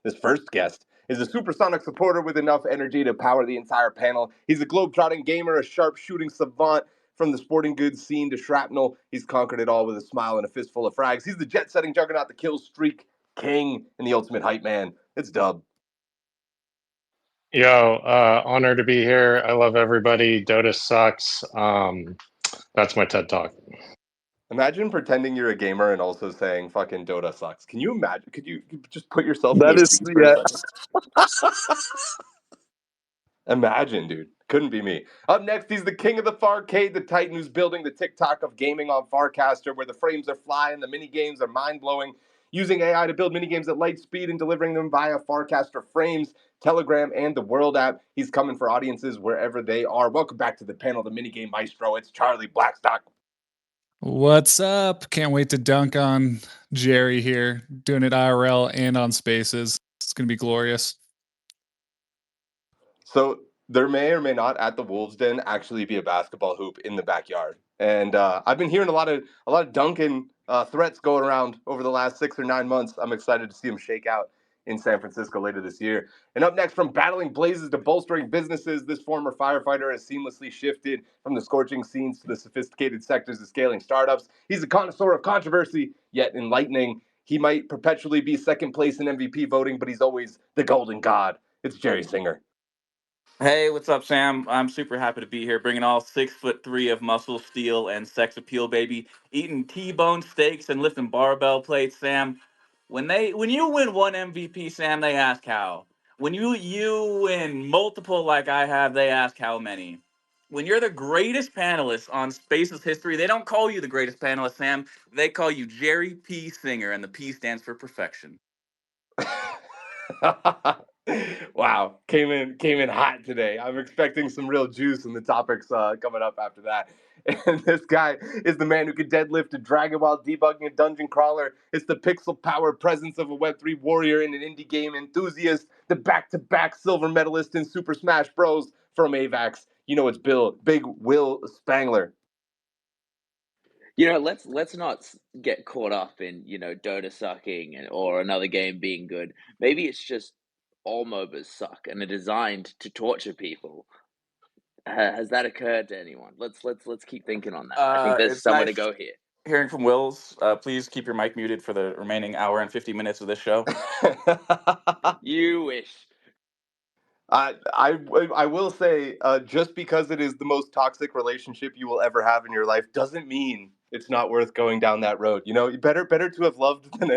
This first guest is a supersonic supporter with enough energy to power the entire panel. He's a globe-trotting gamer, a sharp-shooting savant. From the sporting goods scene to Shrapnel, he's conquered it all with a smile and a fistful of frags. He's the jet-setting juggernaut, the kill streak king, and the ultimate hype man. It's Dub. Yo, honor to be here. I love everybody. Dota sucks. That's my TED Talk. Imagine pretending you're a gamer and also saying fucking Dota sucks. Can you imagine? Could you just put yourself in That those is, shoes for yeah. a second? Imagine, dude. Couldn't be me. Up next, he's the king of the Farcade, the titan who's building the TikTok of gaming on Farcaster, where the frames are flying, the mini games are mind-blowing, using AI to build mini games at light speed and delivering them via Farcaster frames, Telegram, and the World app. He's coming for audiences wherever they are. Welcome back to the panel, the minigame maestro. It's Charlie Blackstock. What's up? Can't wait to dunk on Jerry here, doing it IRL and on Spaces. It's going to be glorious. So there may or may not at the Wolves Den actually be a basketball hoop in the backyard, and I've been hearing a lot of dunking threats going around over the last 6 or 9 months. I'm excited to see them shake out in San Francisco later this year. And up next, from battling blazes to bolstering businesses, this former firefighter has seamlessly shifted from the scorching scenes to the sophisticated sectors of scaling startups. He's a connoisseur of controversy, yet enlightening. He might perpetually be second place in MVP voting, but he's always the golden god. It's Jerry Singer. Hey, what's up, Sam? I'm super happy to be here, bringing all 6'3" of muscle, steel, and sex appeal, baby. Eating T-bone steaks and lifting barbell plates, Sam. When you win one MVP, Sam, they ask how. When you win multiple like I have, they ask how many. When you're the greatest panelist on Space's history, they don't call you the greatest panelist, Sam. They call you Jerry P. Singer, and the P stands for perfection. Wow, came in hot today. I'm expecting some real juice in the topics coming up after that. And this guy is the man who could deadlift a dragon while debugging a dungeon crawler. It's the pixel power presence of a Web3 warrior and an indie game enthusiast, the back-to-back silver medalist in Super Smash Bros. From AVAX. You know it's Big Will Spangler. Let's not get caught up in Dota sucking or another game being good. Maybe it's just all MOBAs suck and are designed to torture people. Has that occurred to anyone? Let's keep thinking on that. I think there's somewhere to go here. Hearing from Wills, please keep your mic muted for the remaining hour and 50 minutes of this show. You wish. I will say, just because it is the most toxic relationship you will ever have in your life doesn't mean it's not worth going down that road. You know, better to have loved than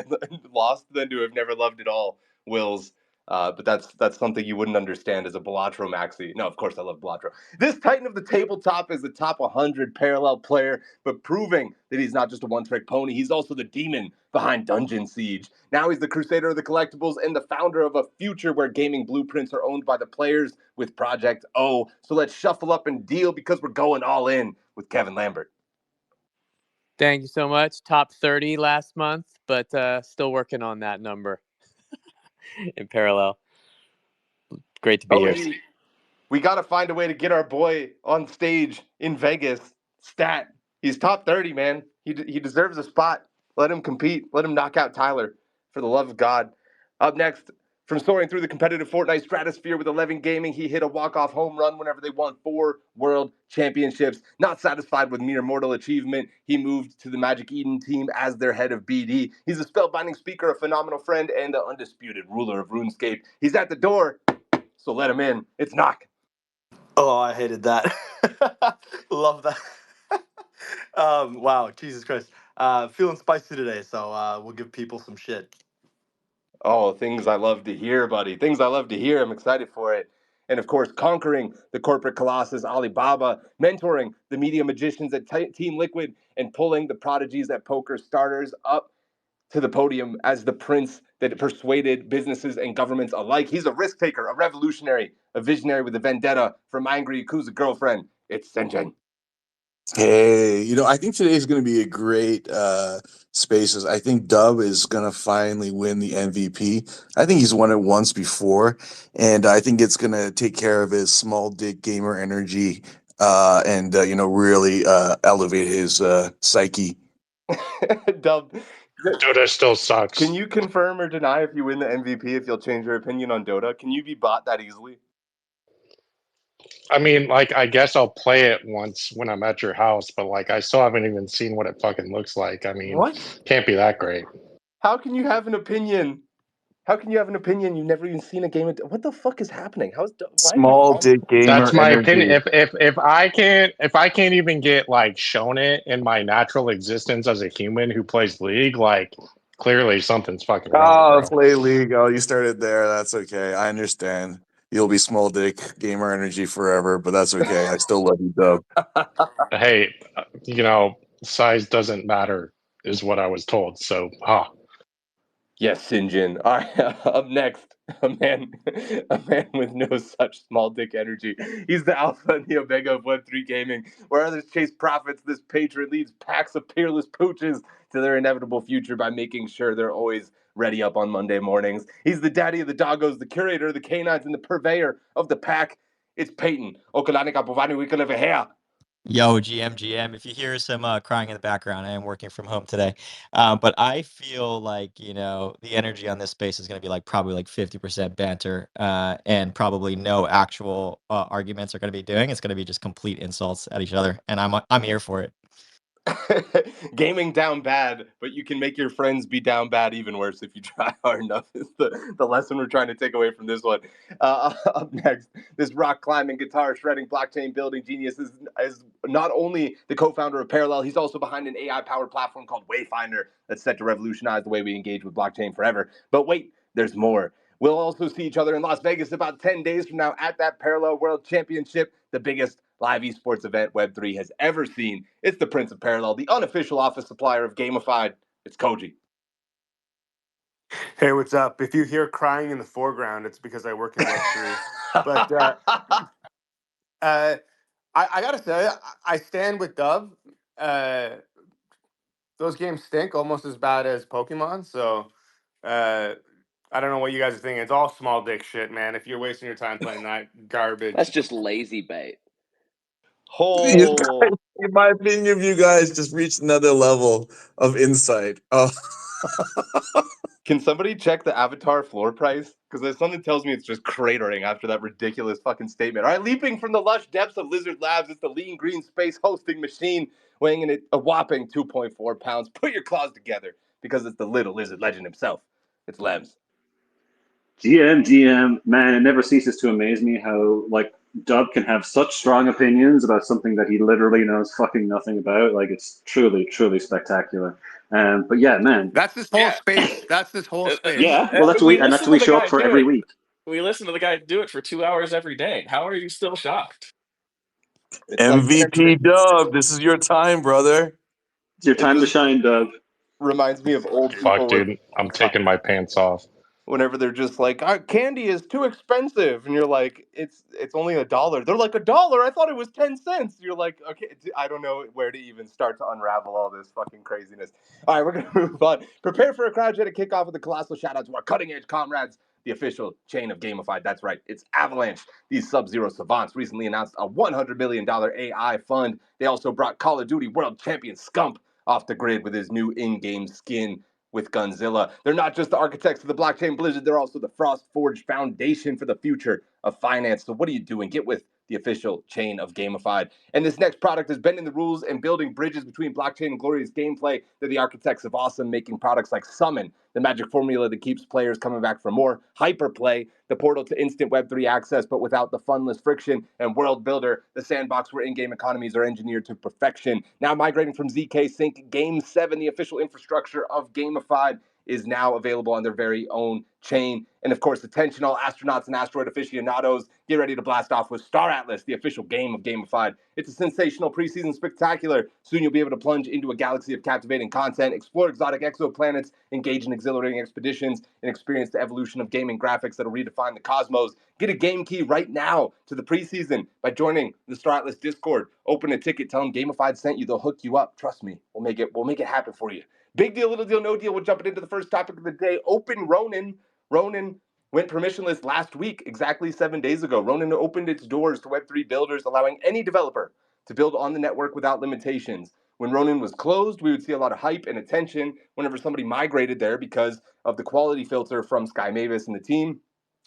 lost than to have never loved at all, Wills. But that's something you wouldn't understand as a Balatro maxi. No, of course I love Balatro. This titan of the tabletop is the top 100 parallel player, but proving that he's not just a one-trick pony, he's also the demon behind Dungeon Siege. Now he's the crusader of the collectibles and the founder of a future where gaming blueprints are owned by the players with Project O. So let's shuffle up and deal because we're going all in with Kevin Lambert. Thank you so much. Top 30 last month, but still working on that number in parallel. Great to be here. We got to find a way to get our boy on stage in Vegas. Stat. He's top 30, man. He deserves a spot. Let him compete. Let him knock out Tyler, for the love of God. Up next, from soaring through the competitive Fortnite stratosphere with 11 Gaming, he hit a walk-off home run whenever they won 4 world championships. Not satisfied with mere mortal achievement, he moved to the Magic Eden team as their head of BD. He's a spellbinding speaker, a phenomenal friend, and the undisputed ruler of RuneScape. He's at the door, so let him in. It's Gnoc. Oh, I hated that. Love that. Wow, Jesus Christ. Feeling spicy today, so we'll give people some shit. Oh, things I love to hear, buddy. Things I love to hear. I'm excited for it. And of course, conquering the corporate colossus Alibaba, mentoring the media magicians at Team Liquid, and pulling the prodigies at Poker Starters up to the podium as the prince that persuaded businesses and governments alike. He's a risk taker, a revolutionary, a visionary with a vendetta from angry Yakuza girlfriend. It's Sinjin. Hey, I think today is going to be a great Spaces. I think Dub is going to finally win the MVP. I think he's won it once before, and I think it's going to take care of his small dick gamer energy and really elevate his psyche. Dub, Dota still sucks. Can you confirm or deny if you win the MVP if you'll change your opinion on Dota? Can you be bought that easily? I mean, like, I guess I'll play it once when I'm at your house, but like, I still haven't even seen what it fucking looks like. I mean, What? can't be that great. How can you have an opinion? How can you have an opinion? You've never even seen a game of what the fuck is happening? Why are you Small calling? dick gamer That's my energy. opinion. If I can't even get like shown it in my natural existence as a human who plays League, like clearly something's fucking wrong, bro. Play League. Oh, you started there. That's okay. I understand. You'll be small dick gamer energy forever, but that's okay. I still love you, Dub. Hey, size doesn't matter, is what I was told. So, Yes, Sinjin. All right, up next, a man with no such small dick energy. He's the alpha and the omega of Web3 gaming. Where others chase profits, this patron leads packs of peerless pooches to their inevitable future by making sure they're always ready up on Monday mornings. He's the daddy of the doggos, the curator of the canines, and the purveyor of the pack. It's Payton. Okalanika Povani Wikaleva here. Yo, GM. If you hear some crying in the background, I am working from home today. But I feel like, the energy on this space is going to be probably 50% banter and probably no actual arguments are going to be doing. It's going to be just complete insults at each other. And I'm here for it. Gaming down bad, but you can make your friends be down bad even worse if you try hard enough is the lesson we're trying to take away from this one. Up next, this rock climbing, guitar shredding, blockchain building genius is not only the co-founder of Parallel, he's also behind an AI-powered platform called Wayfinder that's set to revolutionize the way we engage with blockchain forever. But wait, there's more. We'll also see each other in Las Vegas about 10 days from now at that Parallel World Championship, the biggest live esports event Web3 has ever seen. It's the Prince of Parallel, the unofficial office supplier of Gamified. It's Kohji. Hey, what's up? If you hear crying in the foreground, it's because I work in Web3. But I gotta say, I stand with Dove. Those games stink almost as bad as Pokemon. So I don't know what you guys are thinking. It's all small dick shit, man. If you're wasting your time playing that garbage, That's just lazy bait. Oh, In my opinion, you guys just reached another level of insight. Oh, can somebody check the Avatar floor price? Because something tells me it's just cratering after that ridiculous fucking statement. All right, leaping from the lush depths of Lizard Labs, it's the lean green space hosting machine weighing in at a whopping 2.4 pounds. Put your claws together because it's the little lizard legend himself. It's Lems. GM, man, it never ceases to amaze me how Dub can have such strong opinions about something that he literally knows fucking nothing about. Like it's truly, truly spectacular. But yeah, man. that's this whole space. That's this whole space. Yeah, well, that's We what listen we to the show up guy for do every it. week. We listen to the guy do it for 2 hours every day. How are you still shocked? It's like MVP Dub, this is your time, brother. It's your time to shine, Dub. reminds me of old fuck, people dude, I'm taking my pants off. whenever they're just like, candy is too expensive, and you're like, it's only $1. They're like, $1? I thought it was 10 cents. You're like, okay, I don't know where to even start to unravel all this fucking craziness. All right, we're gonna move on. Prepare for a cryogenic kickoff with a colossal shout out to our cutting edge comrades, the official chain of Gamified. That's right, it's Avalanche. These Sub-Zero savants recently announced a $100 million AI fund. They also brought Call of Duty world champion Scump off the grid with his new in-game skin with Gunzilla. They're not just the architects of the blockchain blizzard, they're also the Frost Forge foundation for the future of finance. So what are you doing? Get with the official chain of Gamified. And this next product is bending the rules and building bridges between blockchain and glorious gameplay. They're the architects of awesome, making products like Summon, the magic formula that keeps players coming back for more, Hyperplay, the portal to instant Web3 access, but without the funless friction, and World Builder, the sandbox where in-game economies are engineered to perfection. Now migrating from ZK Sync, Game 7, the official infrastructure of Gamified, is now available on their very own chain. And of course, attention all astronauts and asteroid aficionados, get ready to blast off with Star Atlas, the official game of Gamified. It's a sensational preseason spectacular. Soon you'll be able to plunge into a galaxy of captivating content, explore exotic exoplanets, engage in exhilarating expeditions, and experience the evolution of gaming graphics that'll redefine the cosmos. Get a game key right now to the preseason by joining the Star Atlas Discord. Open a ticket, tell them Gamified sent you. They'll hook you up. Trust me, we'll make it happen for you. Big deal, little deal, no deal. We're jumping into the first topic of the day. Open Ronin. Ronin went permissionless last week, exactly 7 days ago. Ronin opened its doors to Web3 builders, allowing any developer to build on the network without limitations. When Ronin was closed, we would see a lot of hype and attention whenever somebody migrated there because of the quality filter from Sky Mavis and the team.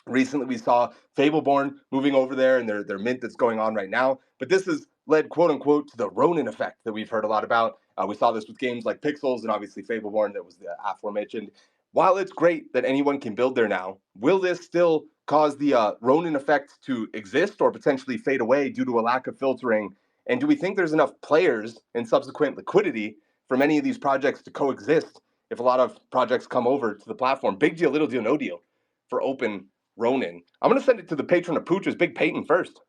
Recently, we saw Fableborn moving over there and their mint that's going on right now. But this has led, quote unquote, to the Ronin effect that we've heard a lot about. We saw this with games like Pixels and obviously Fableborn, that was the aforementioned. While it's great that anyone can build there now, will this still cause the Ronin effect to exist or potentially fade away due to a lack of filtering? And do we think there's enough players and subsequent liquidity for many of these projects to coexist if a lot of projects come over to the platform? Big deal, little deal, no deal for open Ronin. I'm going to send it to the patron of Pooch's, Big Payton, first.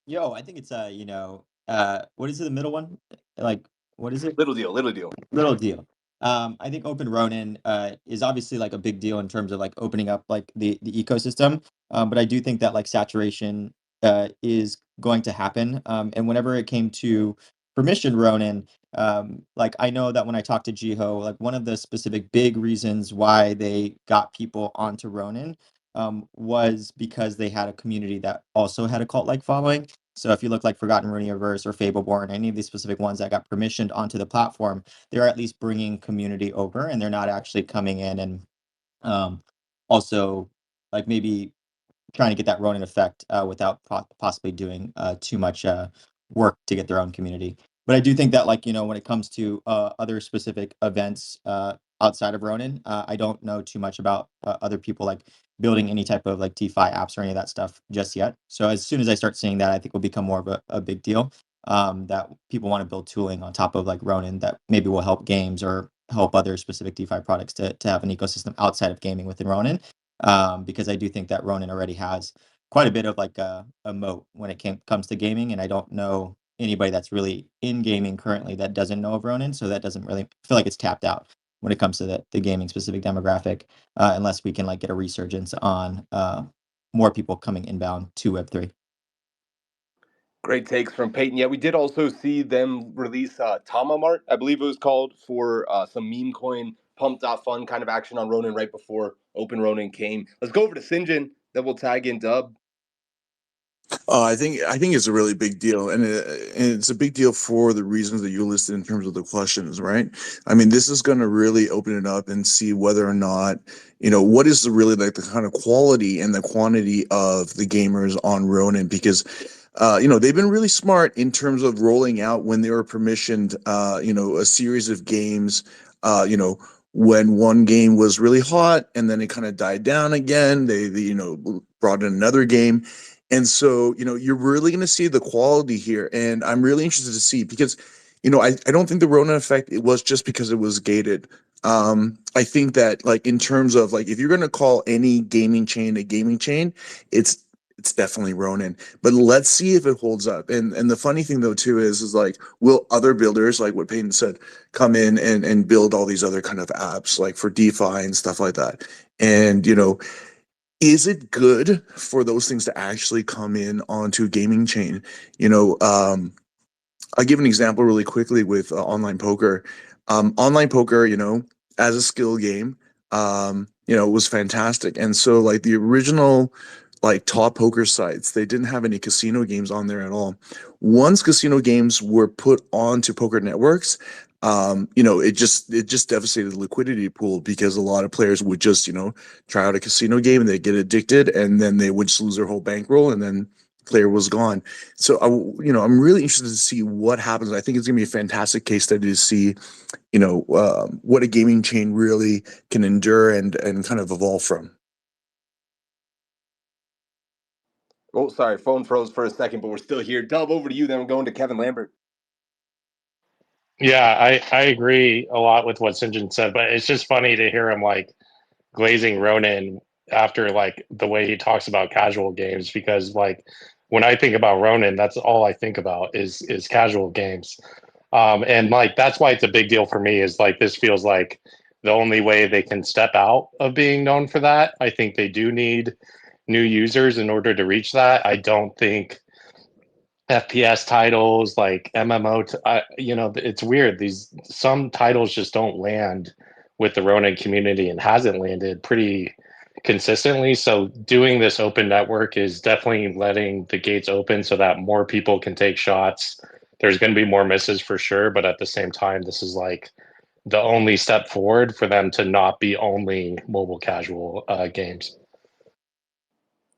Yo, I think it's what is it, the middle one? Like, what is it? Little deal, little deal. Little deal. I think Open Ronin is obviously like a big deal in terms of like opening up like the ecosystem. But I do think that like saturation is going to happen. And whenever it came to permission Ronin, like I know that when I talked to Jiho, like one of the specific big reasons why they got people onto Ronin was because they had a community that also had a cult-like following. So if you look like Forgotten Runiverse or Fableborn, any of these specific ones that got permissioned onto the platform, they're at least bringing community over, and they're not actually coming in and also like maybe trying to get that Ronin effect without possibly doing too much work to get their own community. But I do think that like, you know, when it comes to other specific events outside of Ronin, I don't know too much about other people like building any type of like DeFi apps or any of that stuff just yet. So as soon as I start seeing that, I think will become more of a big deal. That people want to build tooling on top of like Ronin that maybe will help games or help other specific DeFi products to have an ecosystem outside of gaming within Ronin. Because I do think that Ronin already has quite a bit of like a moat when it comes to gaming, and I don't know anybody that's really in gaming currently that doesn't know of Ronin, so that doesn't really feel like it's tapped out when it comes to the gaming specific demographic, unless we can like get a resurgence on more people coming inbound to Web3. Great takes from Payton. Yeah, we did also see them release Tama Mart, I believe it was called, for some meme coin pump.fun kind of action on Ronin right before Open Ronin came. Let's go over to Sinjin, then we'll tag in Dub. I think it's a really big deal, and it's a big deal for the reasons that you listed in terms of the questions, right? I mean, this is going to really open it up and see whether or not, you know, what is the really like the kind of quality and the quantity of the gamers on Ronin, because you know, they've been really smart in terms of rolling out when they were permissioned, you know, a series of games, you know, when one game was really hot and then it kind of died down again, they you know, brought in another game. And so, you know, you're really going to see the quality here. And I'm really interested to see because, you know, I don't think the Rona effect, it was just because it was gated. I think that like in terms of like, if you're going to call any gaming chain a gaming chain, it's definitely Ronin, but let's see if it holds up. And the funny thing though too is like, will other builders, like what Payton said, come in and build all these other kind of apps like for DeFi and stuff like that? And you know, is it good for those things to actually come in onto a gaming chain? You know, I'll give an example really quickly with online poker. Online poker, you know, as a skill game, you know, was fantastic. And so, like the original, like top poker sites, they didn't have any casino games on there at all. Once casino games were put onto poker networks, you know, it just devastated the liquidity pool because a lot of players would just, you know, try out a casino game and they get addicted, and then they would just lose their whole bankroll, and then player was gone. So you know, I'm really interested to see what happens. I think it's gonna be a fantastic case study to see, you know, what a gaming chain really can endure and kind of evolve from. Oh, sorry, phone froze for a second, but we're still here. Dub, over to you. Then we're going to Kevin Lambert. Yeah, I agree a lot with what Sinjin said, but it's just funny to hear him like glazing Ronin after like the way he talks about casual games, because like when I think about Ronin, that's all I think about is casual games. And like that's why it's a big deal for me, is like this feels like the only way they can step out of being known for that. I think they do need new users in order to reach that. I don't think FPS titles like MMO, you know, it's weird. These some titles just don't land with the Ronin community and hasn't landed pretty consistently. So doing this open network is definitely letting the gates open so that more people can take shots there's going to be more misses for sure, but at the same time, this is like the only step forward for them to not be only mobile casual games.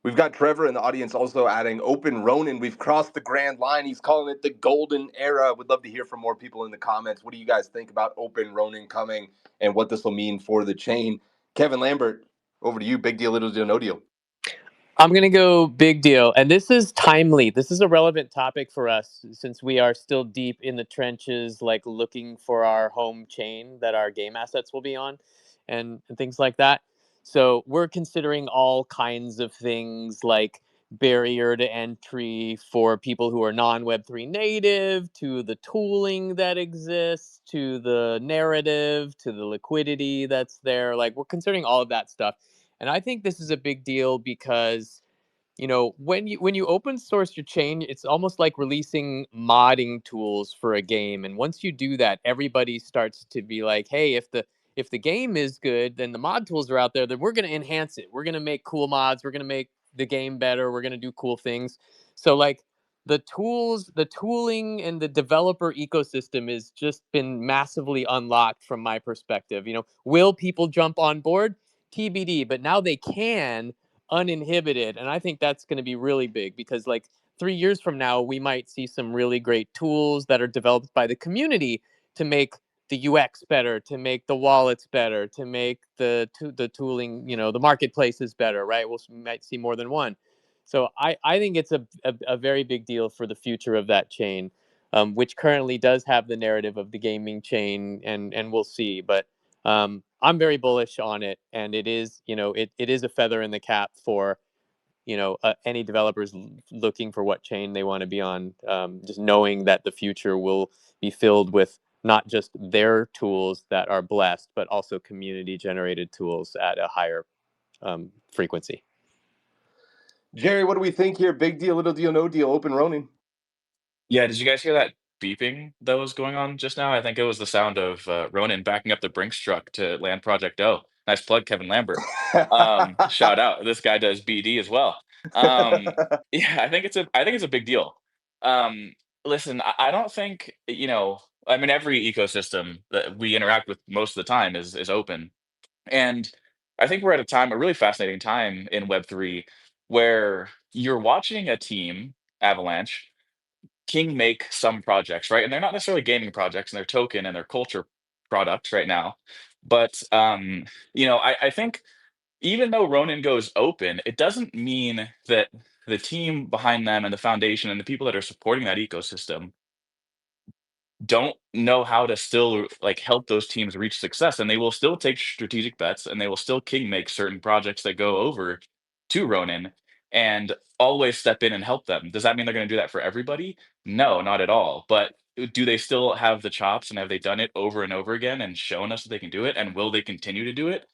We've got Trevor in the audience also adding Open Ronin. We've crossed the grand line. He's calling it the golden era. Would love to hear from more people in the comments. What do you guys think about Open Ronin coming and what this will mean for the chain? Kevin Lambert, over to you. Big deal, little deal, no deal. I'm going to go big deal. And this is timely. This is a relevant topic for us since we are still deep in the trenches, like looking for our home chain that our game assets will be on and things like that. So we're considering all kinds of things like barrier to entry for people who are non-Web3 native, to the tooling that exists, to the narrative, to the liquidity that's there. Like we're considering all of that stuff. And I think this is a big deal because, you know, when you open source your chain, it's almost like releasing modding tools for a game. And once you do that, everybody starts to be like, hey, if the game is good, then the mod tools are out there, then we're going to enhance it. We're going to make cool mods. We're going to make the game better. We're going to do cool things. So like the tools, the tooling and the developer ecosystem has just been massively unlocked from my perspective. You know, will people jump on board? TBD, but now they can uninhibited. And I think that's going to be really big because like 3 years from now, we might see some really great tools that are developed by the community to make the UX better, to make the wallets better, to make the tooling, you know, the marketplaces better, right? Might see more than one. So I think it's a very big deal for the future of that chain, which currently does have the narrative of the gaming chain, and we'll see. But I'm very bullish on it, and it is, you know, it is a feather in the cap for, you know, any developers looking for what chain they want to be on. Just knowing that the future will be filled with not just their tools that are blessed, but also community generated tools at a higher frequency. Jerry, what do we think here? Big deal, little deal, no deal, Open Ronin. Yeah, did you guys hear that beeping that was going on just now? I think it was the sound of Ronin backing up the Brinks truck to land Project O. Nice plug, Kevin Lambert. Shout out. This guy does BD as well. Yeah, I think it's a big deal. Um, Listen, I don't think, you know, I mean, every ecosystem that we interact with most of the time is open. And I think we're at a really fascinating time in Web3 where you're watching a team, Avalanche, King make some projects, right? And they're not necessarily gaming projects, and they're token and they're culture products right now. But you know, I think even though Ronin goes open, it doesn't mean that the team behind them and the foundation and the people that are supporting that ecosystem don't know how to still like help those teams reach success, and they will still take strategic bets and they will still king make certain projects that go over to Ronin and always step in and help them. Does that mean they're going to do that for everybody? No, not at all. But do they still have the chops, and have they done it over and over again and shown us that they can do it, and will they continue to do it?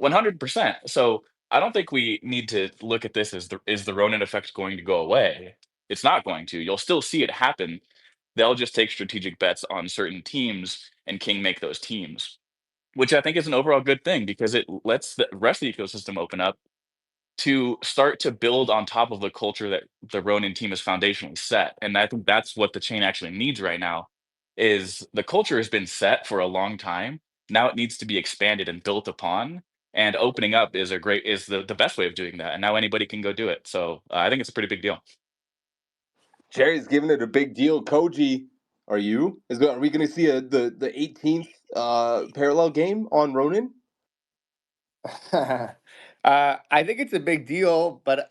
100%. So I don't think we need to look at this as is the Ronin effect going to go away? It's not going to. You'll still see it happen. They'll just take strategic bets on certain teams and king make those teams, which I think is an overall good thing because it lets the rest of the ecosystem open up to start to build on top of the culture that the Ronin team is foundationally set. And I think that's what the chain actually needs right now is the culture has been set for a long time. Now it needs to be expanded and built upon. And opening up is the best way of doing that. And now anybody can go do it. So I think it's a pretty big deal. Jerry's giving it a big deal. Kohji, are we going to see the 18th parallel game on Ronin? I think it's a big deal, but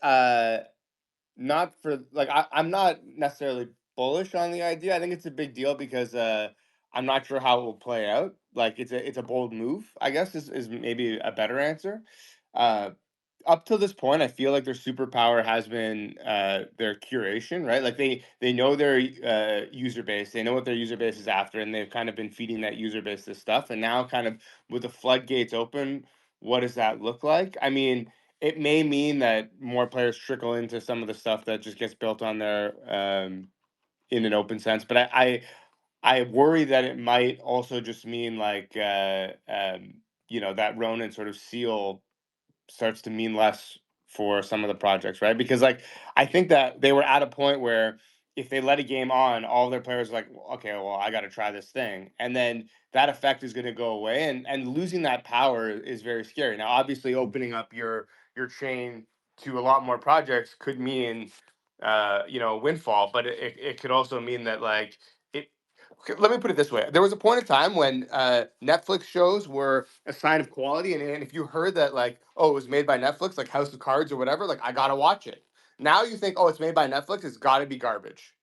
not for like I'm not necessarily bullish on the idea. I think it's a big deal because I'm not sure how it will play out. Like it's a bold move, I guess is maybe a better answer. Uh, Up till this point, I feel like their superpower has been their curation, right? Like they know their user base, they know what their user base is after, and they've kind of been feeding that user base this stuff. And now, kind of with the floodgates open, what does that look like? I mean, it may mean that more players trickle into some of the stuff that just gets built on there in an open sense. But I worry that it might also just mean like you know, that Ronin sort of seal starts to mean less for some of the projects, right? Because like I think that they were at a point where if they let a game on, all their players are like, okay, well, I got to try this thing, and then that effect is going to go away, and losing that power is very scary. Now, obviously, opening up your chain to a lot more projects could mean, windfall, but it could also mean that like it. Okay, let me put it this way: there was a point in time when Netflix shows were a sign of quality, and if you heard that like, oh, it was made by Netflix, like House of Cards or whatever, like I gotta watch it. Now you think, oh, it's made by Netflix, it's got to be garbage,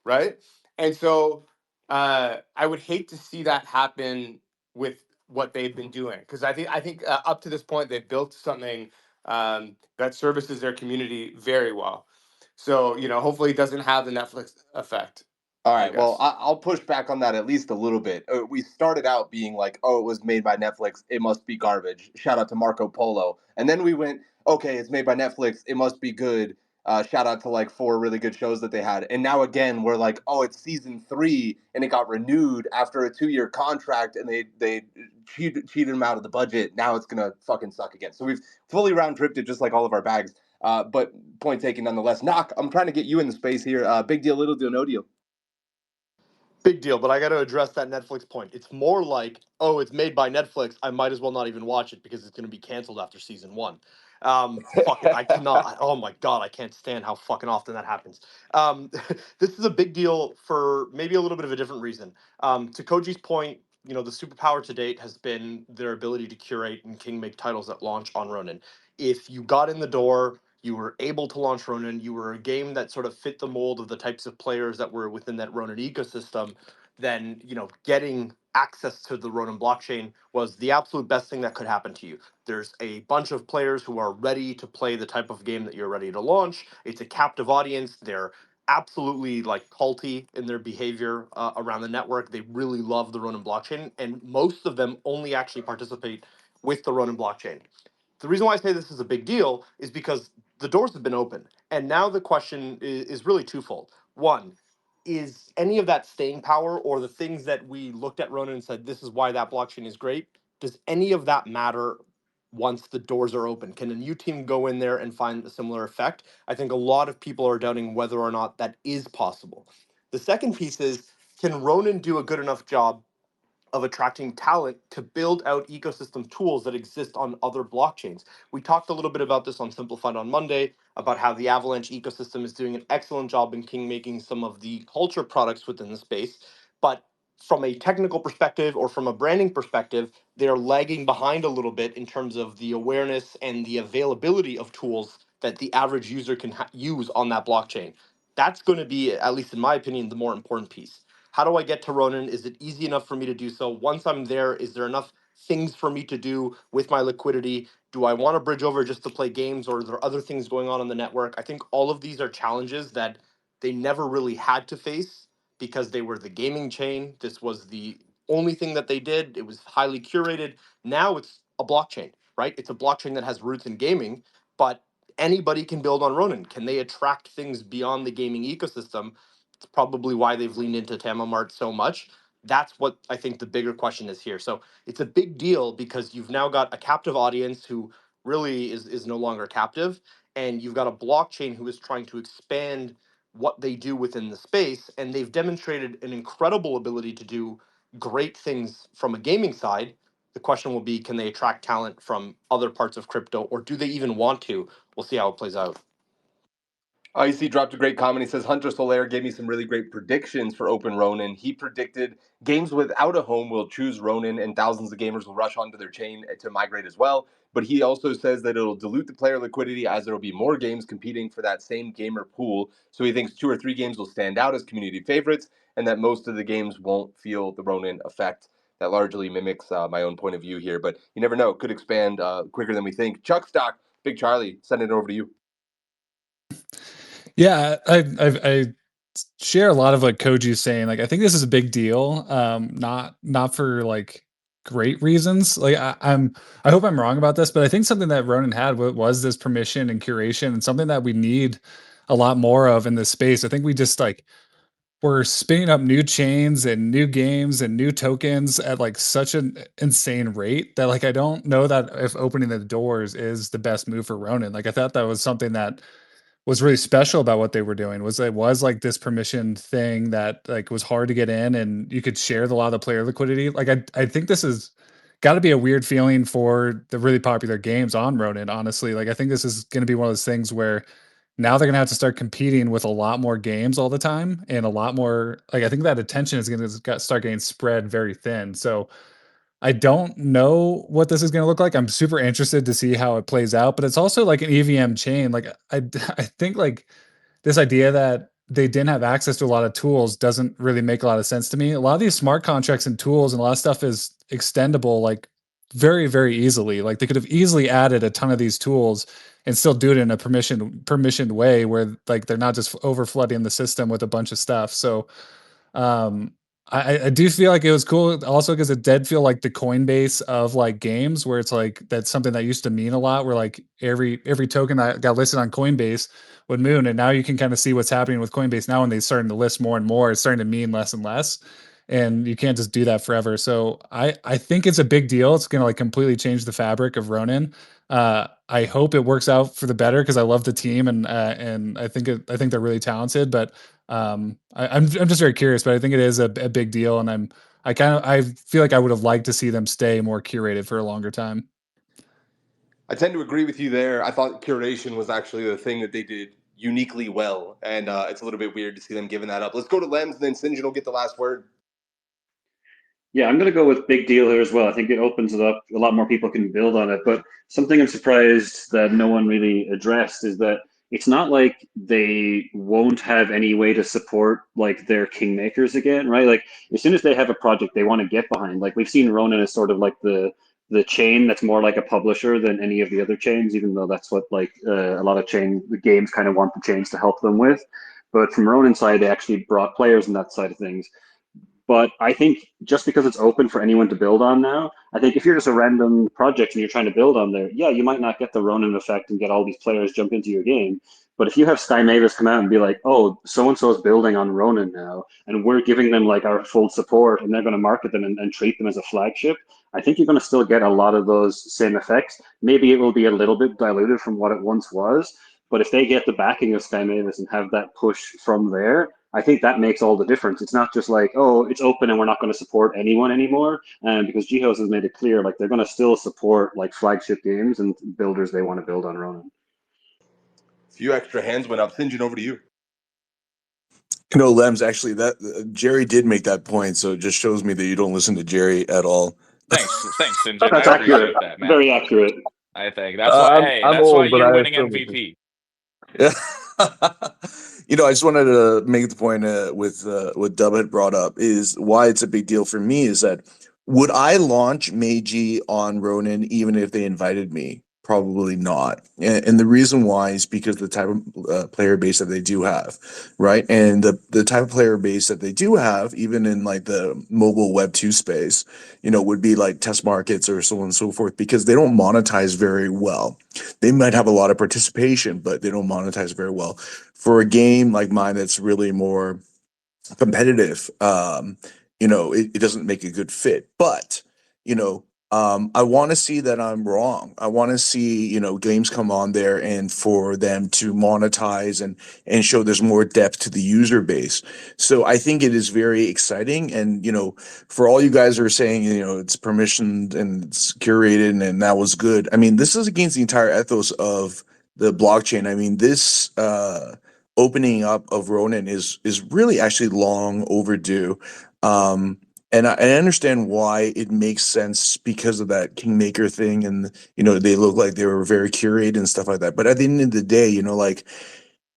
right? And so I would hate to see that happen with what they've been doing, because I think up to this point they've built something that services their community very well. So hopefully it doesn't have the Netflix effect, All I right. Well, guess. I'll push back on that at least a little bit. We started out being like, oh, it was made by Netflix. It must be garbage. Shout out to Marco Polo. And then we went, okay, it's made by Netflix. It must be good. Shout out to like 4 really good shows that they had. And now again, we're like, oh, it's season 3 and it got renewed after a 2-year contract and they cheated them out of the budget. Now it's going to fucking suck again. So we've fully round tripped it just like all of our bags. But point taken nonetheless. Gnoc, I'm trying to get you in the space here. Big deal, little deal, no deal. Big deal, but I got to address that Netflix point. It's more like, oh, it's made by Netflix. I might as well not even watch it because it's going to be canceled after season 1. Fuck it, I cannot. Oh my god, I can't stand how fucking often that happens. Um, this is a big deal for maybe a little bit of a different reason. To Koji's point, the superpower to date has been their ability to curate and king make titles that launch on Ronin. If you got in the door, you were able to launch Ronin. You were a game that sort of fit the mold of the types of players that were within that Ronin ecosystem. Then getting access to the Ronin blockchain was the absolute best thing that could happen to you. There's a bunch of players who are ready to play the type of game that you're ready to launch. It's a captive audience. They're absolutely like culty in their behavior around the network. They really love the Ronin blockchain, and most of them only actually participate with the Ronin blockchain. The reason why I say this is a big deal is because the doors have been open. And now the question is really twofold. One, is any of that staying power, or the things that we looked at Ronin and said, this is why that blockchain is great, does any of that matter once the doors are open? Can a new team go in there and find a similar effect? I think a lot of people are doubting whether or not that is possible. The second piece is, can Ronin do a good enough job of attracting talent to build out ecosystem tools that exist on other blockchains? We talked a little bit about this on Simplified on Monday, about how the Avalanche ecosystem is doing an excellent job in king making some of the culture products within the space. But from a technical perspective or from a branding perspective, they're lagging behind a little bit in terms of the awareness and the availability of tools that the average user can use on that blockchain. That's going to be, at least in my opinion, the more important piece. How do I get to Ronin? Is it easy enough for me to do so? Once I'm there, is there enough things for me to do with my liquidity? Do I want to bridge over just to play games, or are there other things going on the network? I think all of these are challenges that they never really had to face because they were the gaming chain. This was the only thing that they did. It was highly curated. Now it's a blockchain, right? It's a blockchain that has roots in gaming, but anybody can build on Ronin. Can they attract things beyond the gaming ecosystem? It's probably why they've leaned into Tamamart so much. That's what I think the bigger question is here. So it's a big deal because you've now got a captive audience who really is no longer captive, and you've got a blockchain who is trying to expand what they do within the space, and they've demonstrated an incredible ability to do great things from a gaming side. The question will be, can they attract talent from other parts of crypto, or do they even want to? We'll see how it plays out. IC dropped a great comment. He says Hunter Solaire gave me some really great predictions for Open Ronin. He predicted games without a home will choose Ronin, and thousands of gamers will rush onto their chain to migrate as well. But he also says that it'll dilute the player liquidity as there will be more games competing for that same gamer pool. So he thinks 2 or 3 games will stand out as community favorites, and that most of the games won't feel the Ronin effect. That largely mimics my own point of view here, but you never know. Could expand quicker than we think. Chuck Stock, Big Charlie, send it over to you. Yeah, I share a lot of what Koji's saying. Like, I think this is a big deal. Not for like great reasons. Like, I hope I'm wrong about this, but I think something that Ronin had was this permission and curation, and something that we need a lot more of in this space. I think we just like we're spinning up new chains and new games and new tokens at like such an insane rate that like I don't know that if opening the doors is the best move for Ronin. Like, I thought that was something that was really special about what they were doing was it was like this permission thing that like was hard to get in, and you could share a lot of the player liquidity. Like I think this is got to be a weird feeling for the really popular games on Ronin, honestly. Like I think this is going to be one of those things where now they're going to have to start competing with a lot more games all the time, and a lot more, like I think that attention is going to start getting spread very thin. So I don't know what this is going to look like. I'm super interested to see how it plays out, but it's also like an EVM chain. Like I think like this idea that they didn't have access to a lot of tools doesn't really make a lot of sense to me. A lot of these smart contracts and tools and a lot of stuff is extendable like very, very easily. Like they could have easily added a ton of these tools and still do it in a permissioned way where like they're not just over flooding the system with a bunch of stuff. So um, I do feel like it was cool also because it did feel like the Coinbase of like games where it's like that's something that used to mean a lot where like every token that got listed on Coinbase would moon, and now you can kind of see what's happening with Coinbase now when they're starting to list more and more. It's starting to mean less and less, and you can't just do that forever. So I think it's a big deal. It's going to like completely change the fabric of Ronin. I hope it works out for the better because I love the team, and I think I think they're really talented. But I'm just very curious. But I think it is a big deal, and I feel like I would have liked to see them stay more curated for a longer time. I tend to agree with you there. I thought curation was actually the thing that they did uniquely well, and it's a little bit weird to see them giving that up. Let's go to Lems, and then Sinjin will get the last word. Yeah, I'm going to go with big deal here as well. I think it opens it up. A lot more people can build on it. But something I'm surprised that no one really addressed is that it's not like they won't have any way to support like their kingmakers again, right? Like as soon as they have a project they want to get behind, like we've seen Ronin as sort of like the chain that's more like a publisher than any of the other chains, even though that's what like a lot of the games kind of want the chains to help them with. But from Ronin's side, they actually brought players on that side of things. But I think just because it's open for anyone to build on now, I think if you're just a random project and you're trying to build on there, yeah, you might not get the Ronin effect and get all these players jump into your game. But if you have Sky Mavis come out and be like, oh, so and so is building on Ronin now, and we're giving them like our full support, and they're going to market them and treat them as a flagship, I think you're going to still get a lot of those same effects. Maybe it will be a little bit diluted from what it once was, but if they get the backing of Sky Mavis and have that push from there, I think that makes all the difference. It's not just like, oh, it's open and we're not going to support anyone anymore. And because GHOS has made it clear, like they're going to still support like flagship games and builders they want to build on Ronin. A few extra hands went up. Sinjin, over to you. You know, Lems, actually, that Jerry did make that point, so it just shows me that you don't listen to Jerry at all. Thanks, Sinjin. I That's accurate. appreciate that, man. Very accurate. I think that's why. Hey, I'm that's why old, but you're I winning still MVP. Yeah. You know, I just wanted to make the point with what Dub had brought up is why it's a big deal for me is that would I launch Meiji on Ronin even if they invited me? Probably not. And the reason why is because the type of player base that they do have, right? And the type of player base that they do have, even in like the mobile Web 2 space, you know, would be like test markets or so on and so forth, because they don't monetize very well. They might have a lot of participation, but they don't monetize very well. For a game like mine that's really more competitive, you know, it doesn't make a good fit. But, you know, I want to see that I'm wrong. I want to see, you know, games come on there and for them to monetize and show there's more depth to the user base. So I think it is very exciting. And, you know, for all you guys who are saying, you know, it's permissioned and it's curated and that was good. I mean, this is against the entire ethos of the blockchain. I mean, this opening up of Ronin is really actually long overdue. And I understand why it makes sense because of that Kingmaker thing, and you know they look like they were very curated and stuff like that. But at the end of the day, you know, like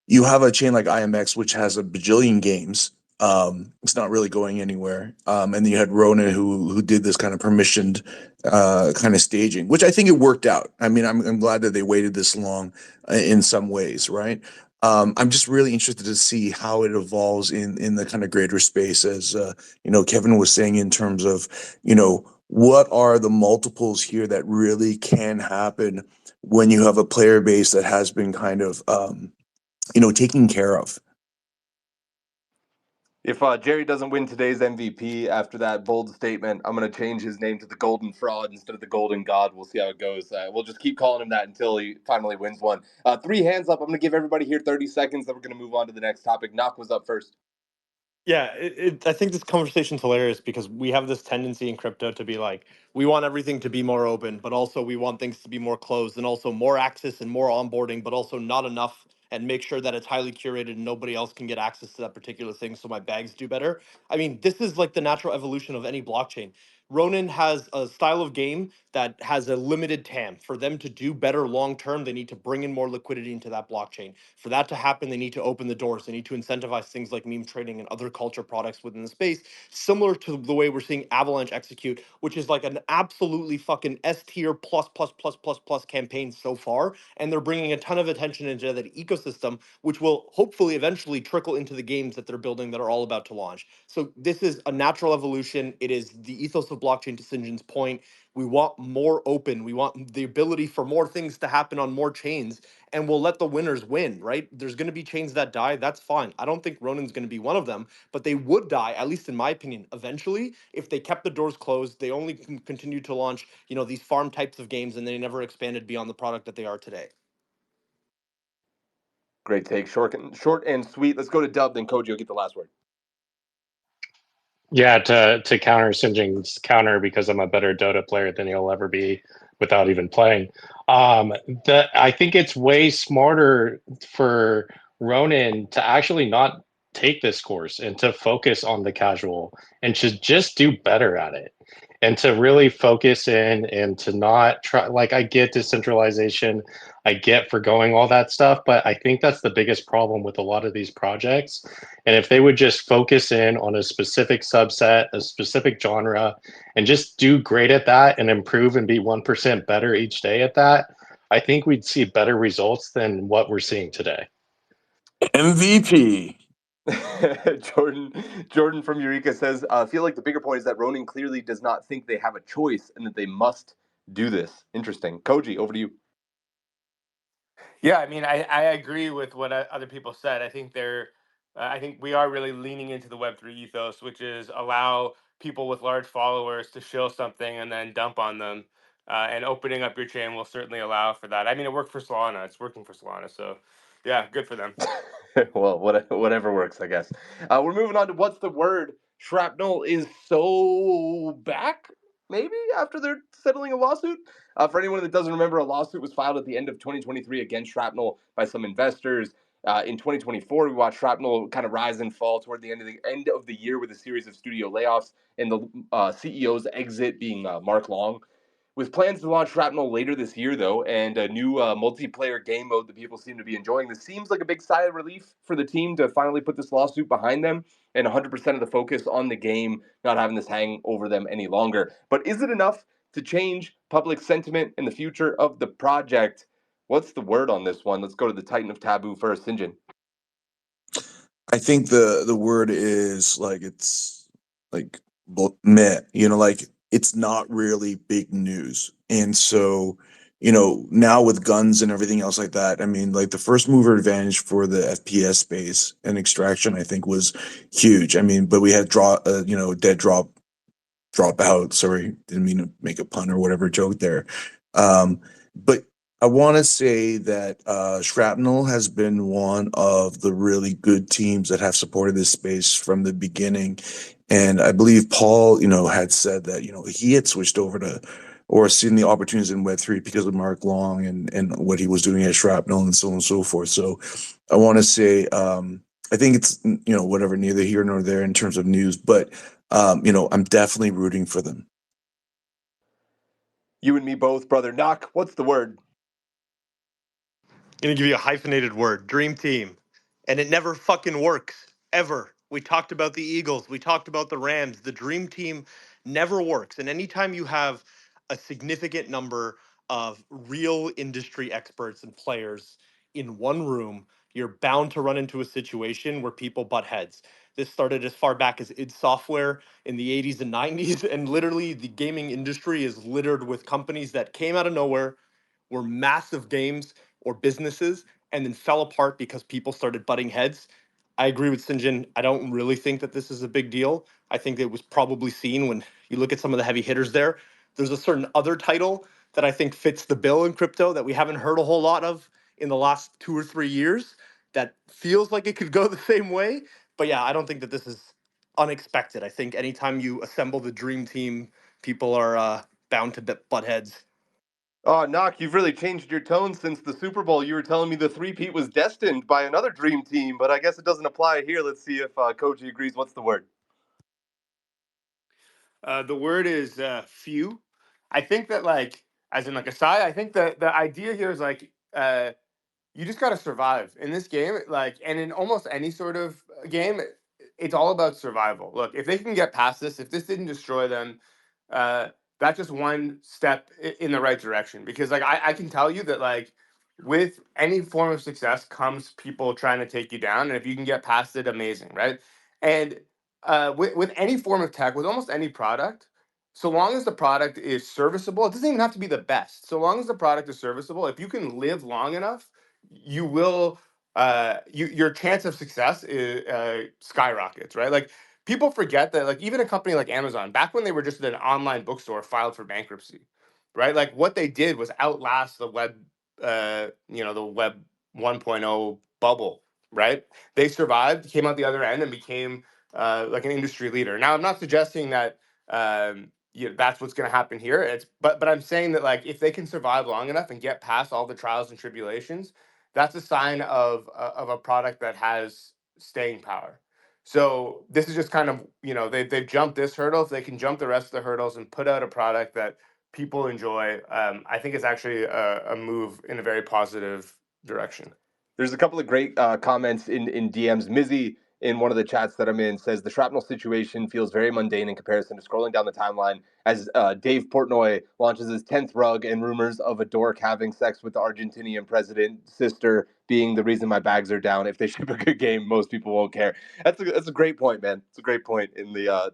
you have a chain like IMX, which has a bajillion games. It's not really going anywhere. And then you had Ronin, who did this kind of permissioned kind of staging, which I think it worked out. I mean, I'm glad that they waited this long in some ways, right? I'm just really interested to see how it evolves in the kind of greater space, as you know, Kevin was saying, in terms of, you know, what are the multiples here that really can happen when you have a player base that has been kind of you know, taken care of. If Jerry doesn't win today's MVP after that bold statement, I'm going to change his name to the Golden Fraud instead of the Golden God. We'll see how it goes. We'll just keep calling him that until he finally wins one. 3 hands up. I'm going to give everybody here 30 seconds. Then we're going to move on to the next topic. Gnoc was up first. Yeah, I think this conversation's hilarious because we have this tendency in crypto to be like, we want everything to be more open, but also we want things to be more closed and also more access and more onboarding, but also not enough, and make sure that it's highly curated and nobody else can get access to that particular thing so my bags do better. I mean, this is like the natural evolution of any blockchain. Ronin has a style of game that has a limited TAM. For them to do better long term, they need to bring in more liquidity into that blockchain. For that to happen, they need to open the doors. They need to incentivize things like meme trading and other culture products within the space, similar to the way we're seeing Avalanche execute, which is like an absolutely fucking S tier plus campaign so far. And they're bringing a ton of attention into that ecosystem, which will hopefully eventually trickle into the games that they're building that are all about to launch. So this is a natural evolution. It is the ethos of blockchain, to Sinjin's point. We want more open. We want the ability for more things to happen on more chains, and we'll let the winners win, right? There's going to be chains that die. That's fine. I don't think Ronin's going to be one of them, but they would die, at least in my opinion, eventually, if they kept the doors closed. They only continued to launch, these farm types of games, and they never expanded beyond the product that they are today. Great take. Short and sweet. Let's go to Dub, then Kohji will get the last word. Yeah, to counter Sinjin's counter, because I'm a better Dota player than he'll ever be without even playing. I think it's way smarter for Ronin to actually not take this course and to focus on the casual and to just do better at it and to really focus in and to not try. Like, I get decentralization, I get forgoing all that stuff, but I think that's the biggest problem with a lot of these projects. And if they would just focus in on a specific subset, a specific genre, and just do great at that and improve and be 1% better each day at that, I think we'd see better results than what we're seeing today. MVP. Jordan from Eureka says, I feel like the bigger point is that Ronin clearly does not think they have a choice and that they must do this. Interesting. Kohji, over to you. Yeah, I mean, I agree with what other people said. I think we are really leaning into the Web3 ethos, which is allow people with large followers to show something and then dump on them. And opening up your chain will certainly allow for that. I mean, it worked for Solana. It's working for Solana. So, yeah, good for them. Well, whatever works, I guess. We're moving on to what's the word. Shrapnel is so back, maybe, after they're settling a lawsuit. For anyone that doesn't remember, a lawsuit was filed at the end of 2023 against Shrapnel by some investors. In 2024, we watched Shrapnel kind of rise and fall toward the end of the year with a series of studio layoffs and the CEO's exit being Mark Long. With plans to launch Shrapnel later this year, though, and a new multiplayer game mode that people seem to be enjoying, this seems like a big sigh of relief for the team to finally put this lawsuit behind them and 100% of the focus on the game, not having this hang over them any longer. But is it enough to change public sentiment in the future of the project? What's the word on this one? Let's go to the Titan of Taboo first, Sinjin. I think the word is like, it's like meh, like it's not really big news. And so, now with guns and everything else like that, I mean, like the first mover advantage for the FPS space and extraction, I think, was huge. I mean, but we had dead drop out. Sorry, didn't mean to make a pun or whatever joke there. But I want to say that Shrapnel has been one of the really good teams that have supported this space from the beginning. And I believe Paul, had said that, he had switched over to or seen the opportunities in Web3 because of Mark Long and what he was doing at Shrapnel and so on and so forth. So I want to say, I think it's, whatever, neither here nor there in terms of news, but, I'm definitely rooting for them. You and me both, brother. Gnoc, what's the word? I'm going to give you a hyphenated word: dream team. And it never fucking works, ever. We talked about the Eagles. We talked about the Rams. The dream team never works. And anytime you have a significant number of real industry experts and players in one room, you're bound to run into a situation where people butt heads. This started as far back as id Software in the 80s and 90s. And literally, the gaming industry is littered with companies that came out of nowhere, were massive games or businesses, and then fell apart because people started butting heads. I agree with Sinjin. I don't really think that this is a big deal. I think it was probably seen when you look at some of the heavy hitters there. There's a certain other title that I think fits the bill in crypto that we haven't heard a whole lot of in the last 2 or 3 years that feels like it could go the same way. But yeah, I don't think that this is unexpected. I think anytime you assemble the dream team, people are bound to butt heads. Oh, Gnoc, you've really changed your tone since the Super Bowl. You were telling me the three-peat was destined by another dream team, but I guess it doesn't apply here. Let's see if Koji agrees. What's the word? The word is few. I think that like as in like a side, I think that the idea here is like you just got to survive in this game, like, and in almost any sort of game, it's all about survival. Look, if they can get past this, if this didn't destroy them, uh, that's just one step in the right direction. Because like I can tell you that like with any form of success comes people trying to take you down, and if you can get past it, amazing, right? And with any form of tech, with almost any product, so long as the product is serviceable, it doesn't even have to be the best. So long as the product is serviceable, if you can live long enough, you will your chance of success is, skyrockets, right? Like people forget that like even a company like Amazon, back when they were just an online bookstore, filed for bankruptcy, right? Like what they did was outlast the web, the web 1.0 bubble, right? They survived, came out the other end, and became like an industry leader. Now, I'm not suggesting that that's what's going to happen here. But I'm saying that like if they can survive long enough and get past all the trials and tribulations, that's a sign of a product that has staying power. So this is just kind of they've jumped this hurdle. If they can jump the rest of the hurdles and put out a product that people enjoy, I think it's actually a move in a very positive direction. There's a couple of great comments in DMs. Mizzy, in one of the chats that I'm in, says the Shrapnel situation feels very mundane in comparison to scrolling down the timeline as Dave Portnoy launches his 10th rug and rumors of a dork having sex with the Argentinian president's sister being the reason my bags are down. If they ship a good game, most people won't care. That's a great point, man. It's a great point in the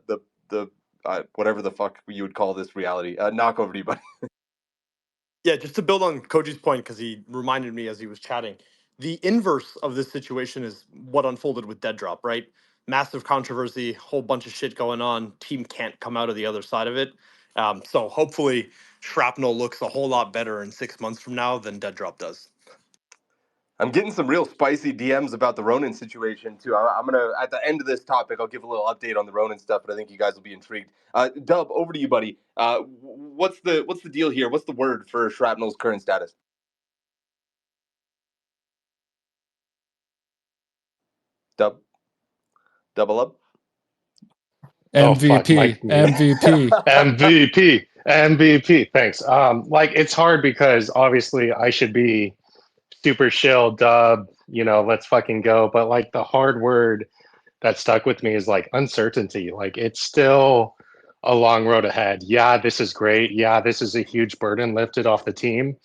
whatever the fuck you would call this reality. Knock over to you, buddy. Yeah, just to build on Koji's point, because he reminded me as he was chatting, the inverse of this situation is what unfolded with Dead Drop, right? Massive controversy, whole bunch of shit going on. Team can't come out of the other side of it. So hopefully, Shrapnel looks a whole lot better in 6 months from now than Dead Drop does. I'm getting some real spicy DMs about the Ronin situation too. I'm gonna at the end of this topic, I'll give a little update on the Ronin stuff, but I think you guys will be intrigued. Dub, over to you, buddy. What's the deal here? What's the word for Shrapnel's current status? Dub, double up. Oh fuck, MVP, Mike mute. MVP. MVP. Thanks. Like it's hard because obviously I should be super chill, dub, let's fucking go. But like the hard word that stuck with me is like uncertainty. Like it's still a long road ahead. Yeah, this is great. Yeah, this is a huge burden lifted off the team,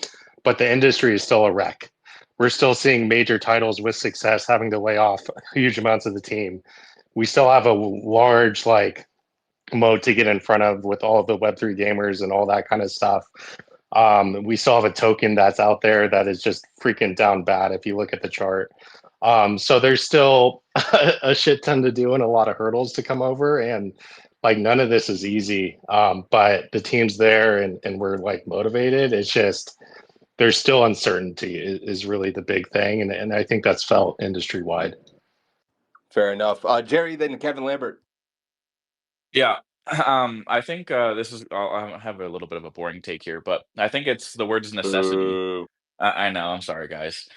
but the industry is still a wreck. We're still seeing major titles with success having to lay off huge amounts of the team. We still have a large like mode to get in front of with all of the Web3 gamers and all that kind of stuff. We still have a token that's out there that is just freaking down bad if you look at the chart. So there's still a shit ton to do and a lot of hurdles to come over. And like none of this is easy. But the team's there and we're like motivated. It's just there's still uncertainty is really the big thing. And I think that's felt industry wide. Fair enough. Jerry, then Kevin Lambert. Yeah. I think this is. I'll have a little bit of a boring take here, but I think it's the word's necessity. Boo. I know. I'm sorry, guys.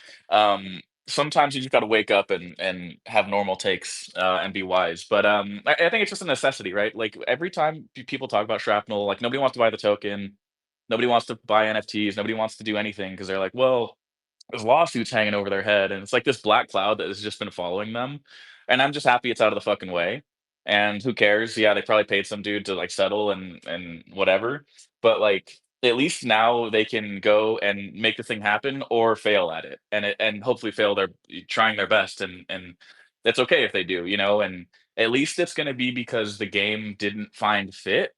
Sometimes you just got to wake up and have normal takes and be wise. But I think it's just a necessity, right? Like every time people talk about Shrapnel, like nobody wants to buy the token, nobody wants to buy NFTs, nobody wants to do anything because they're like, well, there's lawsuits hanging over their head, and it's like this black cloud that has just been following them. And I'm just happy it's out of the fucking way. And who cares? Yeah, they probably paid some dude to like settle and whatever. But like at least now they can go and make the thing happen or fail at it. And hopefully fail their trying their best and that's okay if they do, and at least it's gonna be because the game didn't find fit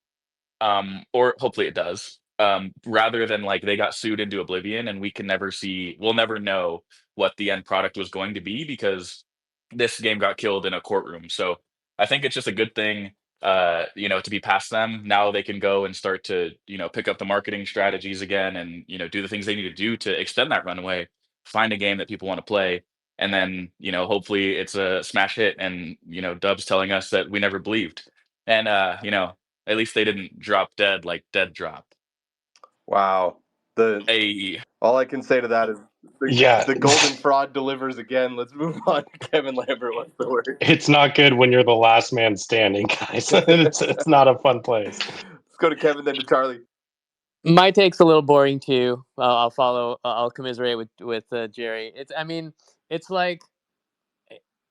or hopefully it does, rather than like they got sued into oblivion and we'll never know what the end product was going to be because this game got killed in a courtroom. So I think it's just a good thing, to be past them. Now they can go and start to, pick up the marketing strategies again and, do the things they need to do to extend that runway, find a game that people want to play. And then, hopefully it's a smash hit and, Dub's telling us that we never believed. And, at least they didn't drop dead like Dead Drop. Wow. All I can say to that is the golden fraud delivers again. Let's move on. Kevin Lambert, what's the word? It's not good when you're the last man standing, guys. it's not a fun place. Let's go to Kevin, then to Charlie. My take's a little boring too. I'll follow. I'll commiserate with Jerry. It's like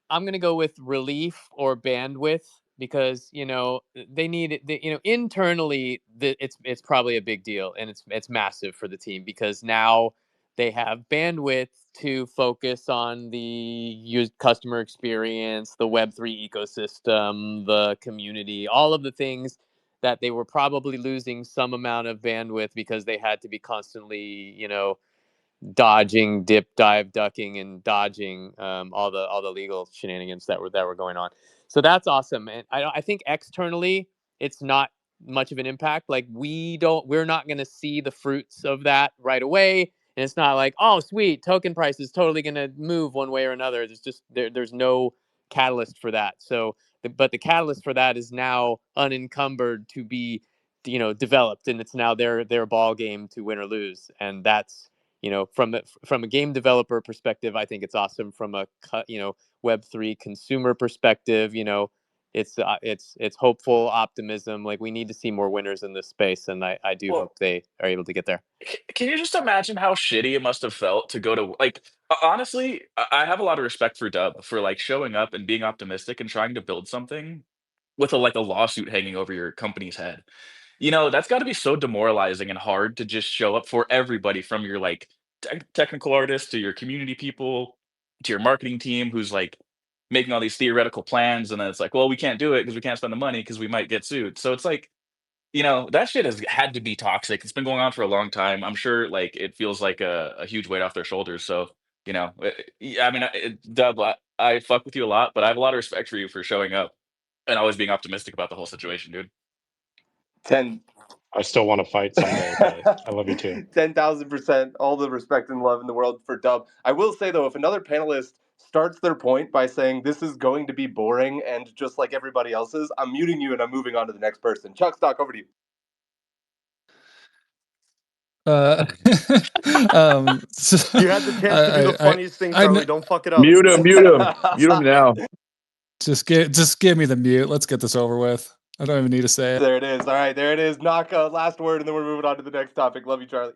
I'm gonna go with relief or bandwidth because they need it. Internally, it's probably a big deal and it's massive for the team because now they have bandwidth to focus on the customer experience, the Web3 ecosystem, the community, all of the things that they were probably losing some amount of bandwidth because they had to be constantly, dodging, dip, dive, ducking, and dodging all the legal shenanigans that were going on. So that's awesome, and I think externally it's not much of an impact. Like we're not going to see the fruits of that right away, and it's not like, oh sweet, token price is totally going to move one way or another. There's just there's no catalyst for that. So, but the catalyst for that is now unencumbered to be developed, and it's now their ball game to win or lose, and that's from a game developer perspective, I think it's awesome. From a Web3 consumer perspective, it's hopeful optimism. Like we need to see more winners in this space, and I do hope they are able to get there. Can you just imagine how shitty it must have felt to go to honestly, I have a lot of respect for Dub for like showing up and being optimistic and trying to build something with a lawsuit hanging over your company's head. That's got to be so demoralizing and hard to just show up for everybody from your like technical artists to your community people to your marketing team who's like making all these theoretical plans and then it's like, well, we can't do it because we can't spend the money because we might get sued. So it's like, that shit has had to be toxic. It's been going on for a long time. I'm sure like it feels like a huge weight off their shoulders. So, Dub, I fuck with you a lot, but I have a lot of respect for you for showing up and always being optimistic about the whole situation, dude. 10. I still want to fight someday, but I love you too. 10,000%. All the respect and love in the world for Dub. I will say, though, if another panelist starts their point by saying this is going to be boring and just like everybody else's, I'm muting you and I'm moving on to the next person. Chuck Stock, over to you. You had the chance to do the funniest thing, Charlie. Don't fuck it up. Mute him now. Just give me the mute. Let's get this over with. I don't even need to say it. There it is. All right, there it is. Gnoc, last word, and then we're moving on to the next topic. Love you, Charlie.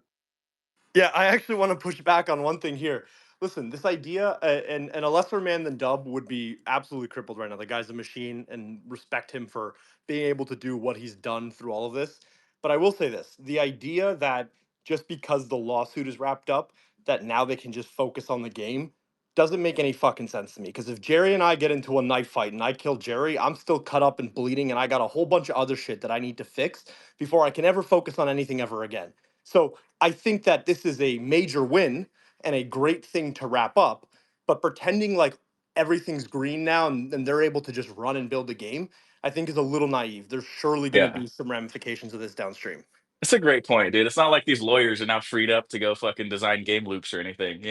Yeah, I actually want to push back on one thing here. Listen, this idea, and a lesser man than Dub would be absolutely crippled right now. The guy's a machine, and respect him for being able to do what he's done through all of this. But I will say this: the idea that just because the lawsuit is wrapped up, that now they can just focus on the game, doesn't make any fucking sense to me. Because if Jerry and I get into a knife fight and I kill Jerry, I'm still cut up and bleeding, and I got a whole bunch of other shit that I need to fix before I can ever focus on anything ever again. So I think that this is a major win and a great thing to wrap up, but pretending like everything's green now and they're able to just run and build a game, I think is a little naive. There's surely going to be some ramifications of this downstream. It's a great point, dude. It's not like these lawyers are now freed up to go fucking design game loops or anything,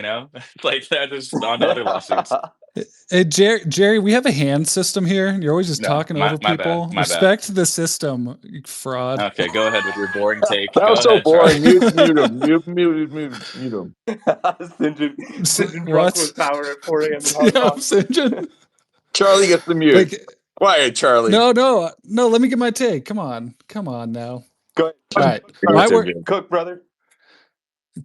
like they're just on to other lawsuits. Hey, Jerry, we have a hand system here. You're always just talking over my people. bad. Respect the system, you fraud. Okay, go ahead with your boring take. That was so boring. Mute him. Mute him. Sinjin drunk with power at 4 a.m. in Hong Kong. Sinjin. Charlie gets the mute. Quiet, Charlie. No. Let me get my take. Come on now. Go ahead. All right, my word. Cook, brother.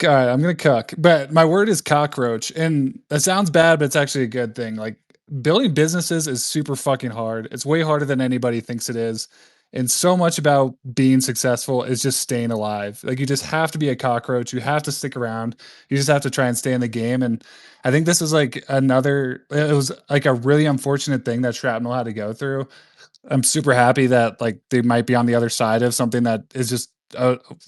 All right, I'm gonna cook, but my word is cockroach, and that sounds bad, but it's actually a good thing. Like building businesses is super fucking hard. It's way harder than anybody thinks it is, and so much about being successful is just staying alive. Like you just have to be a cockroach. You have to stick around. You just have to try and stay in the game. And I think this is like it was like a really unfortunate thing that Shrapnel had to go through. I'm super happy that like they might be on the other side of something that is just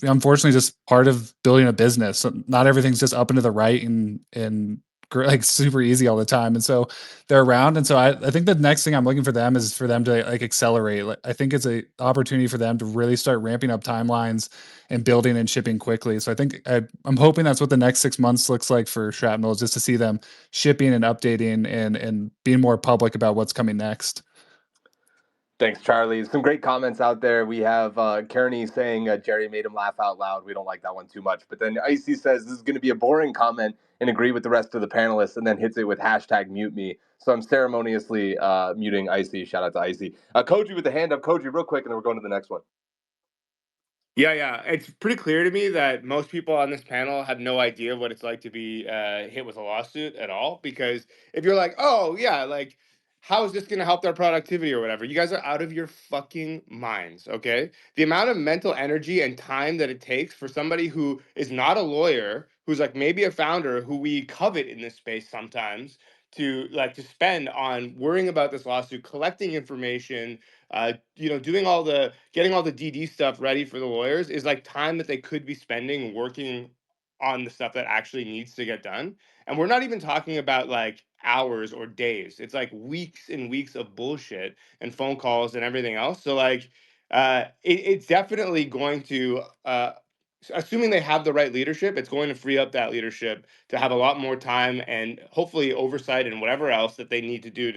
unfortunately just part of building a business. So not everything's just up and to the right and like super easy all the time. And so they're around. And so I think the next thing I'm looking for them is for them to like accelerate. Like, I think it's a opportunity for them to really start ramping up timelines and building and shipping quickly. So I think I'm hoping that's what the next 6 months looks like for Shrapnel, is just to see them shipping and updating and being more public about what's coming next. Thanks, Charlie. Some great comments out there. We have Kearney saying Jerry made him laugh out loud. We don't like that one too much. But then Icy says this is going to be a boring comment and agree with the rest of the panelists, and then hits it with hashtag mute me. So I'm ceremoniously muting Icy. Shout out to Icy. Kohji with the hand up. Kohji, real quick, and then we're going to the next one. Yeah. It's pretty clear to me that most people on this panel have no idea what it's like to be hit with a lawsuit at all. Because if you're like, oh, yeah, like, how is this going to help their productivity or whatever? You guys are out of your fucking minds, okay? The amount of mental energy and time that it takes for somebody who is not a lawyer, who's like maybe a founder who we covet in this space sometimes, to spend on worrying about this lawsuit, collecting information, doing getting all the DD stuff ready for the lawyers is like time that they could be spending working on the stuff that actually needs to get done. And we're not even talking about like hours or days. It's like weeks and weeks of bullshit and phone calls and everything else. So like, it's definitely going to, assuming they have the right leadership, it's going to free up that leadership to have a lot more time and hopefully oversight and whatever else that they need to do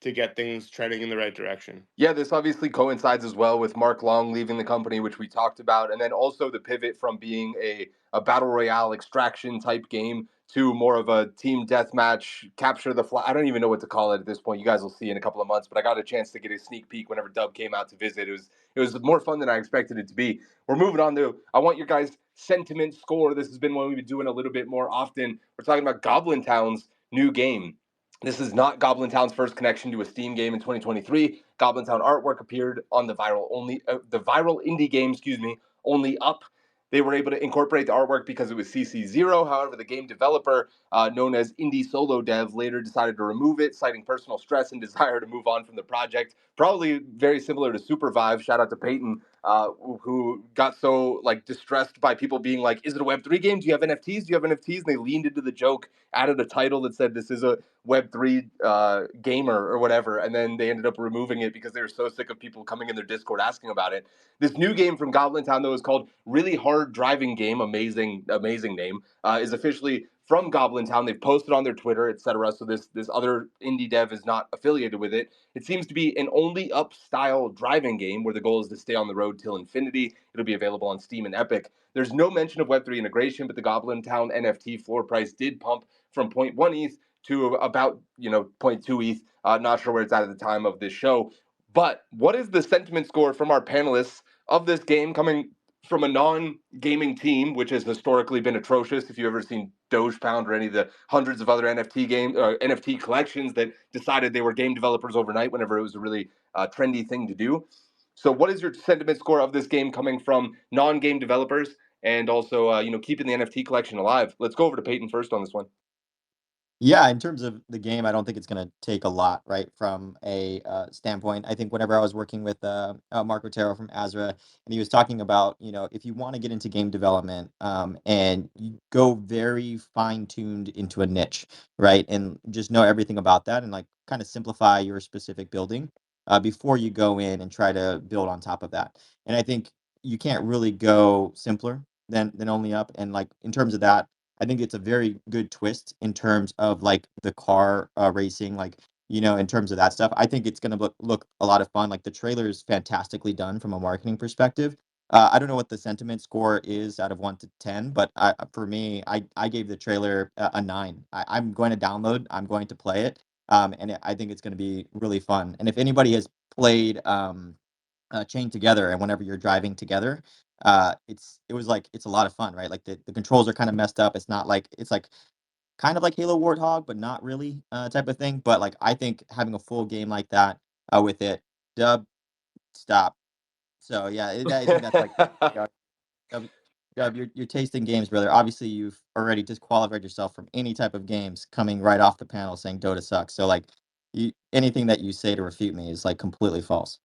to get things trending in the right direction. Yeah, this obviously coincides as well with Mark Long leaving the company, which we talked about, and then also the pivot from being a battle royale extraction type game to more of a team deathmatch, capture the flag. I don't even know what to call it at this point. You guys will see in a couple of months, but I got a chance to get a sneak peek whenever Dub came out to visit. It was more fun than I expected it to be. We're moving on to, I want your guys' sentiment score. This has been one we've been doing a little bit more often. We're talking about Goblintown's new game. This is not Goblintown's first connection to a Steam game in 2023. Goblintown artwork appeared on the viral indie game, Only Up. They were able to incorporate the artwork because it was CC0. However, the game developer, known as Indie Solo Dev, later decided to remove it, citing personal stress and desire to move on from the project. Probably very similar to Supervive. Shout out to Payton, who got so like distressed by people being like, "Is it a Web3 game? Do you have NFTs? Do you have NFTs?" And they leaned into the joke, added a title that said this is a Web3 gamer or whatever, and then they ended up removing it because they were so sick of people coming in their Discord asking about it. This new game from Goblintown, though, is called Really Hard Driving Game. Amazing name. Is officially from Goblintown. They've posted on their Twitter, etc. So this other indie dev is not affiliated with it. It seems to be an Only Up style driving game where the goal is to stay on the road till infinity. It'll be available on Steam and Epic. There's no mention of Web3 integration, but the Goblintown NFT floor price did pump from 0.1 ETH to about 0.2 ETH. Not sure where it's at the time of this show. But what is the sentiment score from our panelists of this game coming from a non-gaming team, which has historically been atrocious? If you've ever seen Doge Pound or any of the hundreds of other NFT collections that decided they were game developers overnight whenever it was a really trendy thing to do. So what is your sentiment score of this game coming from non-game developers and also keeping the NFT collection alive? Let's go over to Payton first on this one. Yeah, in terms of the game, I don't think it's going to take a lot, right, from a standpoint. I think whenever I was working with Mark Otero from Azra, and he was talking about, if you want to get into game development and you go very fine-tuned into a niche, right, and just know everything about that and like kind of simplify your specific building before you go in and try to build on top of that. And I think you can't really go simpler than Only Up. And like in terms of that, I think it's a very good twist in terms of like the car racing, like, in terms of that stuff. I think it's going to look a lot of fun. Like the trailer is fantastically done from a marketing perspective. I don't know what the sentiment score is out of 1 to 10, but for me, I gave the trailer a 9. I'm going to download, I'm going to play it. And I think it's going to be really fun. And if anybody has played chained together, and whenever you're driving together, it's a lot of fun, right? Like the controls are kind of messed up. It's not like it's like kind of like Halo Warthog, but not really type of thing. But like I think having a full game like that with it, Dub, stop. So yeah, I think that's like Dub, Dub, Dub, you're tasting games, brother. Obviously, you've already disqualified yourself from any type of games coming right off the panel saying Dota sucks. So like, anything that you say to refute me is like completely false.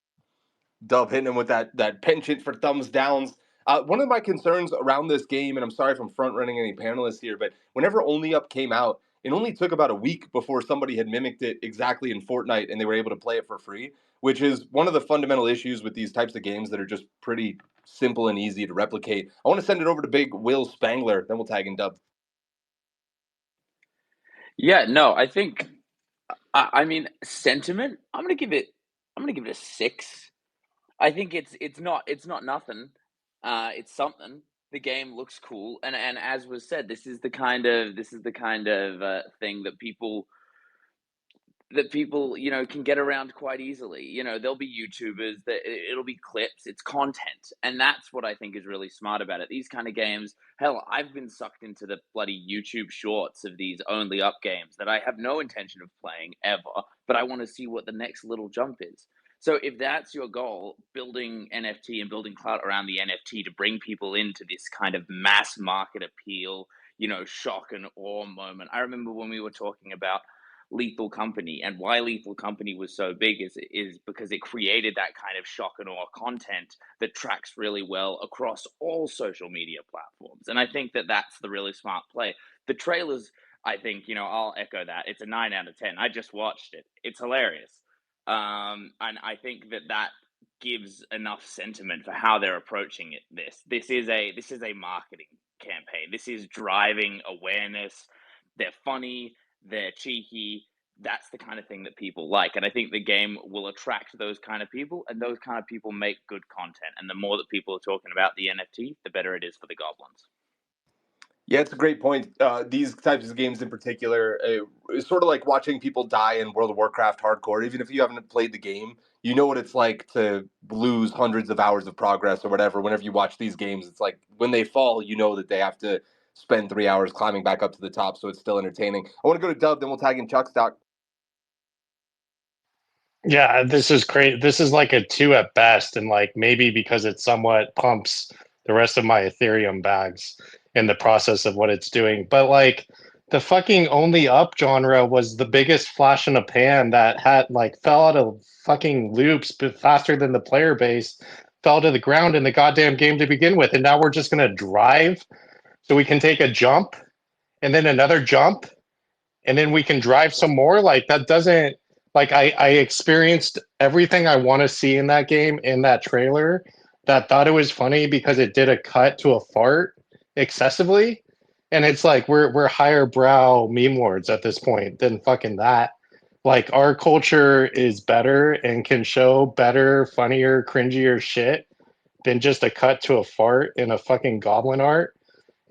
Dub hitting him with that penchant for thumbs downs. One of my concerns around this game, and I'm sorry if I'm front running any panelists here, but whenever Only Up came out, it only took about a week before somebody had mimicked it exactly in Fortnite and they were able to play it for free, which is one of the fundamental issues with these types of games that are just pretty simple and easy to replicate. I want to send it over to Big Will Spangler, then we'll tag in Dub. Yeah, no, I think I mean sentiment. I'm gonna give it a 6. I think it's not nothing. It's something. The game looks cool, and as was said, this is the kind of thing that people can get around quite easily. There'll be YouTubers that it'll be clips, it's content, and that's what I think is really smart about it. These kind of games, hell, I've been sucked into the bloody YouTube shorts of these only up games that I have no intention of playing ever, but I want to see what the next little jump is. So if that's your goal, building NFT and building clout around the NFT to bring people into this kind of mass market appeal, shock and awe moment. I remember when we were talking about Lethal Company, and why Lethal Company was so big is because it created that kind of shock and awe content that tracks really well across all social media platforms. And I think that that's the really smart play. The trailers, I think, I'll echo that. It's a 9 out of 10. I just watched it. It's hilarious. And I think that gives enough sentiment for how they're approaching it. This is a marketing campaign. This is driving awareness. They're funny, they're cheeky. That's the kind of thing that people like. And I think the game will attract those kind of people, and those kind of people make good content. And the more that people are talking about the NFT, the better it is for the goblins. Yeah, it's a great point. These types of games in particular, it's sort of like watching people die in World of Warcraft hardcore. Even if you haven't played the game, you know what it's like to lose hundreds of hours of progress or whatever. Whenever you watch these games, it's like when they fall, you know that they have to spend 3 hours climbing back up to the top, so it's still entertaining. I want to go to Dub, then we'll tag in Chuckstock. Yeah, this is great. This is like a 2 at best, and like maybe because it somewhat pumps the rest of my Ethereum bags in the process of what it's doing. But like the fucking only up genre was the biggest flash in a pan that had like fell out of fucking loops but faster than the player base fell to the ground in the goddamn game to begin with. And now we're just gonna drive so we can take a jump and then another jump and then we can drive some more. Like that doesn't like I experienced everything I want to see in that game in that trailer. That thought it was funny because it did a cut to a fart excessively, and it's like we're higher brow meme lords at this point than fucking that. Like our culture is better and can show better, funnier, cringier shit than just a cut to a fart in a fucking goblin art.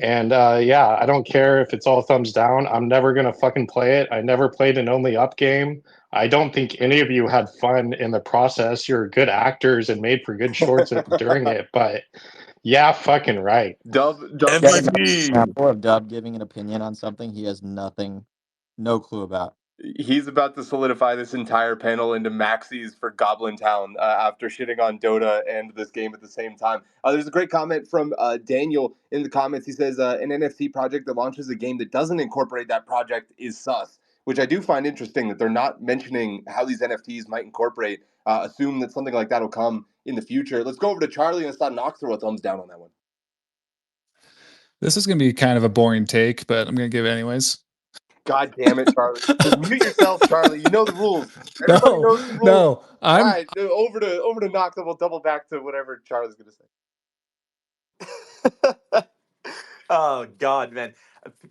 And yeah, I don't care if it's all thumbs down. I'm never gonna fucking play it. I never played an only up game. I don't think any of you had fun in the process. You're good actors and made for good shorts during it, but yeah, fucking right. Dub, Getting an MVP. example of Dub giving an opinion on something he has no clue about. he's about to solidify this entire panel into maxis for Goblintown after shitting on Dota and this game at the same time. There's a great comment from Daniel in the comments. He says, an NFT project that launches a game that doesn't incorporate that project is sus, which I do find interesting that they're not mentioning how these NFTs might incorporate. Assume that something like that will come in the future. Let's go over to Charlie and start Gnoc throw a thumbs down on that one. This is going to be kind of a boring take, but I'm going to give it anyways. God damn it, Charlie. Just mute yourself, Charlie. You know the rules. Everybody knows the rules. No, All right, over to Gnoc, then we'll double back to whatever Charlie's going to say. Oh God, man.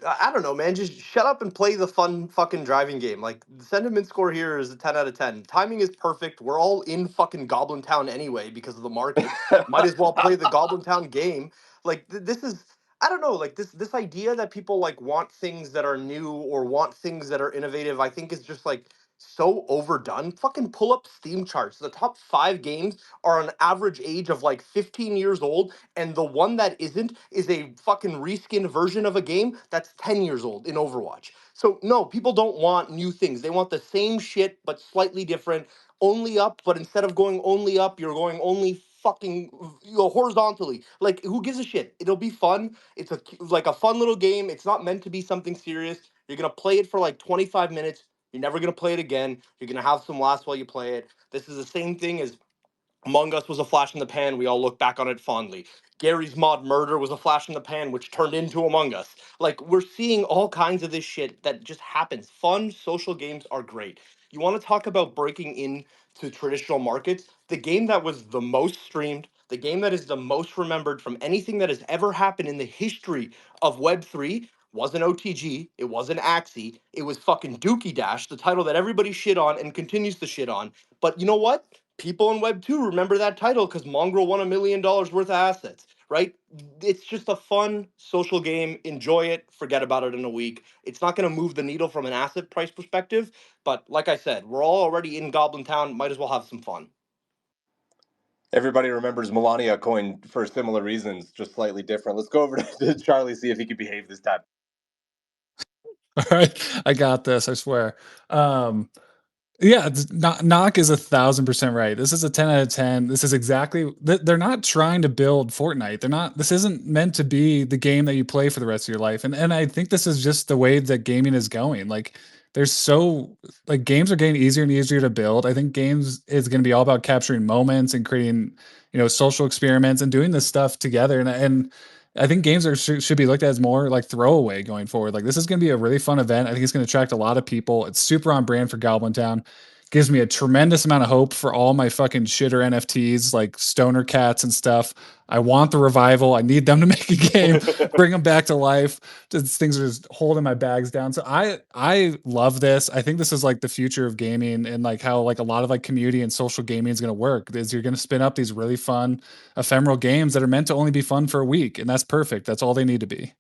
I don't know, man. Just shut up and play the fun fucking driving game. Like the sentiment score here is a 10 out of 10. Timing is perfect. We're all in fucking Goblintown anyway because of the market. Might as well play the Goblintown game. Like this is I don't know, like this idea that people like want things that are new or want things that are innovative, I think is just like so overdone. Fucking pull up Steam charts. The top 5 games are an average age of like 15 years old, and the one that isn't is a fucking reskin version of a game that's 10 years old in Overwatch. So no, people don't want new things. They want the same shit but slightly different. Only up, but instead of going only up, you're going only fucking horizontally. Like who gives a shit? It'll be fun. It's like a fun little game. It's not meant to be something serious. You're going to play it for like 25 minutes. You're never going to play it again. You're going to have some laughs while you play it. This is the same thing as Among Us was a flash in the pan. We all look back on it fondly. Gary's Mod Murder was a flash in the pan, which turned into Among Us. Like, we're seeing all kinds of this shit that just happens. Fun social games are great. You want to talk about breaking into traditional markets? The game that was the most streamed, the game that is the most remembered from anything that has ever happened in the history of Web3 wasn't OTG, it wasn't Axie, it was fucking Dookie Dash, the title that everybody shit on and continues to shit on. But you know what? People in Web 2 remember that title because Mongrel won $1 million worth of assets, right? It's just a fun social game. Enjoy it. Forget about it in a week. It's not going to move the needle from an asset price perspective. But like I said, we're all already in Goblintown. Might as well have some fun. Everybody remembers Melania coin for similar reasons, just slightly different. Let's go over to Charlie, see if he can behave this time. All right, I got this. I swear. Yeah, Knock is 1,000% right. This is a 10 out of 10. This is exactly. They're not trying to build Fortnite. They're not. This isn't meant to be the game that you play for the rest of your life. And I think this is just the way that gaming is going. Like, there's so like games are getting easier and easier to build. I think games is going to be all about capturing moments and creating, social experiments and doing this stuff together. And I think games should be looked at as more like throwaway going forward. Like, this is going to be a really fun event. I think it's going to attract a lot of people. It's super on brand for Goblintown. Gives me a tremendous amount of hope for all my fucking shitter NFTs like Stoner Cats and stuff. I want the revival. I need them to make a game, bring them back to life. Just things are just holding my bags down. So I love this. I think this is like the future of gaming and like how like a lot of like community and social gaming is going to work. Is you're going to spin up these really fun ephemeral games that are meant to only be fun for a week, and that's perfect. That's all they need to be.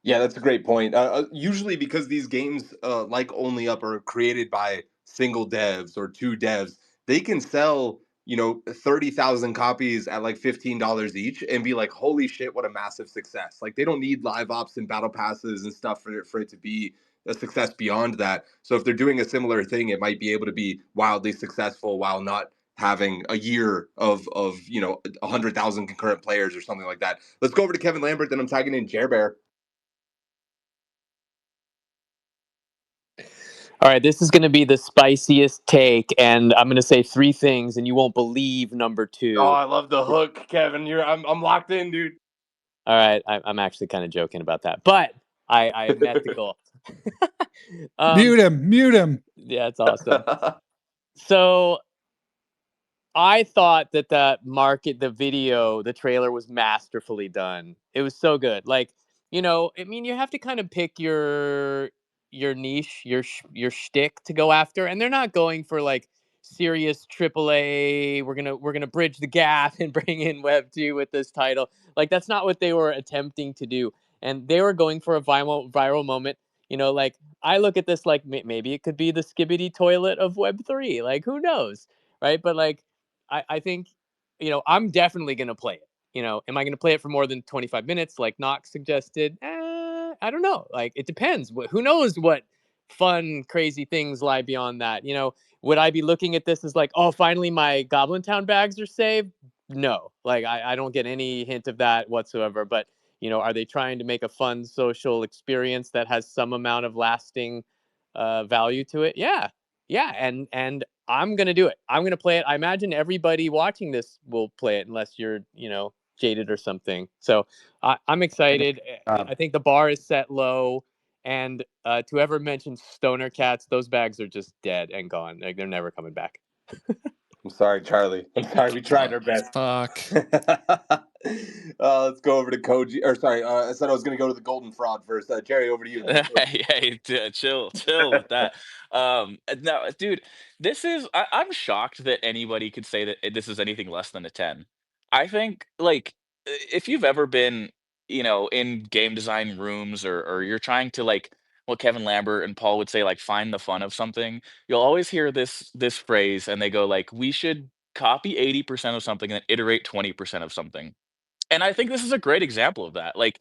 Yeah, that's a great point. Usually, because these games, like Only Up, are created by single devs or two devs, they can sell 30,000 copies at like $15 each and be like, holy shit, what a massive success! Like, they don't need live ops and battle passes and stuff for it to be a success beyond that. So if they're doing a similar thing, it might be able to be wildly successful while not having a year of 100,000 concurrent players or something like that. Let's go over to Kevin Lambert. Then I'm tagging in Jer Bear. All right, this is going to be the spiciest take, and I'm going to say three things, and you won't believe number Oh, two. I love the hook, Kevin. I'm locked in, dude. All right, I'm actually kind of joking about that, but I met the goal. Mute him. Yeah, it's awesome. So I thought that the video, the trailer was masterfully done. It was so good. Like, I mean, you have to kind of pick your niche, your shtick to go after, and they're not going for like serious AAA. We're gonna bridge the gap and bring in Web 2 with this title. Like, that's not what they were attempting to do, and they were going for a viral moment. Like, I look at this like maybe it could be the Skibbity toilet of Web 3. Like, who knows, right? But like, I think, I'm definitely going to play it. Am I going to play it for more than 25 minutes like Gnoc suggested? I don't know. Like, it depends. Who knows what fun, crazy things lie beyond that? Would I be looking at this as like, oh, finally my Goblintown bags are saved? No, like I don't get any hint of that whatsoever. But, are they trying to make a fun social experience that has some amount of lasting value to it? Yeah, and I'm gonna do it. I'm gonna play it. I imagine everybody watching this will play it, unless you're, jaded or something. So I'm excited. I think the bar is set low, and to whoever mentioned Stoner Cats, those bags are just dead and gone. Like, they're never coming back. I'm sorry, Charlie. I'm sorry. We tried our best. Fuck. Let's go over to Koji. Or sorry, I said I was going to go to the Golden Fraud first. Jerry, over to you. Chill with that. No, dude, I'm shocked that anybody could say that this is anything less than a 10. I think, like, if you've ever been, in game design rooms, or you're trying to, like, what Kevin Lambert and Paul would say, like, find the fun of something, you'll always hear this phrase, and they go like, we should copy 80% of something and iterate 20% of something. And I think this is a great example of that. Like,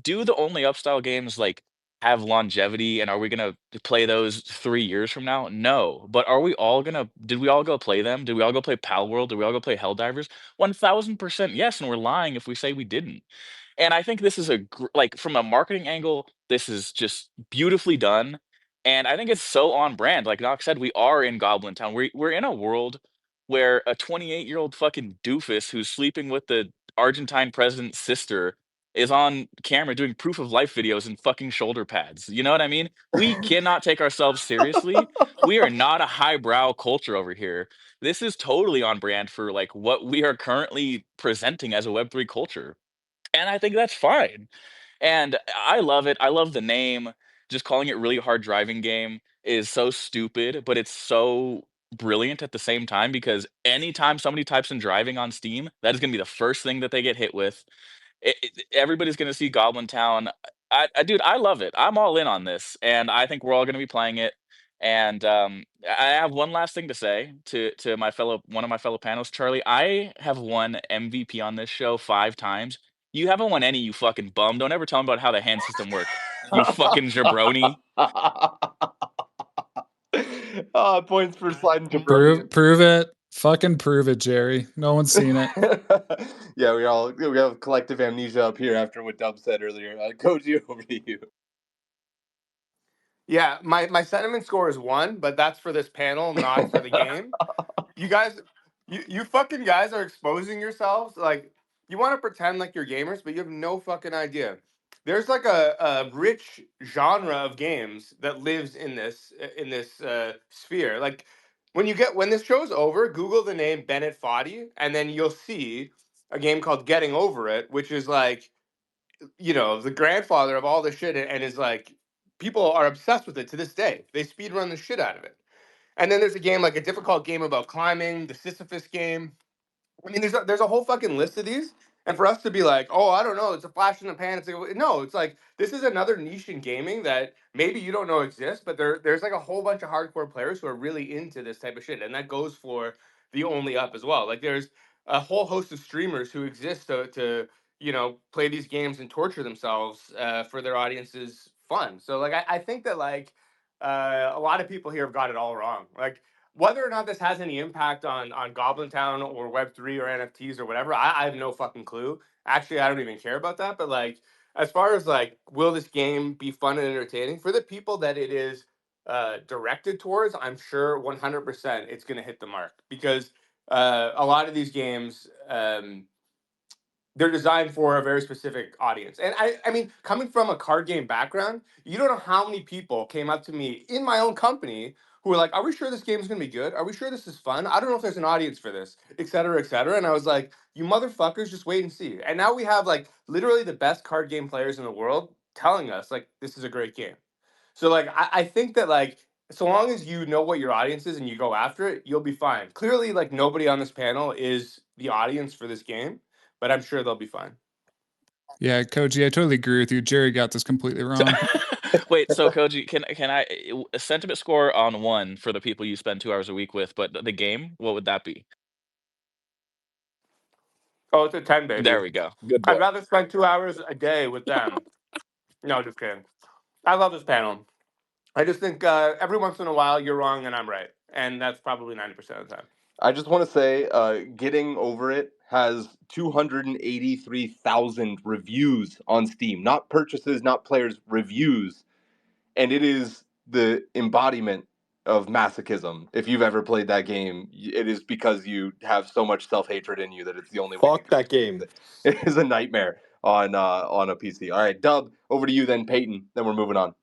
do the only upstyle games like have longevity, and are we gonna play those 3 years from now? No. But are we all gonna did we all go play them? Did we all go play Pal World? Did we all go play Helldivers? 1000% yes, and we're lying if we say we didn't. And I think this is like, from a marketing angle, this is just beautifully done. And I think it's so on brand. Like Doc said, we are in Goblin Town. We're in a world where a 28-year-old fucking doofus who's sleeping with the Argentine president's sister is on camera doing proof of life videos in fucking shoulder pads. You know what I mean? We cannot take ourselves seriously. We are not a highbrow culture over here. This is totally on brand for like what we are currently presenting as a Web3 culture. And I think that's fine. And I love it. I love the name. Just calling it really hard driving game is so stupid, but it's so brilliant at the same time because anytime somebody types in driving on Steam, that is going to be the first thing that they get hit with. Everybody's going to see Goblintown. Dude, I love it. I'm all in on this, and I think we're all going to be playing it. And I have one last thing to say to one of my fellow panelists, Charlie. I have won MVP on this show 5 times. You haven't won any, you fucking bum. Don't ever tell me about how the hand system work. You fucking jabroni. Points for sliding jabroni. Prove it. Fucking prove it, Jerry. No one's seen it. Yeah, we have collective amnesia up here after what Dub said earlier. Kohji, over to you. Yeah, my sentiment score is 1, but that's for this panel, not for the game. You guys, you fucking guys are exposing yourselves. Like, you want to pretend like you're gamers, but you have no fucking idea. There's like a rich genre of games that lives in this sphere. Like, when this show's over, Google the name Bennett Foddy, and then you'll see a game called Getting Over It, which is like, the grandfather of all this shit, and is like, people are obsessed with it to this day. They speed run the shit out of it. And then there's a game like a difficult game about climbing, the Sisyphus game. I mean, there's a whole fucking list of these, and for us to be like, oh, I don't know, it's a flash in the pan. It's like, no, it's like this is another niche in gaming that maybe you don't know exists, but there's like a whole bunch of hardcore players who are really into this type of shit, and that goes for the Only Up as well. Like there's a whole host of streamers who exist to play these games and torture themselves for their audience's fun. So like I think that like a lot of people here have got it all wrong. Like whether or not this has any impact on Goblintown or Web3 or NFTs or whatever, I have no fucking clue. Actually, I don't even care about that. But like, as far as like, will this game be fun and entertaining for the people that it is directed towards? I'm sure 100% it's going to hit the mark because a lot of these games. They're designed for a very specific audience. And I mean, coming from a card game background, you don't know how many people came up to me in my own company who were like, are we sure this game is going to be good? Are we sure this is fun? I don't know if there's an audience for this, et cetera, et cetera. And I was like, you motherfuckers, just wait and see. And now we have like literally the best card game players in the world telling us like, this is a great game. So like, I think that like, so long as you know what your audience is and you go after it, you'll be fine. Clearly, like nobody on this panel is the audience for this game, but I'm sure they'll be fine. Yeah, Kohji, I totally agree with you. Jerry got this completely wrong. Wait, so Kohji, can I a sentiment score on 1 for the people you spend 2 hours a week with, but the game, what would that be? Oh, it's a 10, baby. There we go. Good boy. I'd rather spend 2 hours a day with them. No, just kidding. I love this panel. I just think every once in a while you're wrong and I'm right. And that's probably 90% of the time. I just want to say, Getting Over It has 283,000 reviews on Steam. Not purchases, not players, reviews. And it is the embodiment of masochism. If you've ever played that game, it is because you have so much self-hatred in you that it's the only way. Fuck that game. It is a nightmare on a PC. All right, Dub, over to you then, Payton. Then we're moving on.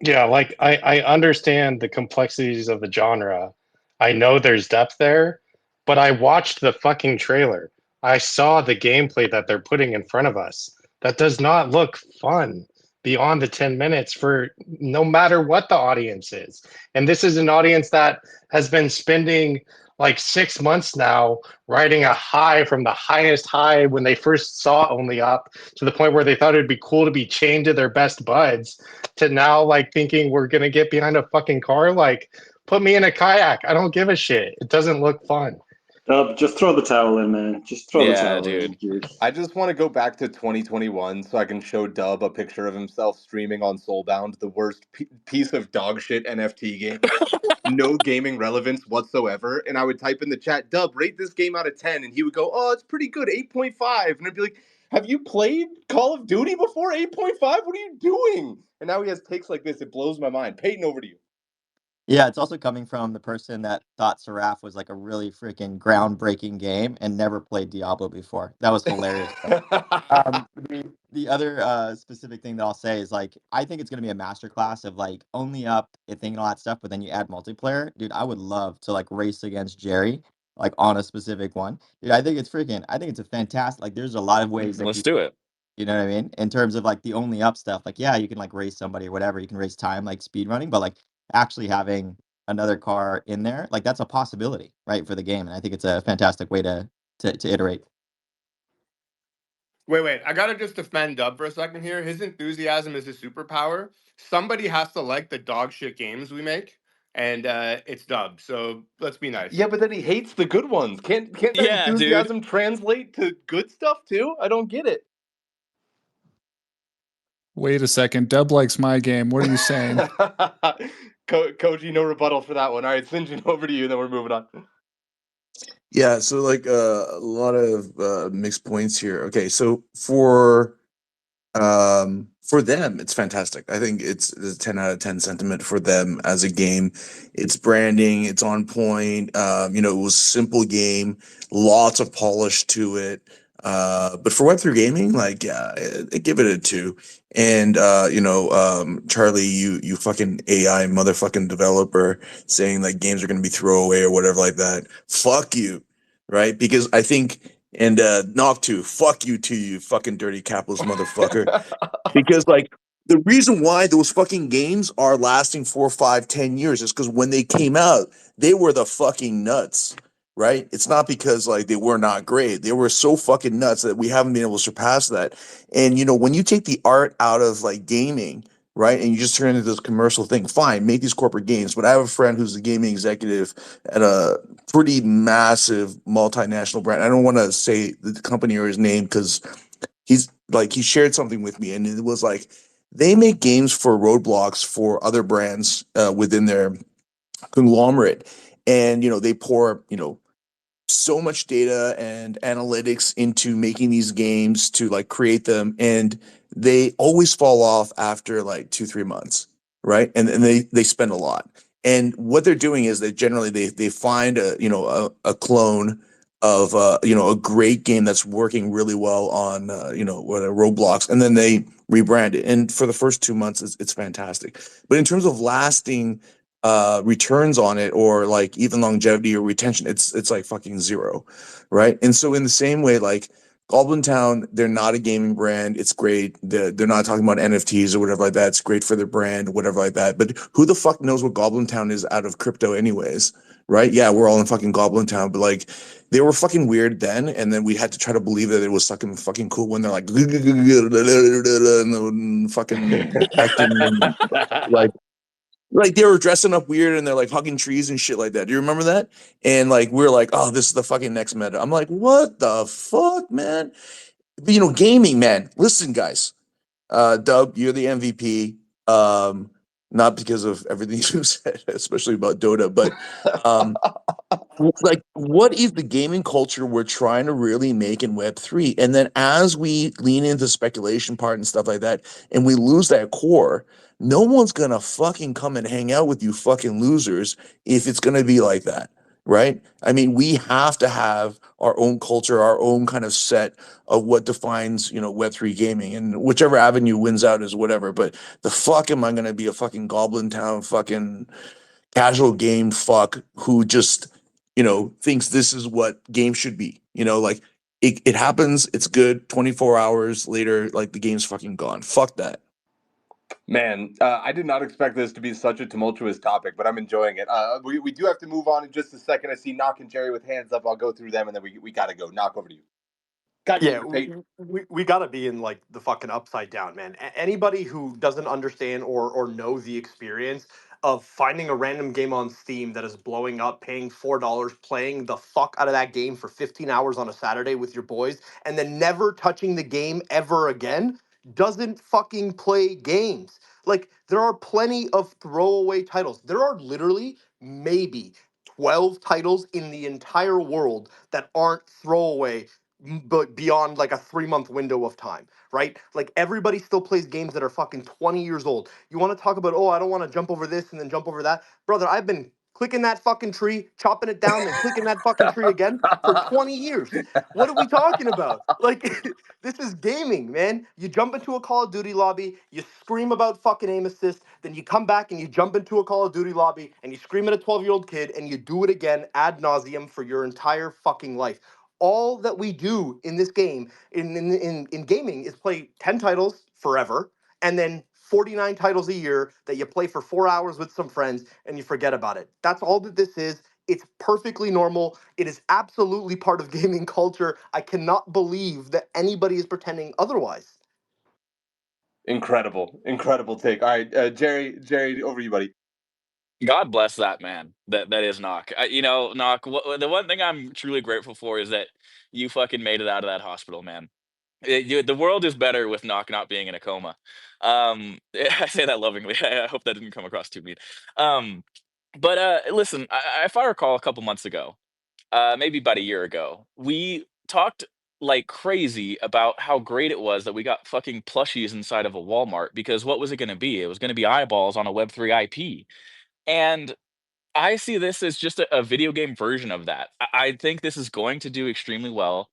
Yeah, like I understand the complexities of the genre. I know there's depth there, but I watched the fucking trailer. I saw the gameplay that they're putting in front of us. That does not look fun beyond the 10 minutes for no matter what the audience is. And this is an audience that has been spending like 6 months now riding a high from the highest high when they first saw Only Up to the point where they thought it'd be cool to be chained to their best buds to now like thinking we're going to get behind a fucking car. Like, put me in a kayak. I don't give a shit. It doesn't look fun. Just throw the towel in, man. Just throw the towel dude. in. I just want to go back to 2021 so I can show Dub a picture of himself streaming on Soulbound, the worst piece of dog shit NFT game. No gaming relevance whatsoever. And I would type in the chat, Dub, rate this game out of 10. And he would go, oh, it's pretty good, 8.5. And I'd be like, have you played Call of Duty before? 8.5? What are you doing? And now he has takes like this. It blows my mind. Payton, over to you. Yeah, it's also coming from the person that thought Seraph was like a really freaking groundbreaking game and never played Diablo before. That was hilarious. The other specific thing that I'll say is like I think it's gonna be a masterclass of like only up and thing and all that stuff, but then you add multiplayer. Dude, I would love to like race against Jerry, like on a specific one. Dude, I think it's a fantastic like there's a lot of ways that Let's do it. you know what I mean? In terms of like the only up stuff, like yeah, you can like race somebody or whatever, you can race time like speed running, but like actually having another car in there, like that's a possibility, right, for the game. And I think it's a fantastic way to iterate. Wait. I gotta just defend Dub for a second here. His enthusiasm is his superpower. Somebody has to like the dog shit games we make, and it's Dub. So let's be nice. Yeah, but then he hates the good ones. Can't that Yeah, dude. enthusiasm translate to good stuff too? I don't get it. Wait a second. Dub likes my game. What are you saying? Koji, no rebuttal for that one. All right, Sinjin, over to you, then we're moving on. Yeah, so like a lot of mixed points here. Okay, so for them, it's fantastic. I think it's a 10 out of 10 sentiment for them as a game. It's branding, it's on point. It was a simple game, lots of polish to it. But for Web3 gaming, like, yeah, I give it a 2. And Charlie, you fucking AI motherfucking developer saying like games are gonna be throwaway or whatever like that. Fuck you, right? Because I think and Gnoc too, fuck you too, you fucking dirty capitalist motherfucker. Because like the reason why those fucking games are lasting 4, 5, 10 years is because when they came out, they were the fucking nuts, right? It's not because like they were not great. They were so fucking nuts that we haven't been able to surpass that. And when you take the art out of like gaming, right, and you just turn it into this commercial thing, fine, make these corporate games. But I have a friend who's a gaming executive at a pretty massive multinational brand. I don't want to say the company or his name because he shared something with me, and it was like they make games for roadblocks for other brands within their conglomerate, and they pour so much data and analytics into making these games to like create them, and they always fall off after like 2 3 months, right? And they spend a lot, and what they're doing is they find a clone of a great game that's working really well on what Roblox, and then they rebrand it, and for the first 2 months it's fantastic, but in terms of lasting returns on it or like even longevity or retention, it's like fucking zero, right? And so in the same way, like Goblintown, they're not a gaming brand. It's great. They're not talking about NFTs or whatever like that. It's great for their brand, whatever like that. But who the fuck knows what Goblintown is out of crypto anyways, right? Yeah, we're all in fucking Goblintown, but like they were fucking weird then, and then we had to try to believe that it was fucking cool when they're like and fucking acting and like they were dressing up weird and they're like hugging trees and shit like that. Do you remember that? And like we're like, oh, this is the fucking next meta. I'm like, what the fuck, man? But, gaming, man. Listen, guys. Dub, you're the MVP. Not because of everything you said, especially about Dota, but like what is the gaming culture we're trying to really make in Web3? And then as we lean into speculation part and stuff like that, and we lose that core, no one's gonna fucking come and hang out with you fucking losers if it's gonna be like that, right? I mean, we have to have our own culture, our own kind of set of what defines, Web3 gaming, and whichever avenue wins out is whatever. But the fuck am I gonna be a fucking Goblin Town fucking casual game fuck who just thinks this is what game should be, like it happens, it's good, 24 hours later like the game's fucking gone. Fuck that. Man, I did not expect this to be such a tumultuous topic, but I'm enjoying it. We do have to move on in just a second. I see Knock and Jerry with hands up. I'll go through them, and then we got to go. Knock, over to you. Got you, Yeah, Mr. Payton. we got to be in like the fucking upside down, man. Anybody who doesn't understand or know the experience of finding a random game on Steam that is blowing up, paying $4, playing the fuck out of that game for 15 hours on a Saturday with your boys, and then never touching the game ever again, doesn't fucking play games. Like, there are plenty of throwaway titles. There are literally maybe 12 titles in the entire world that aren't throwaway but beyond like a 3-month window of time, right? Like everybody still plays games that are fucking 20 years old. You want to talk about, oh, I don't want to jump over this and then jump over that. Brother, I've been clicking that fucking tree, chopping it down, and clicking that fucking tree again for 20 years. What are we talking about? Like, this is gaming, man. You jump into a Call of Duty lobby, you scream about fucking aim assist, then you come back and you jump into a Call of Duty lobby and you scream at a 12-year-old kid and you do it again ad nauseum for your entire fucking life. All that we do in this game, in gaming, is play 10 titles forever and then 49 titles a year that you play for 4 hours with some friends and you forget about it. That's all that this is. It's perfectly normal. It is absolutely part of gaming culture. I cannot believe that anybody is pretending otherwise. Incredible take. All right, Jerry, over to you, buddy. God bless that man. That is Gnoc. You know, Gnoc. The one thing I'm truly grateful for is that you fucking made it out of that hospital, man. The world is better with Gnoc not being in a coma. I say that lovingly. I hope that didn't come across too mean. Um, but listen, if I recall, a couple months ago, maybe about a year ago, we talked like crazy about how great it was that we got fucking plushies inside of a Walmart because what was it going to be? It was going to be eyeballs on a Web3 IP. And I see this as just a video game version of that. I think this is going to do extremely well.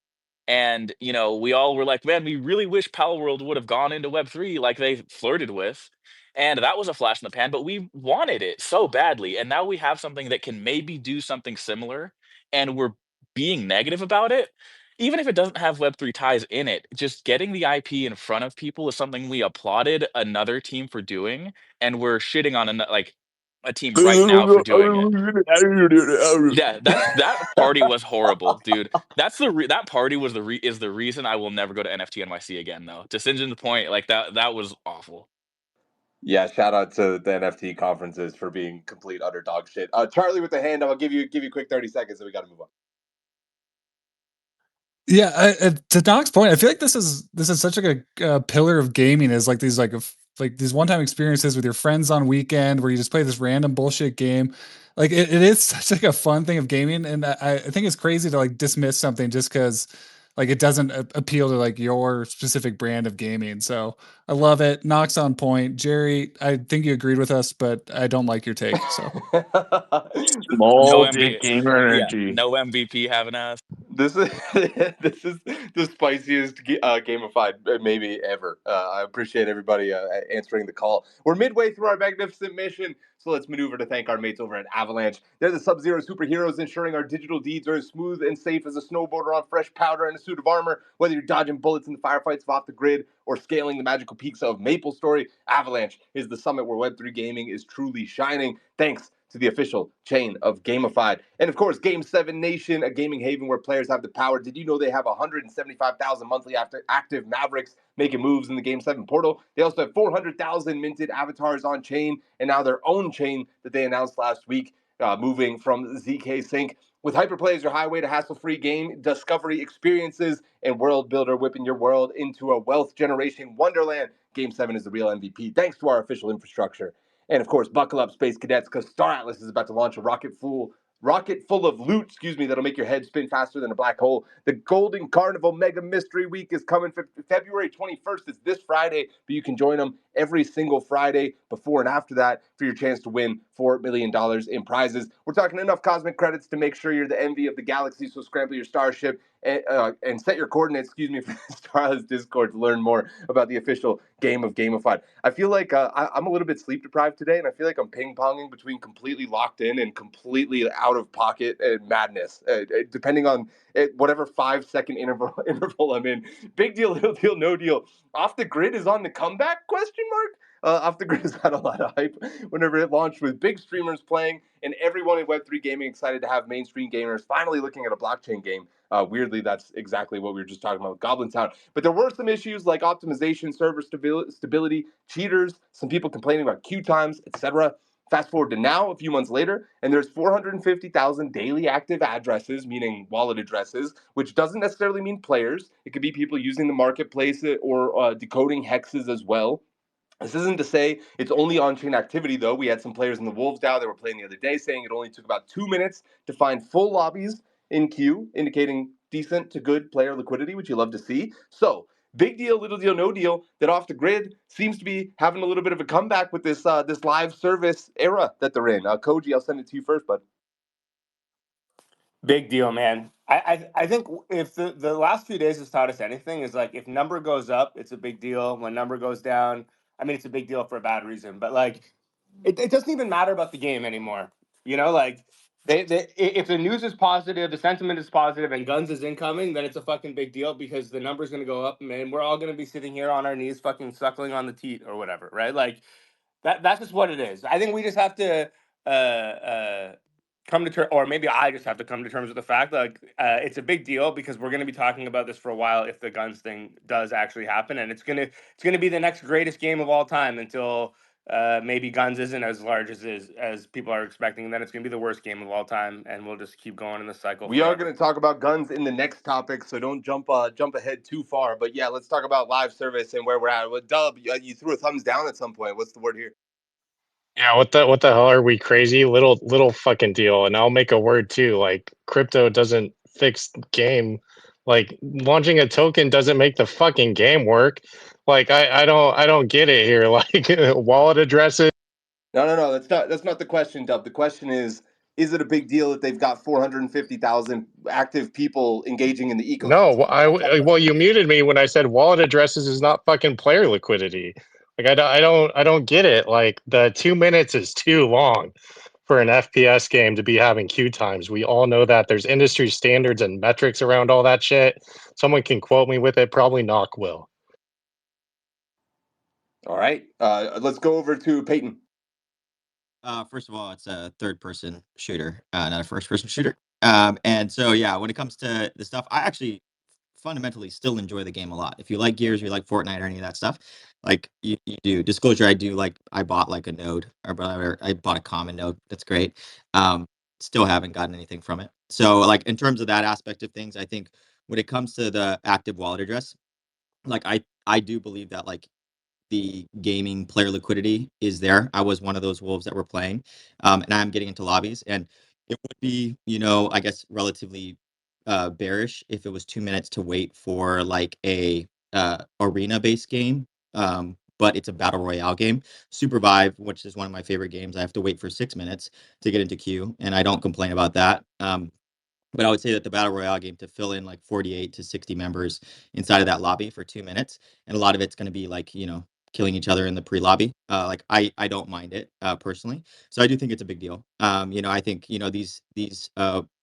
And, you know, we all were like, man, we really wish Pal World would have gone into Web3 like they flirted with. And that was a flash in the pan, but we wanted it so badly. And now we have something that can maybe do something similar, and we're being negative about it. Even if it doesn't have Web3 ties in it, just getting the IP in front of people is something we applauded another team for doing. And we're shitting on like a team right now for doing it. Yeah, that party was horrible, dude. That party was is the reason I will never go to NFT NYC again, though. To Sinjin's point, like that was awful. Yeah, shout out to the NFT conferences for being complete utter dog shit. Charlie with the hand, I'll give you a quick 30 seconds, so we got to move on. Yeah, to Doc's point, I feel like this is such like a pillar of gaming, is like these like these one-time experiences with your friends on weekend where you just play this random bullshit game. Like it is such like a fun thing of gaming, and I think it's crazy to like dismiss something just because like it doesn't appeal to like your specific brand of gaming. So I love it. Knocks on point. Jerry, I think you agreed with us, but I don't like your take. So No Small dick MV, gamer yeah, energy. no MVP having us. This is this is the spiciest gamified maybe ever. I appreciate everybody answering the call. We're midway through our magnificent mission, so let's maneuver to thank our mates over at Avalanche. They're the Sub-Zero superheroes, ensuring our digital deeds are as smooth and safe as a snowboarder on fresh powder and a suit of armor. Whether you're dodging bullets in the firefights of Off the Grid or scaling the magical peaks of MapleStory, Avalanche is the summit where Web3 gaming is truly shining. Thanks to the official chain of Gamified. And of course, Game 7 Nation, a gaming haven where players have the power. Did you know they have 175,000 monthly active Mavericks making moves in the Game 7 portal? They also have 400,000 minted avatars on chain, and now their own chain that they announced last week, moving from ZK Sync. With Hyperplay as your highway to hassle-free game discovery experiences and World Builder whipping your world into a wealth generation wonderland, Game 7 is the real MVP, thanks to our official infrastructure. And of course, buckle up, Space Cadets, because Star Atlas is about to launch a rocket full of loot, that'll make your head spin faster than a black hole. The Golden Carnival Mega Mystery Week is coming for February 21st. It's this Friday, but you can join them every single Friday before and after that for your chance to win $4 million in prizes. We're talking enough cosmic credits to make sure you're the envy of the galaxy, so scramble your starship and set your coordinates, for the Star Atlas Discord to learn more about the official game of Gamified. I feel like I'm a little bit sleep deprived today, and I feel like I'm ping-ponging between completely locked in and completely out of pocket madness, depending on whatever 5-second interval I'm in. Big deal, little deal, no deal. Off the Grid is on the comeback? Question mark. Off the Grid has had a lot of hype whenever it launched, with big streamers playing and everyone in Web3 gaming excited to have mainstream gamers finally looking at a blockchain game. Weirdly, that's exactly what we were just talking about with Goblintown. But there were some issues like optimization, server stability, cheaters, some people complaining about queue times, etc. Fast forward to now, a few months later, and there's 450,000 daily active addresses, meaning wallet addresses, which doesn't necessarily mean players. It could be people using the marketplace or decoding hexes as well. This isn't to say it's only on-chain activity, though. We had some players in the Wolves DAO that were playing the other day saying it only took about 2 minutes to find full lobbies in queue, indicating decent to good player liquidity, which you love to see. So big deal, little deal, no deal. That Off the Grid seems to be having a little bit of a comeback with this live service era that they're in. Kohji, I'll send it to you first, bud. Big deal, man. I think if the last few days has taught us anything is like if number goes up, it's a big deal. When number goes down, I mean it's a big deal for a bad reason. But like it doesn't even matter about the game anymore. You know, like if the news is positive, the sentiment is positive, and guns is incoming, then it's a fucking big deal because the number's gonna go up, and we're all gonna be sitting here on our knees, fucking suckling on the teat or whatever, right? Like that's just what it is. I think we just have to come to terms, or maybe I just have to come to terms with the fact that it's a big deal because we're going to be talking about this for a while if the guns thing does actually happen, and it's gonna be the next greatest game of all time until maybe guns isn't as large as people are expecting, and then it's gonna be the worst game of all time, and we'll just keep going in the cycle. We are forever. going to talk about guns in the next topic, so don't jump ahead too far. But yeah, let's talk about live service and where we're at. Well, Dub, you threw a thumbs down at some point. What's the word here? Yeah, what the hell are we crazy? Little fucking deal. And I'll make a word too. Like crypto doesn't fix game. Like launching a token doesn't make the fucking game work. Like I don't get it here. Like wallet addresses. No. That's not the question, Dub. The question is it a big deal that they've got 450,000 active people engaging in the ecosystem? No, well you muted me when I said wallet addresses is not fucking player liquidity. Like I don't get it. Like the 2 minutes is too long for an FPS game to be having queue times. We all know that there's industry standards and metrics around all that shit. Someone can quote me with it. Probably Gnoc will. All right. Let's go over to Payton. First of all, it's a third-person shooter, not a first-person shooter. And so yeah, when it comes to the stuff, I actually fundamentally still enjoy the game a lot. If you like Gears, or you like Fortnite or any of that stuff, like you do. Disclosure, I bought like a node or whatever. I bought a common node. That's great. Um, Still haven't gotten anything from it. So like in terms of that aspect of things, I think when it comes to the active wallet address, like I do believe that like the gaming player liquidity is there. I was one of those wolves that were playing, and I'm getting into lobbies, and it would be, I guess relatively bearish if it was 2 minutes to wait for like a arena-based game. But it's a battle royale game. Supervive, which is one of my favorite games, I have to wait for 6 minutes to get into queue, and I don't complain about that. But I would say that the battle royale game to fill in like 48 to 60 members inside of that lobby for 2 minutes, and a lot of it's going to be like killing each other in the pre-lobby. Like I don't mind it personally, so I do think it's a big deal. I think these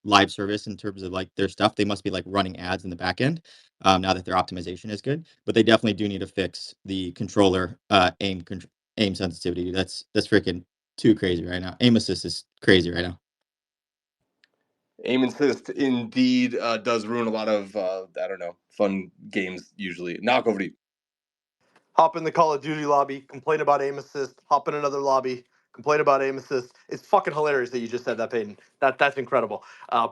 live service in terms of like their stuff, they must be like running ads in the back end now that their optimization is good, but they definitely do need to fix the controller aim sensitivity. That's freaking too crazy right now. Aim assist is crazy right now. Aim assist indeed does ruin a lot of fun games usually. Knock over to you. Hop in the Call of Duty lobby, complain about aim assist, hop in another lobby, complain about aim assist. It's fucking hilarious that you just said that, Payton. That's incredible.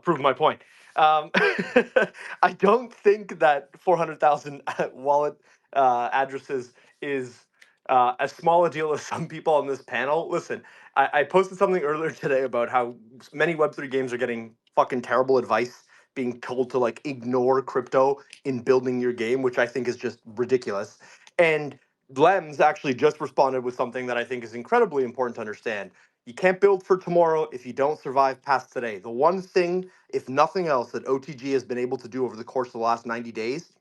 Prove my point. I don't think that 400,000 wallet addresses is as small a deal as some people on this panel. Listen, I posted something earlier today about how many Web3 games are getting fucking terrible advice, being told to like ignore crypto in building your game, which I think is just ridiculous. And Lems actually just responded with something that I think is incredibly important to understand. You can't build for tomorrow if you don't survive past today. The one thing, if nothing else, that OTG has been able to do over the course of the last 90 days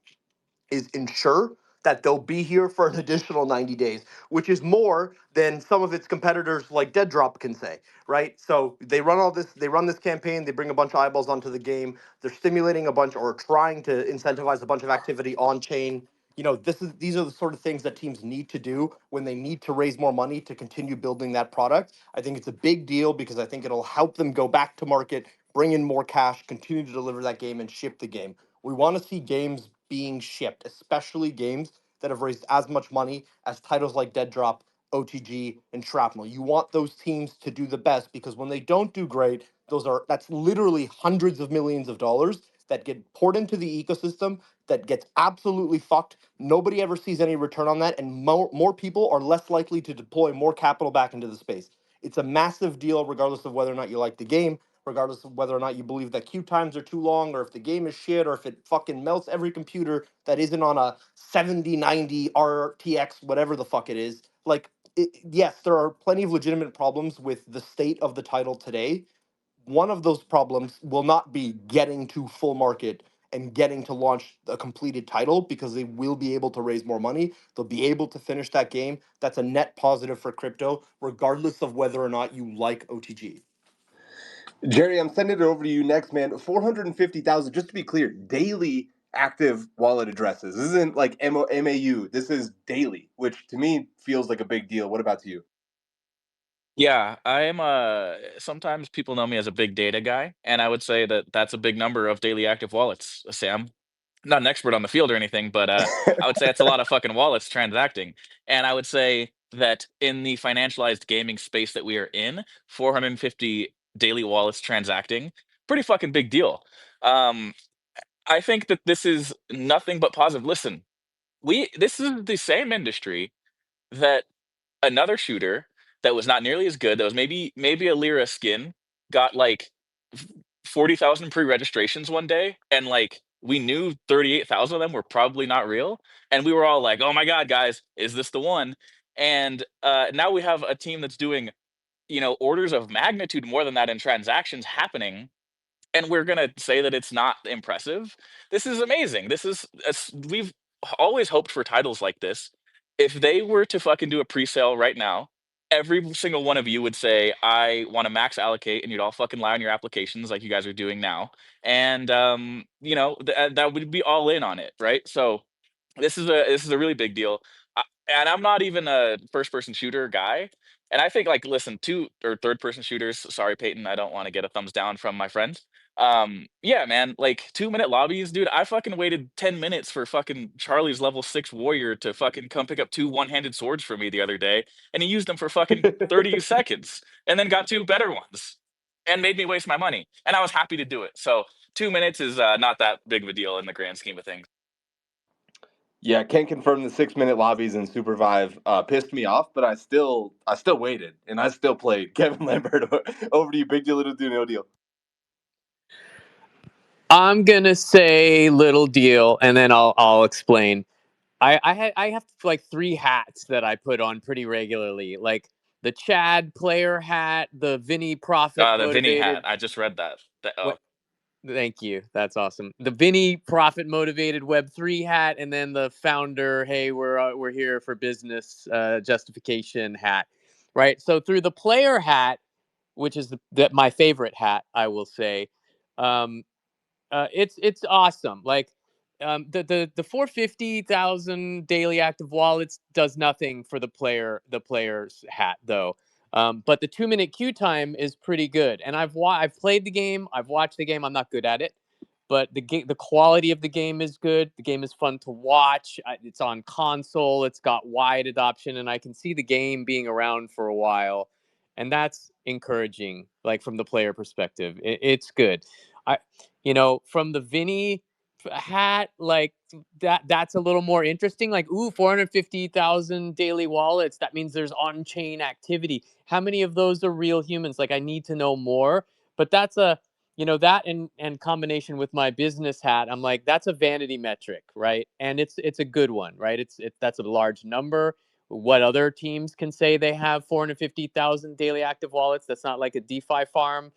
is ensure that they'll be here for an additional 90 days, which is more than some of its competitors like Dead Drop can say, right? So they run this campaign, they bring a bunch of eyeballs onto the game, they're stimulating a bunch or trying to incentivize a bunch of activity on chain. These are the sort of things that teams need to do when they need to raise more money to continue building that product. I think it's a big deal because I think it'll help them go back to market, bring in more cash, continue to deliver that game and ship the game. We want to see games being shipped, especially games that have raised as much money as titles like Dead Drop, OTG, and Shrapnel. You want those teams to do the best because when they don't do great, that's literally hundreds of millions of dollars that get poured into the ecosystem that gets absolutely fucked. Nobody ever sees any return on that, and more people are less likely to deploy more capital back into the space. It's a massive deal, regardless of whether or not you like the game, regardless of whether or not you believe that queue times are too long, or if the game is shit, or if it fucking melts every computer that isn't on a 7090 RTX, whatever the fuck it is. Like, yes, there are plenty of legitimate problems with the state of the title today. One of those problems will not be getting to full market and getting to launch a completed title, because they will be able to raise more money. They'll be able to finish that game. That's a net positive for crypto, regardless of whether or not you like OTG. Jerry, I'm sending it over to you next, man. 450,000, just to be clear, daily active wallet addresses. This isn't like MAU. This is daily, which to me feels like a big deal. What about to you? Yeah, I'm sometimes people know me as a big data guy, and I would say that that's a big number of daily active wallets, Sam. Not an expert on the field or anything, but I would say it's a lot of fucking wallets transacting. And I would say that in the financialized gaming space that we are in, 450 daily wallets transacting, pretty fucking big deal. Um, I think that this is nothing but positive. Listen, this is the same industry that another shooter that was not nearly as good, that was maybe a Lyra skin, got like 40,000 pre-registrations one day, and like we knew 38,000 of them were probably not real, and we were all like, "Oh my god, guys, is this the one?" And now we have a team that's doing, orders of magnitude more than that in transactions happening, and we're gonna say that it's not impressive. This is amazing. We've always hoped for titles like this. If they were to fucking do a pre-sale right now, every single one of you would say, "I want to max allocate," and you'd all fucking lie on your applications like you guys are doing now, and that would be all in on it, right? So this is a really big deal. And I'm not even a first person shooter guy. And I think, like, listen, two or third person shooters. Sorry, Payton, I don't want to get a thumbs down from my friends. Yeah, man, like 2 minute lobbies, dude. I fucking waited 10 minutes for fucking Charlie's level 6 warrior to fucking come pick up two one-handed swords for me the other day, and he used them for fucking 30 seconds, and then got two better ones, and made me waste my money, and I was happy to do it. So 2 minutes is not that big of a deal in the grand scheme of things. Yeah, can't confirm the 6 minute lobbies in Super Vive pissed me off, but I still waited and I still played. Kevin Lambert, over to you. Big deal, little deal, no deal. I'm gonna say little deal, and then I'll explain. I have like 3 hats that I put on pretty regularly, like the Chad player hat, the Vinny profit The Vinny hat. motivated. I just read that. What? Thank you. That's awesome. The Vinny profit motivated Web3 hat, and then the founder, hey, we're here for business justification hat, right? So through the player hat, which is my favorite hat, I will say. It's awesome. Like the 450,000 daily active wallets does nothing for the player's hat though. But the 2 minute queue time is pretty good. And I've played the game. I've watched the game. I'm not good at it, but the quality of the game is good. The game is fun to watch. It's on console. It's got wide adoption, and I can see the game being around for a while, and that's encouraging. Like from the player perspective, it's good. I, from the Vinny hat, like that's a little more interesting. Like, ooh, 450,000 daily wallets. That means there's on-chain activity. How many of those are real humans? Like, I need to know more. But that's that and combination with my business hat, I'm like, that's a vanity metric, right? And it's a good one, right? That's a large number. What other teams can say they have 450,000 daily active wallets? That's not like a DeFi farm,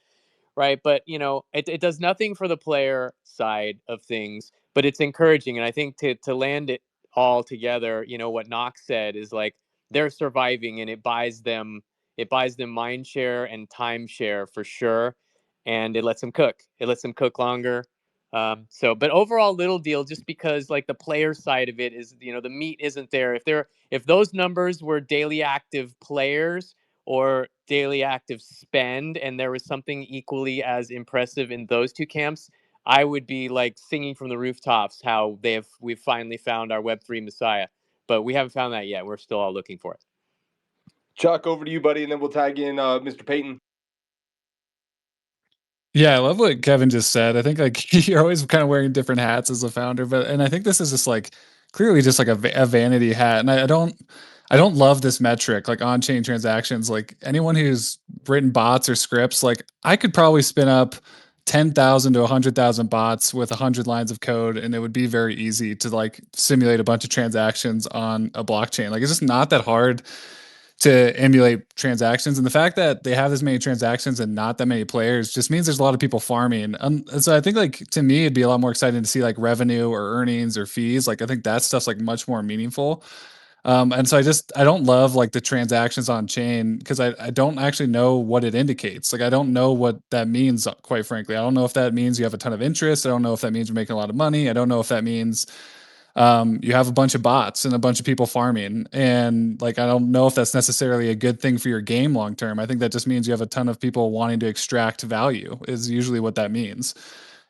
right? But it does nothing for the player side of things, but it's encouraging. And I think to land it all together, what Gnoc said is like they're surviving, and it buys them mind share and time share for sure, and it lets them cook. It lets them cook longer. But overall, little deal, just because like the player side of it is, the meat isn't there. If those numbers were daily active players or daily active spend, and there was something equally as impressive in those two camps, I would be like singing from the rooftops how we've finally found our Web3 messiah. But we haven't found that yet. We're still all looking for it. Chuck, over to you, buddy, and then we'll tag in Mr. Payton. Yeah, I love what Kevin just said. I think like you're always kind of wearing different hats as a founder, and I think this is just like clearly just like a vanity hat. And I don't love this metric, like on-chain transactions. Like anyone who's written bots or scripts, like I could probably spin up 10,000 to 100,000 bots with 100 lines of code, and it would be very easy to like simulate a bunch of transactions on a blockchain. Like it's just not that hard to emulate transactions. And the fact that they have this many transactions and not that many players just means there's a lot of people farming. And so I think like to me, it'd be a lot more exciting to see like revenue or earnings or fees. Like I think that stuff's like much more meaningful. And so I don't love like the transactions on chain because I don't actually know what it indicates. Like I don't know what that means, quite frankly. I don't know if that means you have a ton of interest. I don't know if that means you're making a lot of money. I don't know if that means you have a bunch of bots and a bunch of people farming. And like I don't know if that's necessarily a good thing for your game long term. I think that just means you have a ton of people wanting to extract value, is usually what that means.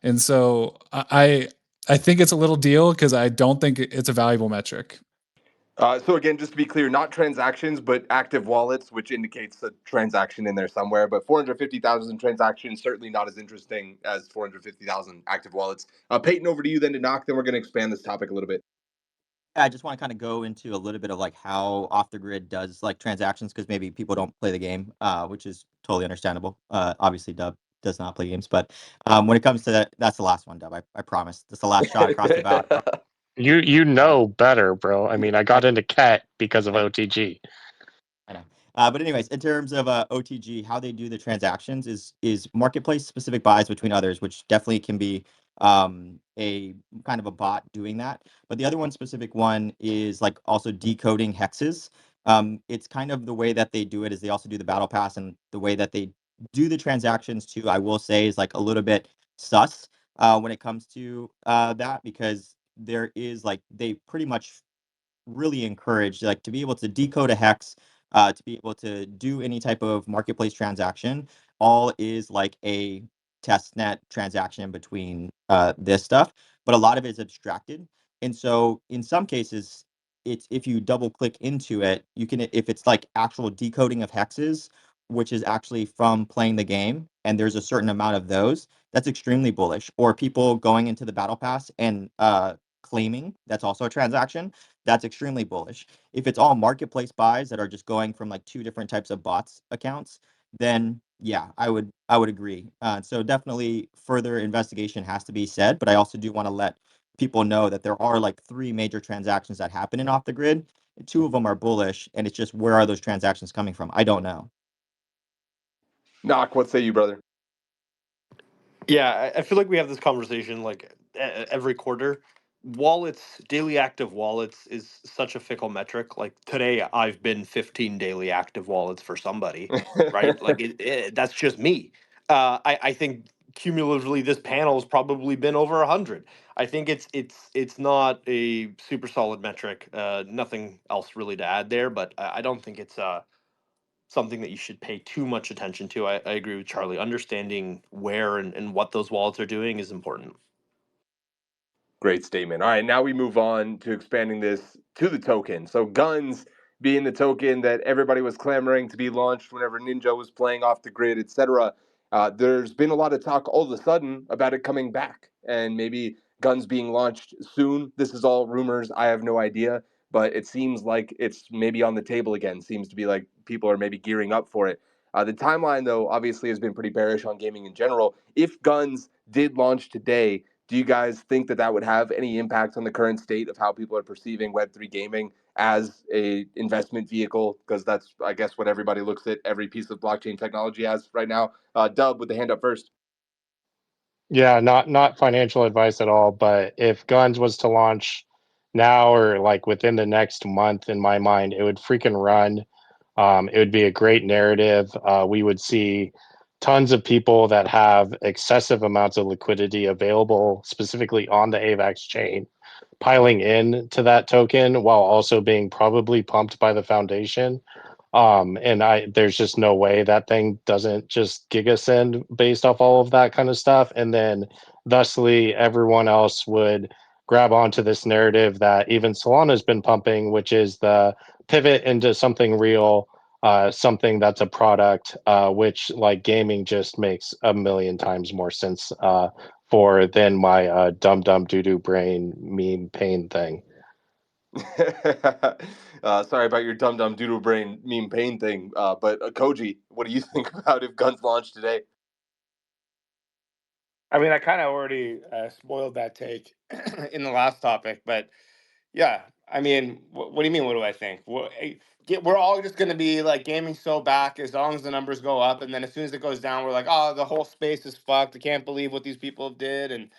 And so I think it's a little deal because I don't think it's a valuable metric. So again, just to be clear, not transactions, but active wallets, which indicates a transaction in there somewhere. But 450,000 transactions, certainly not as interesting as 450,000 active wallets. Payton, over to you then to knock. Then we're going to expand this topic a little bit. I just want to kind of go into a little bit of like how off the grid does like transactions because maybe people don't play the game, which is totally understandable. Obviously, Dub does not play games, but when it comes to that, that's the last one, Dub. I promise. That's the last shot across the bow. You know better, bro. I mean, I got into Cat because of OTG. I know. But anyways, in terms of OTG, how they do the transactions is marketplace specific buys between others, which definitely can be a kind of a bot doing that. But the other one specific one is like also decoding hexes. It's kind of the way that they do it is they also do the battle pass, and the way that they do the transactions too, I will say, is like a little bit sus when it comes to that, because there is like they pretty much really encouraged like to be able to decode a hex, to be able to do any type of marketplace transaction. All is like a test net transaction between this stuff, but a lot of it is abstracted. And so in some cases, it's if you double click into it, you can if it's like actual decoding of hexes, which is actually from playing the game, and there's a certain amount of those, that's extremely bullish. Or people going into the battle pass and claiming, that's also a transaction, that's extremely bullish. If it's all marketplace buys that are just going from like two different types of bots accounts, then yeah, I would agree. So definitely further investigation has to be said, but I also do want to let people know that there are like three major transactions that happen in off the grid. Two of them are bullish, and it's just where are those transactions coming from? I don't know. Knock, what say you, brother? Yeah, I feel like we have this conversation like every quarter. Wallets, daily active wallets is such a fickle metric. Like today, I've been 15 daily active wallets for somebody, right? Like that's just me. I think cumulatively this panel has probably been over 100. I think it's not a super solid metric. Nothing else really to add there, but I don't think it's something that you should pay too much attention to. I agree with Charlie. Understanding where and what those wallets are doing is important. Great statement. All right, now we move on to expanding this to the token. So GUNZ being the token that everybody was clamoring to be launched whenever Ninja was playing off the grid, etc. There's been a lot of talk all of a sudden about it coming back and maybe GUNZ being launched soon. This is all rumors. I have no idea, but it seems like it's maybe on the table again. Seems to be like people are maybe gearing up for it. The timeline, though, obviously has been pretty bearish on gaming in general. If GUNZ did launch today, do you guys think that that would have any impact on the current state of how people are perceiving Web3 gaming as a investment vehicle? Because that's, I guess, what everybody looks at every piece of blockchain technology as right now. Dub, with the hand up first. Yeah, not financial advice at all, but if Guns was to launch now or like within the next month, in my mind, it would freaking run. It would be a great narrative. We would see tons of people that have excessive amounts of liquidity available, specifically on the AVAX chain, piling in to that token while also being probably pumped by the foundation. And there's just no way that thing doesn't just gigasend based off all of that kind of stuff. And then thusly everyone else would grab onto this narrative that even Solana's been pumping, which is the pivot into something real, something that's a product, which like gaming just makes a million times more sense for than my dumb doo doo brain meme pain thing. Sorry about your dumb dumb doodle brain meme pain thing, but Koji, what do you think about if Guns launched today? I mean, I kind of already spoiled that take in the last topic, but yeah, I mean, what do you mean? What do I think? We're all just going to be like gaming so back as long as the numbers go up, and then as soon as it goes down, we're like, oh, the whole space is fucked. I can't believe what these people did, and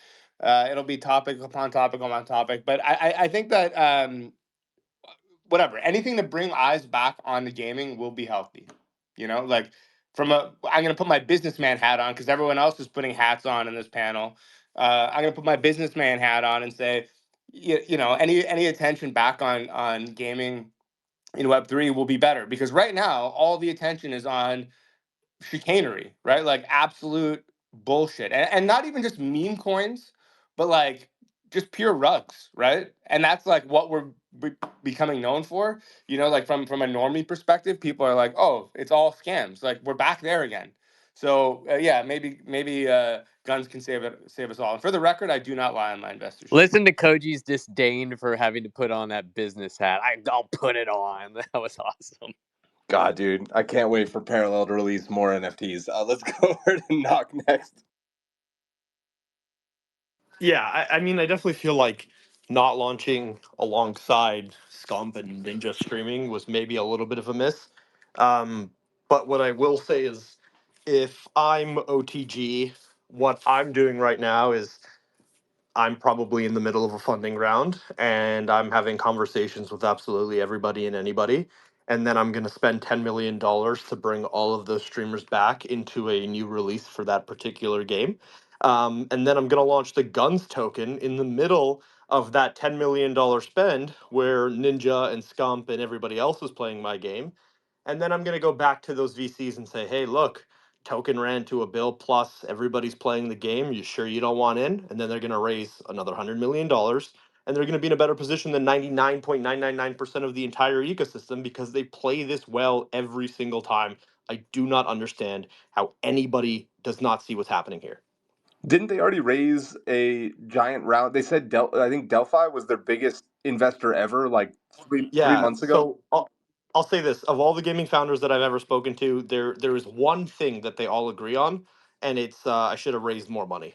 it'll be topic upon topic upon topic. But I think that whatever, anything to bring eyes back on the gaming will be healthy. Like I'm gonna put my businessman hat on because everyone else is putting hats on in this panel. I'm gonna put my businessman hat on and say, any attention back on gaming in Web3 will be better because right now all the attention is on chicanery, right? Like absolute bullshit, and not even just meme coins, but like just pure rugs, right? And that's like what we're becoming known for. Like from a normie perspective, people are like, oh, it's all scams. Like we're back there again. So yeah, maybe guns can save us all. And for the record, I do not lie on my investors. Listen to Koji's disdain for having to put on that business hat. I'll put it on. That was awesome. God, dude, I can't wait for Parallel to release more NFTs. Let's go over to Gnoc next. Yeah, I mean, I definitely feel like not launching alongside Scump and Ninja streaming was maybe a little bit of a miss. But what I will say is, if I'm OTG, what I'm doing right now is I'm probably in the middle of a funding round and I'm having conversations with absolutely everybody and anybody. And then I'm going to spend $10 million to bring all of those streamers back into a new release for that particular game. And then I'm going to launch the Guns token in the middle of that $10 million spend where Ninja and Scump and everybody else is playing my game. And then I'm going to go back to those VCs and say, hey, look, token ran to a bill plus everybody's playing the game. You sure you don't want in? And then they're going to raise another $100 million, and they're going to be in a better position than 99.999% of the entire ecosystem because they play this well every single time. I do not understand how anybody does not see what's happening here. Didn't they already raise a giant round? They said I think Delphi was their biggest investor ever, like three Yeah, months ago. so I'll say this: of all the gaming founders that I've ever spoken to, there is one thing that they all agree on, and it's I should have raised more money.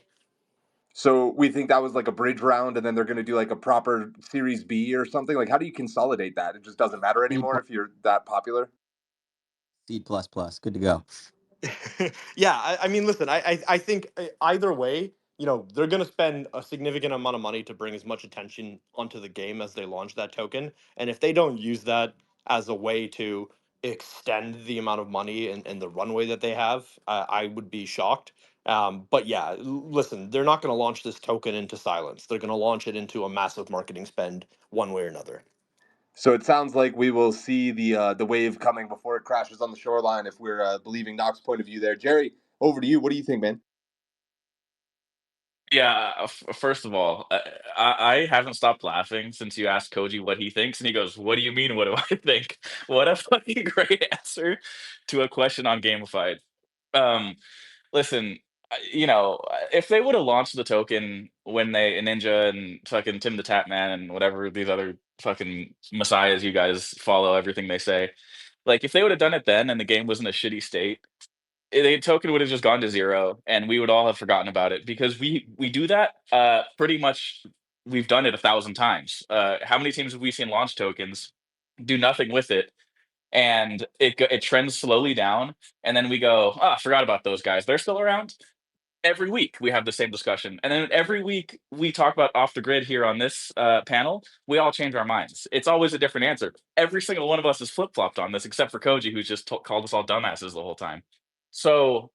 So we think that was like a bridge round, and then they're going to do like a proper Series B or something. Like, how do you consolidate that? It just doesn't matter anymore if you're that popular. Seed plus plus, good to go. Yeah, I mean, listen, I think either way, they're going to spend a significant amount of money to bring as much attention onto the game as they launch that token. And if they don't use that as a way to extend the amount of money and the runway that they have, I would be shocked. But yeah, listen, they're not going to launch this token into silence. They're going to launch it into a massive marketing spend one way or another. So it sounds like we will see the wave coming before it crashes on the shoreline, if we're believing Knoc's point of view there. Jerry, over to you. What do you think, man? Yeah, first of all, I haven't stopped laughing since you asked Koji what he thinks, and he goes, "What do you mean? What do I think?" What a fucking great answer to a question on gamified. Um, Listen, if they would have launched the token when they Ninja and fucking Tim the Tap Man and whatever these other fucking messiahs you guys follow everything they say, like if they would have done it then and the game was in a shitty state, the token would have just gone to zero and we would all have forgotten about it because we do that pretty much. We've done it 1,000 times. How many teams have we seen launch tokens, do nothing with it, and it trends slowly down, and then we go, "Ah, forgot about those guys. They're still around." Every week we have the same discussion, and then every week we talk about off the grid here on this panel. We all change our minds. It's always a different answer. Every single one of us is flip flopped on this, except for Koji, who's just called us all dumbasses the whole time. So,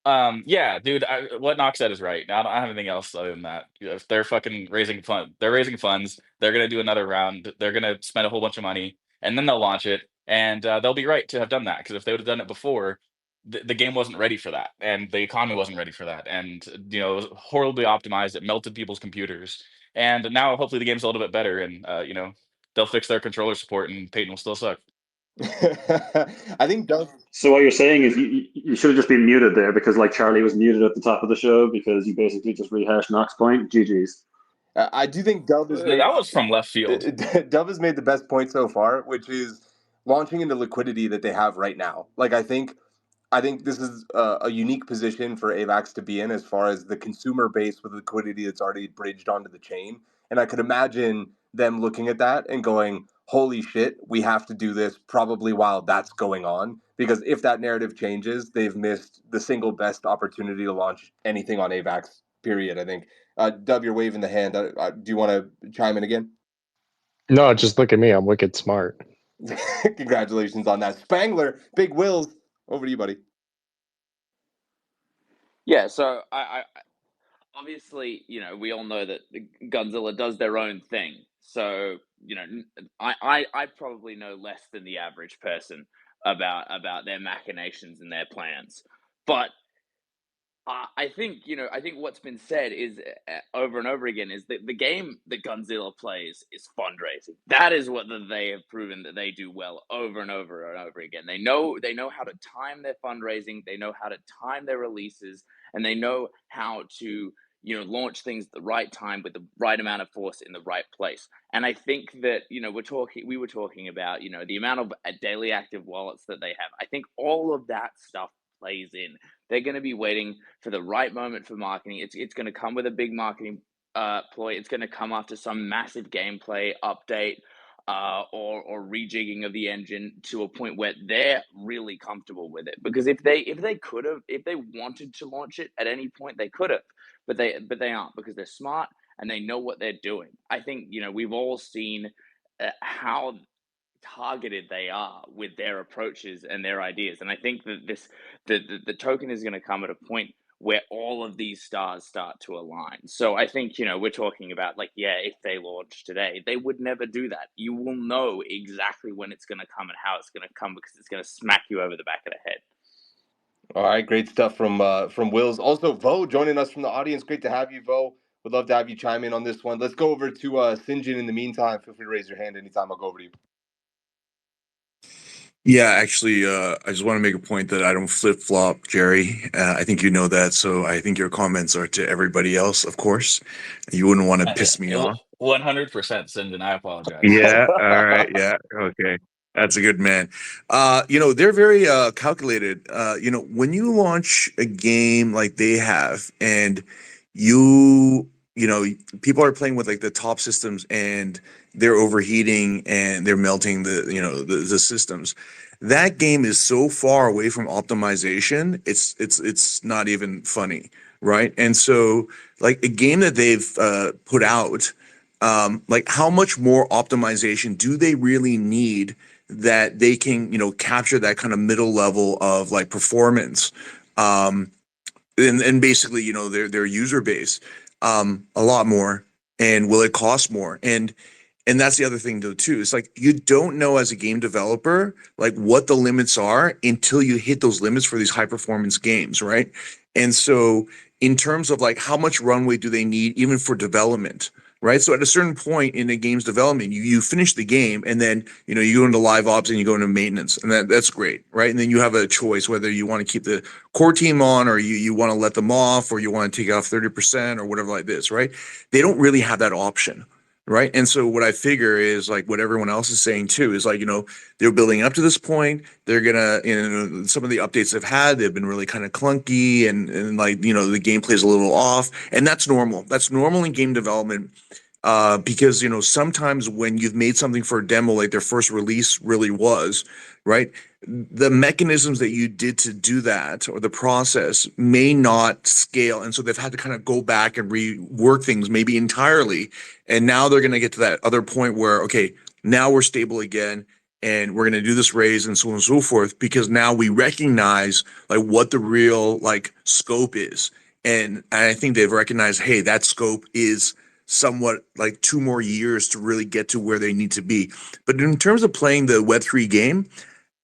yeah, dude, what Gnoc said is right. I don't have anything else other than that. If they're fucking raising fund, they're raising funds. They're gonna do another round. They're gonna spend a whole bunch of money, and then they'll launch it, and they'll be right to have done that. Because if they would have done it before, the game wasn't ready for that, and the economy wasn't ready for that, and it was horribly optimized. It melted people's computers, and now hopefully the game's a little bit better, and they'll fix their controller support, and Payton will still suck. I think Doug. So what you're saying is you should have just been muted there because like Charlie was muted at the top of the show because you basically just rehashed Knox point. GG's. I do think Dub has made That was from left field. Dub has made the best point so far, which is launching into liquidity that they have right now. Like I think this is a unique position for AVAX to be in as far as the consumer base with liquidity that's already bridged onto the chain. And I could imagine them looking at that and going, holy shit, we have to do this probably while that's going on. Because if that narrative changes, they've missed the single best opportunity to launch anything on AVAX, period, I think. Dub, you're waving the hand. Do you want to chime in again? No, just look at me. I'm wicked smart. Congratulations on that. Spangler, Big Wills, over to you, buddy. Yeah, so I obviously, we all know that Gunzilla does their own thing. So, I probably know less than the average person about their machinations and their plans. But I think I think what's been said is over and over again is that the game that Gunzilla plays is fundraising. That is what they have proven that they do well over and over and over again. They know how to time their fundraising, they know how to time their releases, and they know how to launch things at the right time with the right amount of force in the right place. And I think that we were talking about the amount of daily active wallets that they have. I think all of that stuff plays in. They're going to be waiting for the right moment for marketing. It's going to come with a big marketing ploy. It's going to come after some massive gameplay update or rejigging of the engine to a point where they're really comfortable with it. Because if they wanted to launch it at any point, they could have, but they aren't, because they're smart and they know what they're doing. I think we've all seen how targeted they are with their approaches and their ideas. And I think that the token is going to come at a point where all of these stars start to align. So I think, we're talking about if they launch today, they would never do that. You will know exactly when it's going to come and how it's going to come, because it's going to smack you over the back of the head. All right, great stuff from Wills. Also, Vo joining us from the audience. Great to have you, Vo. Would love to have you chime in on this one. Let's go over to Sinjin in the meantime. Feel free to raise your hand anytime. I'll go over to you. Yeah, actually, I just want to make a point that I don't flip flop, Jerry. I think you know that, so I think your comments are to everybody else, of course. You wouldn't want to piss me off. 100%, Sinjin. I apologize. Yeah, all right, yeah, okay. That's a good man. They're very calculated. When you launch a game like they have, and people are playing with like the top systems, and they're overheating and they're melting the systems. That game is so far away from optimization, it's not even funny, right? And so like a game that they've put out, like how much more optimization do they really need that they can capture that kind of middle level of like performance, and basically their user base a lot more, and will it cost more? And that's the other thing though too. It's like you don't know as a game developer like what the limits are until you hit those limits for these high performance games, right? And so in terms of like how much runway do they need even for development, right? So at a certain point in a game's development, you finish the game, and then you go into live ops and you go into maintenance, and that's great, right? And then you have a choice whether you want to keep the core team on, or you want to let them off, or you want to take off 30% or whatever like this, right? They don't really have that option. Right. And so what I figure is like what everyone else is saying too is like, they're building up to this point. They're going to, some of the updates they've had, they've been really kind of clunky, and like, the gameplay is a little off, and that's normal. That's normal in game development. Because sometimes when you've made something for a demo, like their first release really was, right, the mechanisms that you did to do that, or the process, may not scale, and so they've had to kind of go back and rework things maybe entirely, and now they're going to get to that other point where, okay, now we're stable again, and we're going to do this raise and so on and so forth, because now we recognize like what the real like scope is, and I think they've recognized, hey, that scope is somewhat like 2 more years to really get to where they need to be. But in terms of playing the Web3 game,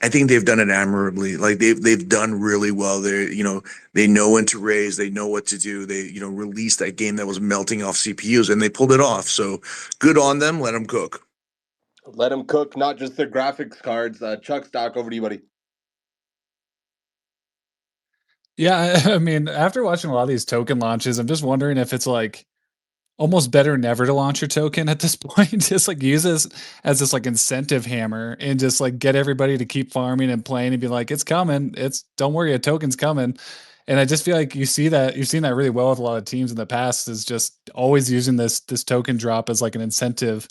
I think they've done it admirably. Like they've done really well. They know when to raise, they know what to do. They released that game that was melting off CPUs, and they pulled it off. So good on them. Let them cook. Let them cook, not just their graphics cards. Chuck Stock, over to you, buddy. Yeah, I mean, after watching a lot of these token launches, I'm just wondering if it's like almost better never to launch your token at this point. Just like use this as this like incentive hammer and just like get everybody to keep farming and playing and be like, it's coming. It's don't worry, a token's coming. And I just feel like you've seen that really well with a lot of teams in the past, is just always using this token drop as like an incentive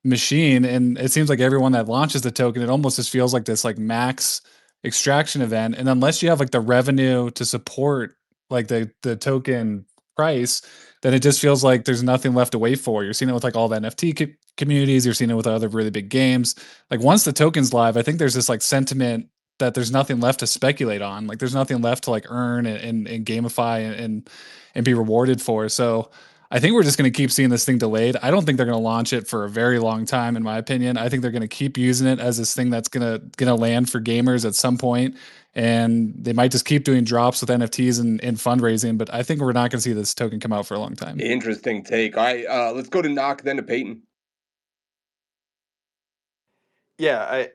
machine. And it seems like everyone that launches the token, it almost just feels like this like max extraction event. And unless you have like the revenue to support like the token price, then it just feels like there's nothing left to wait for. You're seeing it with like all the NFT communities. You're seeing it with other really big games. Like once the token's live, I think there's this like sentiment that there's nothing left to speculate on. Like there's nothing left to like earn and gamify and be rewarded for. So I think we're just going to keep seeing this thing delayed. I don't think they're going to launch it for a very long time, in my opinion. I think they're going to keep using it as this thing that's going to land for gamers at some point, and they might just keep doing drops with NFTs and fundraising. But I think we're not going to see this token come out for a long time. Interesting take. All right, let's go to Gnoc, then to Payton. Yeah,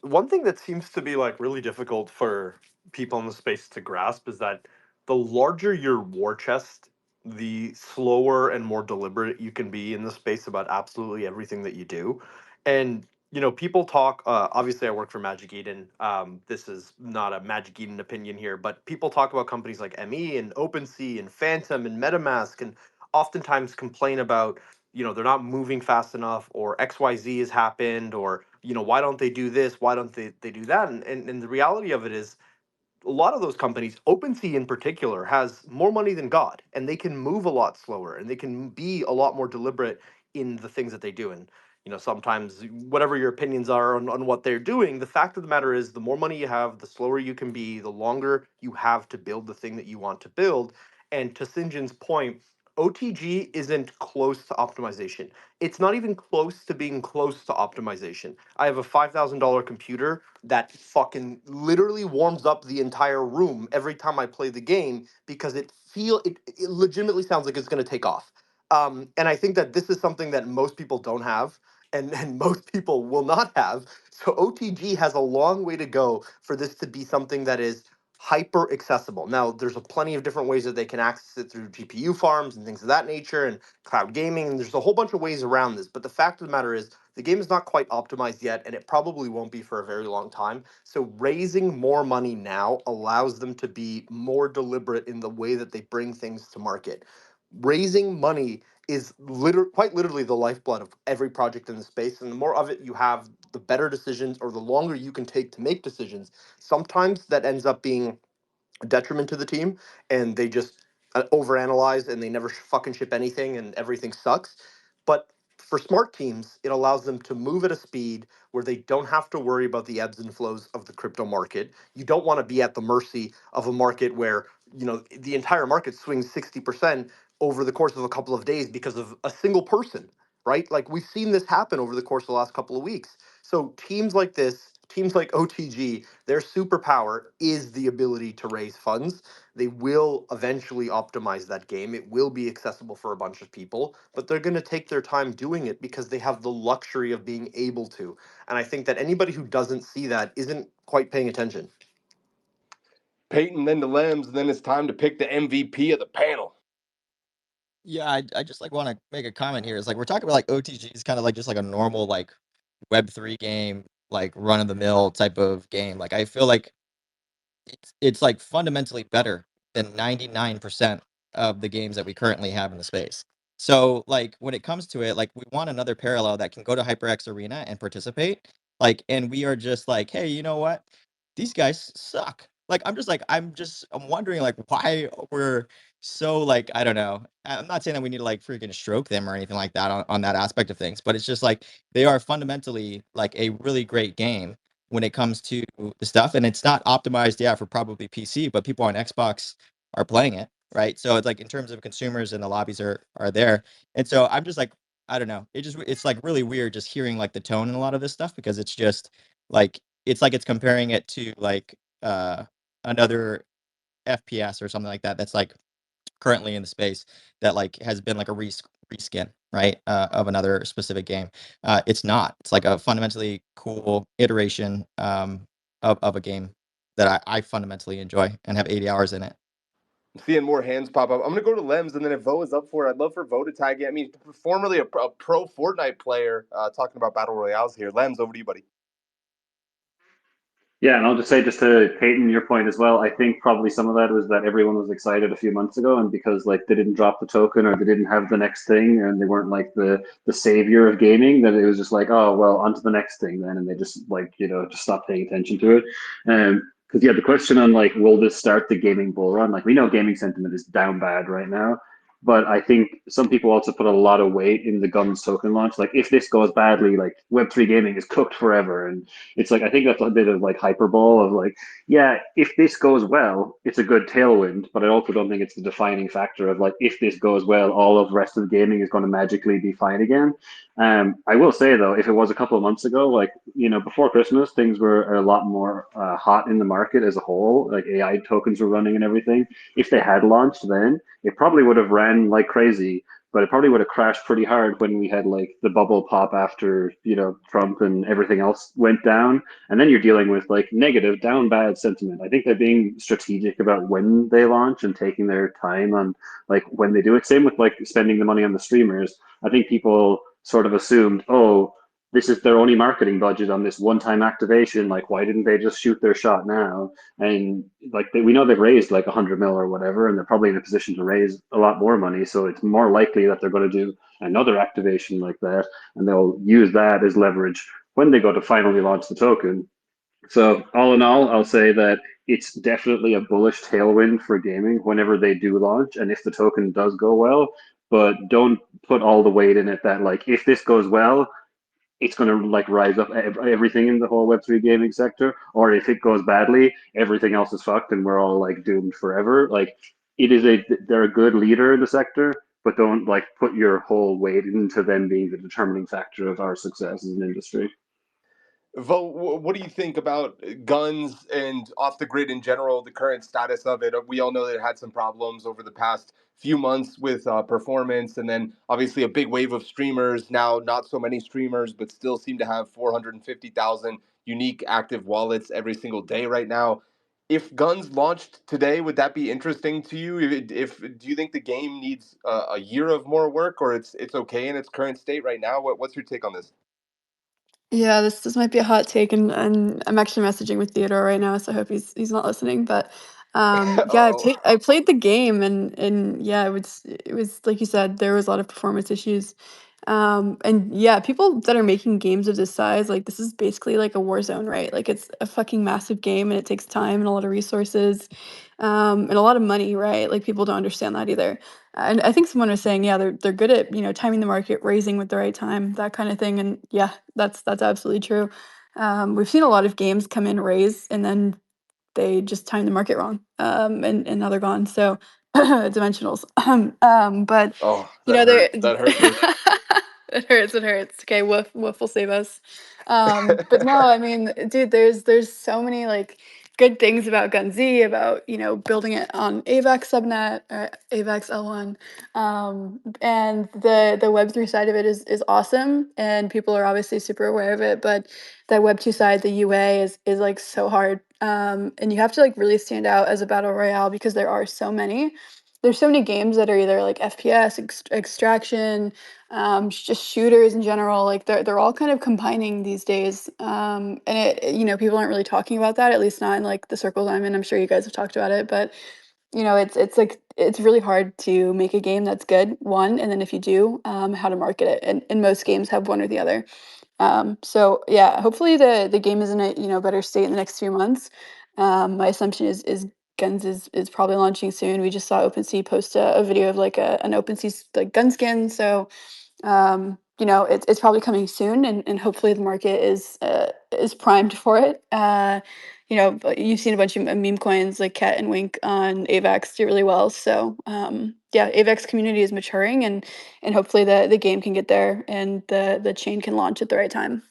one thing that seems to be like really difficult for people in the space to grasp is that the larger your war chest, the slower and more deliberate you can be in the space about absolutely everything that you do. And people talk. Obviously, I work for Magic Eden. This is not a Magic Eden opinion here, but people talk about companies like ME and OpenSea and Phantom and MetaMask, and oftentimes complain about they're not moving fast enough, or XYZ has happened, or why don't they do this, why don't they do that, and the reality of it is a lot of those companies, OpenSea in particular, has more money than God, and they can move a lot slower, and they can be a lot more deliberate in the things that they do. And sometimes, whatever your opinions are on what they're doing, the fact of the matter is, the more money you have, the slower you can be, the longer you have to build the thing that you want to build. And to Sinjin's point, OTG isn't close to optimization. It's not even close to being close to optimization. I have a $5,000 computer that fucking literally warms up the entire room every time I play the game, because it legitimately sounds like it's going to take off. And I think that this is something that most people don't have, and most people will not have. So OTG has a long way to go for this to be something that is hyper accessible. Now, there's a plenty of different ways that they can access it through GPU farms and things of that nature, and cloud gaming, and there's a whole bunch of ways around this. But the fact of the matter is, the game is not quite optimized yet, and it probably won't be for a very long time. So raising more money now allows them to be more deliberate in the way that they bring things to market. Raising money is quite literally the lifeblood of every project in the space, and the more of it you have, the better decisions, or the longer you can take to make decisions. Sometimes that ends up being a detriment to the team, and they just overanalyze, and they never fucking ship anything, and everything sucks. But for smart teams, it allows them to move at a speed where they don't have to worry about the ebbs and flows of the crypto market. You don't want to be at the mercy of a market where the entire market swings 60% over the course of a couple of days because of a single person, right? Like, we've seen this happen over the course of the last couple of weeks. So teams like this, teams like OTG, their superpower is the ability to raise funds. They will eventually optimize that game. It will be accessible for a bunch of people, but they're going to take their time doing it because they have the luxury of being able to. And I think that anybody who doesn't see that isn't quite paying attention. Payton, then to Lambs, and then it's time to pick the MVP of the panel. Yeah, I just like want to make a comment here. It's like we're talking about like OTG is kind of like just like a normal like Web3 game, like run of the mill type of game. Like I feel like it's like fundamentally better than 99% of the games that we currently have in the space. So like when it comes to it, like we want another parallel that can go to HyperX Arena and participate. Like, and we are just like, hey, you know what? These guys suck. Like I'm wondering like why we're so like, I don't know. I'm not saying that we need to like freaking stroke them or anything like that on that aspect of things, but it's just like they are fundamentally like a really great game when it comes to the stuff, and it's not optimized for probably PC, but people on Xbox are playing it, right? So it's like in terms of consumers, and the lobbies are there. And so I'm just like, I don't know, it's like really weird just hearing like the tone in a lot of this stuff, because it's just like it's comparing it to like another FPS or something like that that's like currently in the space that like has been like a reskin, right, of another specific game. It's not. It's like a fundamentally cool iteration of a game that I fundamentally enjoy and have 80 hours in it. I'm seeing more hands pop up. I'm going to go to Lems, and then if Vo is up for it, I'd love for Vo to tag in. I mean, formerly a pro Fortnite player, talking about Battle Royales here. Lems, over to you, buddy. Yeah, and I'll just say, just to Payton, your point as well, I think probably some of that was that everyone was excited a few months ago, and because like they didn't drop the token or they didn't have the next thing, and they weren't like the savior of gaming, that it was just like, oh well, on to the next thing then, and they just like just stopped paying attention to it. Because yeah, the question on like, will this start the gaming bull run? Like we know gaming sentiment is down bad right now, but I think some people also put a lot of weight in the GUNZ token launch. Like if this goes badly, like Web3 gaming is cooked forever, and it's like I think that's a bit of like hyperbole of like, yeah, if this goes well, it's a good tailwind, but I also don't think it's the defining factor of like if this goes well, all of the rest of gaming is going to magically be fine again. I will say though, if it was a couple of months ago, like before Christmas, things were a lot more hot in the market as a whole. Like AI tokens were running and everything. If they had launched then, it probably would have ran like crazy, but it probably would have crashed pretty hard when we had like the bubble pop after Trump and everything else went down, and then you're dealing with like negative down bad sentiment. I think they're being strategic about when they launch and taking their time on like when they do it. Same with like spending the money on the streamers. I think people sort of assumed, oh, this is their only marketing budget on this one-time activation. Like, why didn't they just shoot their shot now? And like we know they've raised like 100 mil or whatever, and they're probably in a position to raise a lot more money. So it's more likely that they're going to do another activation like that, and they'll use that as leverage when they go to finally launch the token. So all in all, I'll say that it's definitely a bullish tailwind for gaming whenever they do launch, and if the token does go well. But don't put all the weight in it that like if this goes well, it's going to like rise up everything in the whole Web3 gaming sector, or if it goes badly, everything else is fucked and we're all like doomed forever. Like they're a good leader in the sector, but don't like put your whole weight into them being the determining factor of our success as an industry. Vo, what do you think about GUNZ and off the grid in general, the current status of it? We all know that it had some problems over the past few months with performance, and then obviously a big wave of streamers. Now, not so many streamers, but still seem to have 450,000 unique active wallets every single day right now. If GUNZ launched today, would that be interesting to you? If do you think the game needs a year of more work, or it's okay in its current state right now? What's your take on this? Yeah, this might be a hot take, and I'm actually messaging with Theodore right now, so I hope he's not listening. But yeah, Oh. I played the game, and yeah, it was like you said, there was a lot of performance issues. And yeah, people that are making games of this size, like this is basically like a war zone, right? Like it's a fucking massive game, and it takes time and a lot of resources, and a lot of money, right? Like people don't understand that either. And I think someone was saying, yeah, they're good at timing the market, raising with the right time, that kind of thing. And yeah, that's absolutely true. We've seen a lot of games come in, raise, and then they just time the market wrong, and now they're gone. So dimensionals. But Oh, you that know hurt. they're That hurt me. it hurts. It hurts. Okay, Woof will save us. But no, I mean, dude, there's so many like good things about GUNZ, about building it on AVAX subnet or AVAX L1, and the Web3 side of it is awesome, and people are obviously super aware of it. But that Web2 side, the UA is like so hard, and you have to like really stand out as a battle royale because there are so many. There's so many games that are either like FPS, extraction, just shooters in general. Like they're all kind of combining these days, and people aren't really talking about that, at least not in like the circles I'm in. I'm sure you guys have talked about it, but it's like it's really hard to make a game that's good, one, and then if you do, how to market it. And most games have one or the other. So yeah, hopefully the game is in a better state in the next few months. My assumption is GUNZ is probably launching soon. We just saw OpenSea post a video of like an OpenSea like gun skin. So it's probably coming soon, and hopefully the market is primed for it. But you've seen a bunch of meme coins like Cat and Wink on AVAX do really well. So yeah, AVAX community is maturing, and hopefully the game can get there and the chain can launch at the right time.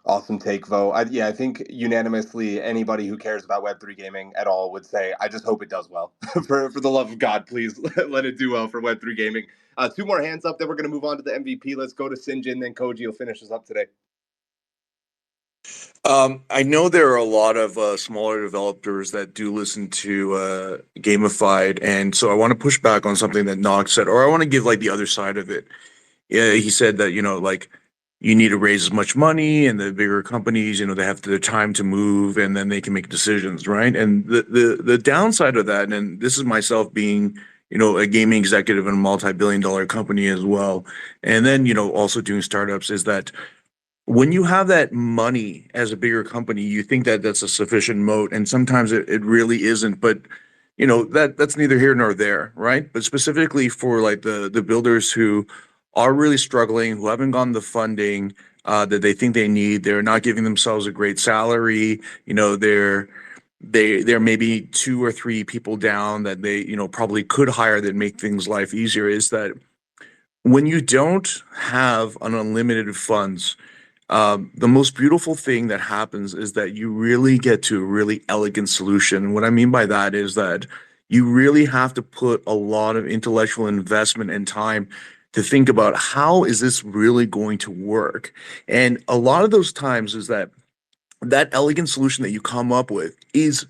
Awesome take, Vo. I think unanimously anybody who cares about Web3 gaming at all would say, I just hope it does well. For the love of God, please let it do well for Web3 gaming. Two more hands up, then we're going to move on to the MVP. Let's go to Sinjin, then Kohji will finish us up today. I know there are a lot of smaller developers that do listen to Gamified, and so I want to push back on something that Gnoc said, or I want to give like the other side of it. Yeah, he said that, like you need to raise as much money, and the bigger companies, they have their time to move, and then they can make decisions, right? And the downside of that, and this is myself being, a gaming executive in a multi-billion-dollar company as well, and then also doing startups, is that when you have that money as a bigger company, you think that that's a sufficient moat, and sometimes it really isn't. But that's neither here nor there, right? But specifically for like the builders who are really struggling, who haven't gotten the funding that they think they need, they're not giving themselves a great salary. They're maybe 2 or 3 people down that they probably could hire that make things life easier. Is that when you don't have an unlimited funds, the most beautiful thing that happens is that you really get to a really elegant solution. What I mean by that is that you really have to put a lot of intellectual investment and time to think about how is this really going to work. And a lot of those times is that elegant solution that you come up with is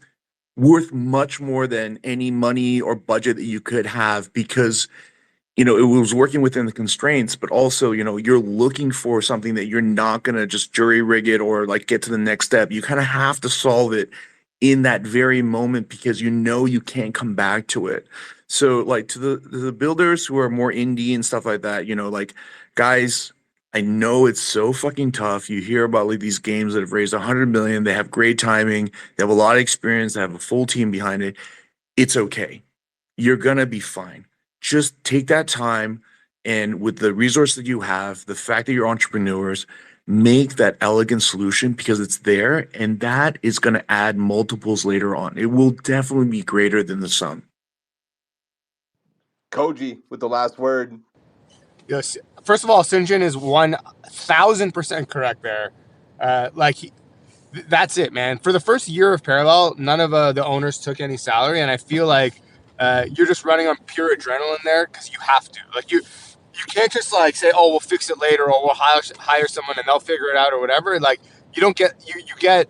worth much more than any money or budget that you could have, because it was working within the constraints, but also, you're looking for something that you're not going to just jury rig it or like get to the next step. You kind of have to solve it in that very moment because you can't come back to it. So like to the builders who are more indie and stuff like that, like guys, I know it's so fucking tough. You hear about like these games that have raised 100 million, they have great timing, they have a lot of experience, they have a full team behind it. It's okay. You're gonna be fine. Just take that time, and with the resource that you have, the fact that you're entrepreneurs, make that elegant solution because it's there, and that is gonna add multiples later on. It will definitely be greater than the sum. Kohji with the last word. Yes. First of all, Sinjin is 1,000% correct there. That's it, man. For the first year of Parallel, none of the owners took any salary, and I feel like you're just running on pure adrenaline there because you have to. Like you can't just like say, "Oh, we'll fix it later," or "We'll hire someone and they'll figure it out," or whatever. Like you don't get you get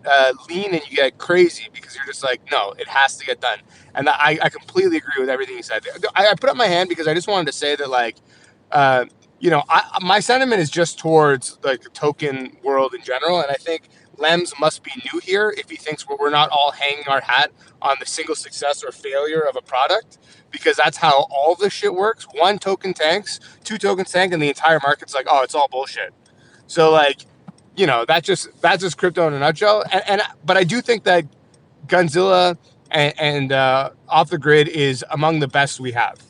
lean and you get crazy because you're just like, no, it has to get done. And I completely agree with everything you said. I put up my hand because I just wanted to say that like. My sentiment is just towards like the token world in general, and I think Lems must be new here if he thinks we're not all hanging our hat on the single success or failure of a product, because that's how all this shit works. 1 token tanks, 2 tokens tank, and the entire market's like, oh, it's all bullshit. So like, that's just crypto in a nutshell. But I do think that Gunzilla and Off the Grid is among the best we have,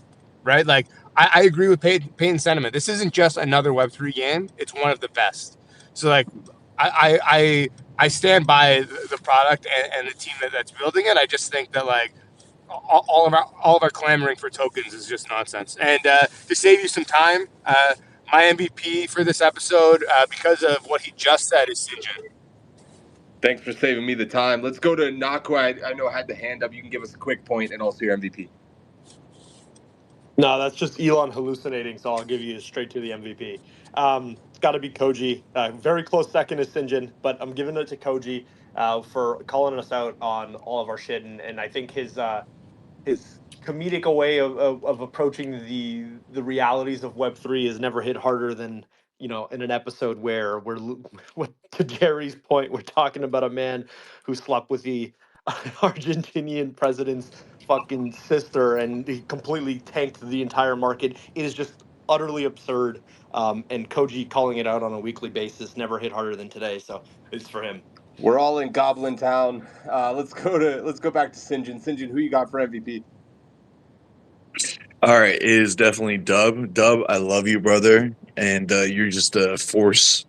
right? Like I agree with Payton's sentiment. This isn't just another Web3 game; it's one of the best. So like, I stand by the product and the team that's building it. I just think that like all of our clamoring for tokens is just nonsense. And to save you some time, my MVP for this episode, because of what he just said, is Sinjin. Thanks for saving me the time. Let's go to Gnoc, who I know had the hand up. You can give us a quick point and also your MVP. No, that's just Elon hallucinating, so I'll give you straight to the MVP. It's got to be Kohji. Very close second is Sinjin, but I'm giving it to Kohji for calling us out on all of our shit, and I think his comedic way of approaching the realities of Web3 has never hit harder than in an episode where to Jerry's point, we're talking about a man who slept with the Argentinian president's fucking sister, and he completely tanked the entire market. It is just utterly absurd. And Kohji calling it out on a weekly basis never hit harder than today. So it's for him. We're all in Goblintown. Let's go back to Sinjin. Sinjin, who you got for MVP? All right, it is definitely Dub. Dub, I love you, brother, and you're just a force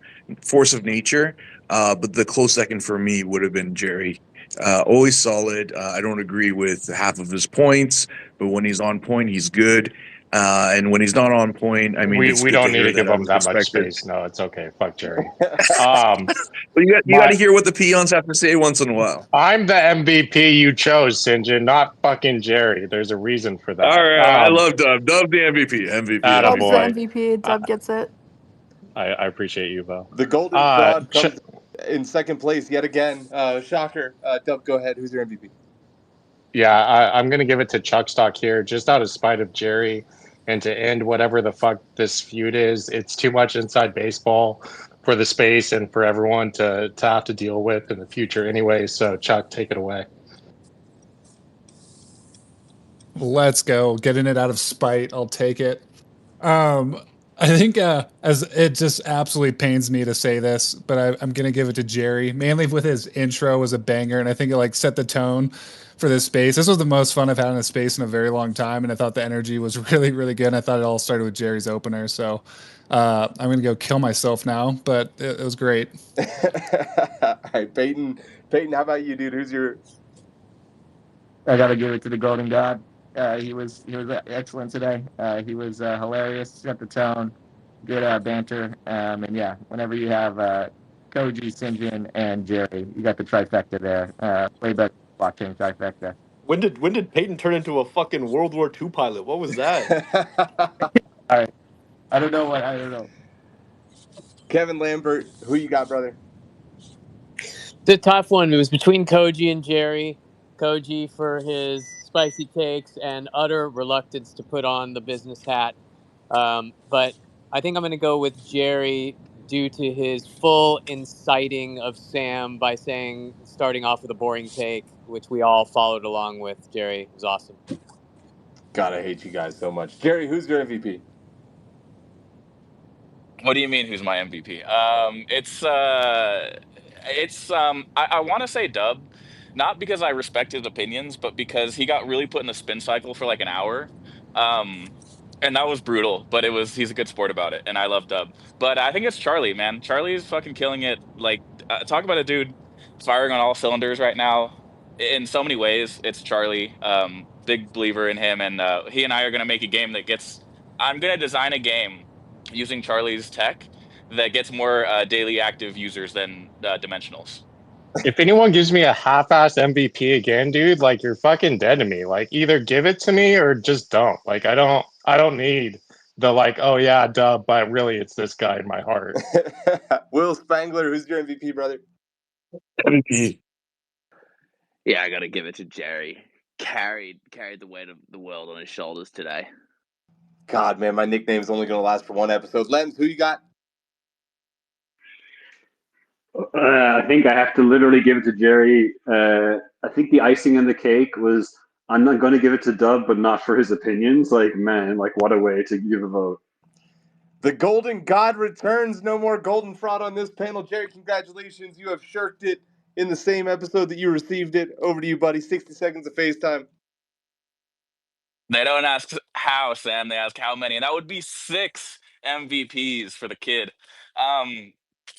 of nature. But the close second for me would have been Jerry. Always solid. I don't agree with half of his points, but when he's on point, he's good. And when he's not on point, I mean, We it's good don't to need hear to give that I him was that much respected. space. No, it's okay. Fuck Jerry. But you got to hear what the peons have to say once in a while. I'm the MVP you chose, Sinjin, not fucking Jerry. There's a reason for that. All right, I love Dub. Dub the MVP. MVP. Dub's the Attaboy. MVP. Dub gets it. I appreciate you, Bo. The golden fraud comes in second place yet again. Shocker. Dub, go ahead. Who's your MVP? Yeah, I'm going to give it to Chuck Stock here, just out of spite of Jerry, and to end whatever the fuck this feud is. It's too much inside baseball for the space and for everyone to have to deal with in the future anyway. So, Chuck, take it away. Let's go. Getting it out of spite. I'll take it. Um, I think as it just absolutely pains me to say this, but I'm gonna give it to Jerry, mainly with his intro was a banger, and I think it like set the tone for this space. This was the most fun I've had in a space in a very long time, and I thought the energy was really, really good. And I thought it all started with Jerry's opener, so I'm gonna go kill myself now, but it was great. All right, Payton. Payton, how about you, dude? Who's your? I got to give it to the Golden God. He was excellent today. He was hilarious, set the tone, good banter, and yeah, whenever you have Kohji, Sinjin, and Jerry, you got the trifecta there. Way better blockchain trifecta. When did Payton turn into a fucking World War II pilot? What was that? All right, I don't know. Kevin Lambert, who you got, brother? The tough one. It was between Kohji and Jerry. Kohji for his spicy takes and utter reluctance to put on the business hat. But I think I'm going to go with Jerry due to his full inciting of Sam by starting off with a boring take, which we all followed along with. Jerry was awesome. God, I hate you guys so much. Jerry, who's your MVP? What do you mean? Who's my MVP? I want to say Dub, not because I respect his opinions, but because he got really put in the spin cycle for like an hour, um, and that was brutal. But he's a good sport about it, and I love Dub. But I think it's Charlie, man. Charlie's fucking killing it. Like, talk about a dude firing on all cylinders right now. In so many ways, it's Charlie. Big believer in him, and he and I are gonna make a game that gets. I'm gonna design a game using Charlie's tech that gets more daily active users than dimensionals. If anyone gives me a half-ass MVP again, dude, like you're fucking dead to me. Like either give it to me or just don't. Like I don't need the like, oh yeah, duh, but really it's this guy in my heart. Will Spangler, who's your MVP, brother? MVP. Yeah, I got to give it to Jerry. Carried the weight of the world on his shoulders today. God, man, my nickname's only going to last for one episode. Lems, who you got? I think I have to literally give it to Jerry. I think the icing on the cake was I'm not going to give it to Dub, but not for his opinions. Like, man, like what a way to give a vote. The Golden God returns. No more golden fraud on this panel. Jerry, congratulations. You have shirked it in the same episode that you received it. Over to you, buddy. 60 seconds of FaceTime. They don't ask how, Sam. They ask how many, and that would be 6 MVPs for the kid.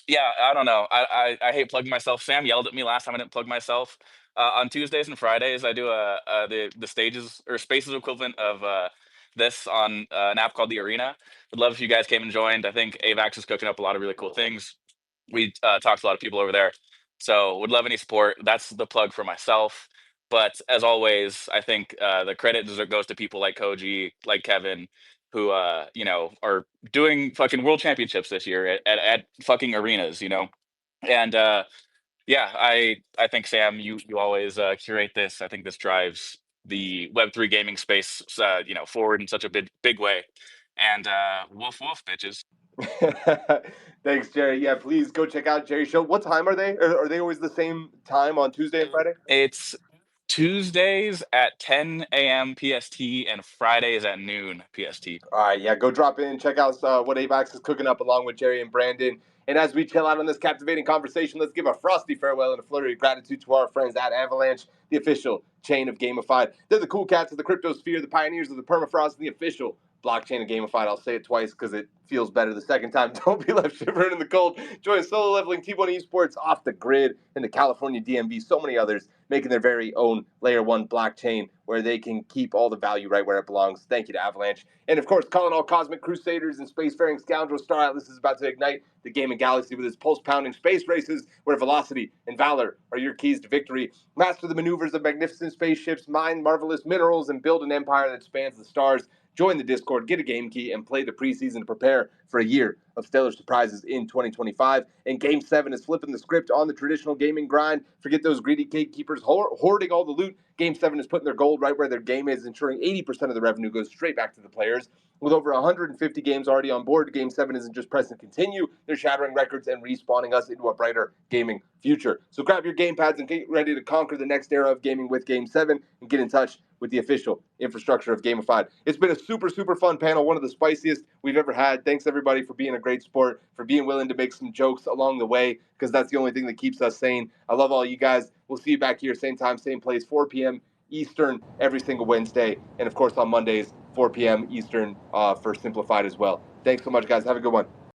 Yeah, I don't know. I hate plugging myself. Sam yelled at me last time I didn't plug myself. On Tuesdays and Fridays, I do the stages or spaces equivalent of this on an app called the Arena. Would love if you guys came and joined. I think AVAX is cooking up a lot of really cool things. We talked to a lot of people over there, so would love any support. That's the plug for myself. But as always, I think the credit goes to people like Kohji, like Kevin, who are doing fucking world championships this year at fucking arenas, And yeah, I think Sam, you always curate this. I think this drives the Web3 gaming space, forward in such a big way. And woof woof, bitches. Thanks, Jerry. Yeah, please go check out Jerry's show. What time are they? Are they always the same time on Tuesday and Friday? It's Tuesdays at 10 a.m. PST and Fridays at noon PST. All right, yeah, go drop in, check out what AVAX is cooking up along with Jerry and Brandon. And as we chill out on this captivating conversation, let's give a frosty farewell and a flurry of gratitude to our friends at Avalanche, the official chain of Gamified. They're the cool cats of the cryptosphere, the pioneers of the permafrost, and the official blockchain of Gamified. I'll say it twice because it feels better the second time. Don't be left shivering in the cold. Join Solo Leveling, T1 Esports, Off the Grid, and the California DMV. So many others making their very own Layer 1 blockchain where they can keep all the value right where it belongs. Thank you to Avalanche. And of course, calling all cosmic crusaders and spacefaring scoundrels, Star Atlas is about to ignite the gaming galaxy with its pulse-pounding space races where velocity and valor are your keys to victory. Master the maneuvers of magnificent spaceships, mine marvelous minerals, and build an empire that spans the stars. Join the Discord, get a game key, and play the preseason to prepare for a year of stellar surprises in 2025. And Game 7 is flipping the script on the traditional gaming grind. Forget those greedy gatekeepers hoarding all the loot. Game 7 is putting their gold right where their game is, ensuring 80% of the revenue goes straight back to the players. With over 150 games already on board, Game 7 isn't just pressing continue, they're shattering records and respawning us into a brighter gaming future. So grab your gamepads and get ready to conquer the next era of gaming with Game 7 and get in touch with the official infrastructure of Gamified. It's been a super, super fun panel, one of the spiciest we've ever had. Thanks, everybody, for being a great sport, for being willing to make some jokes along the way, because that's the only thing that keeps us sane. I love all you guys. We'll see you back here, same time, same place, 4 p.m. Eastern every single Wednesday, and of course on Mondays, 4 p.m. Eastern for Simplified as well. Thanks so much, guys. Have a good one.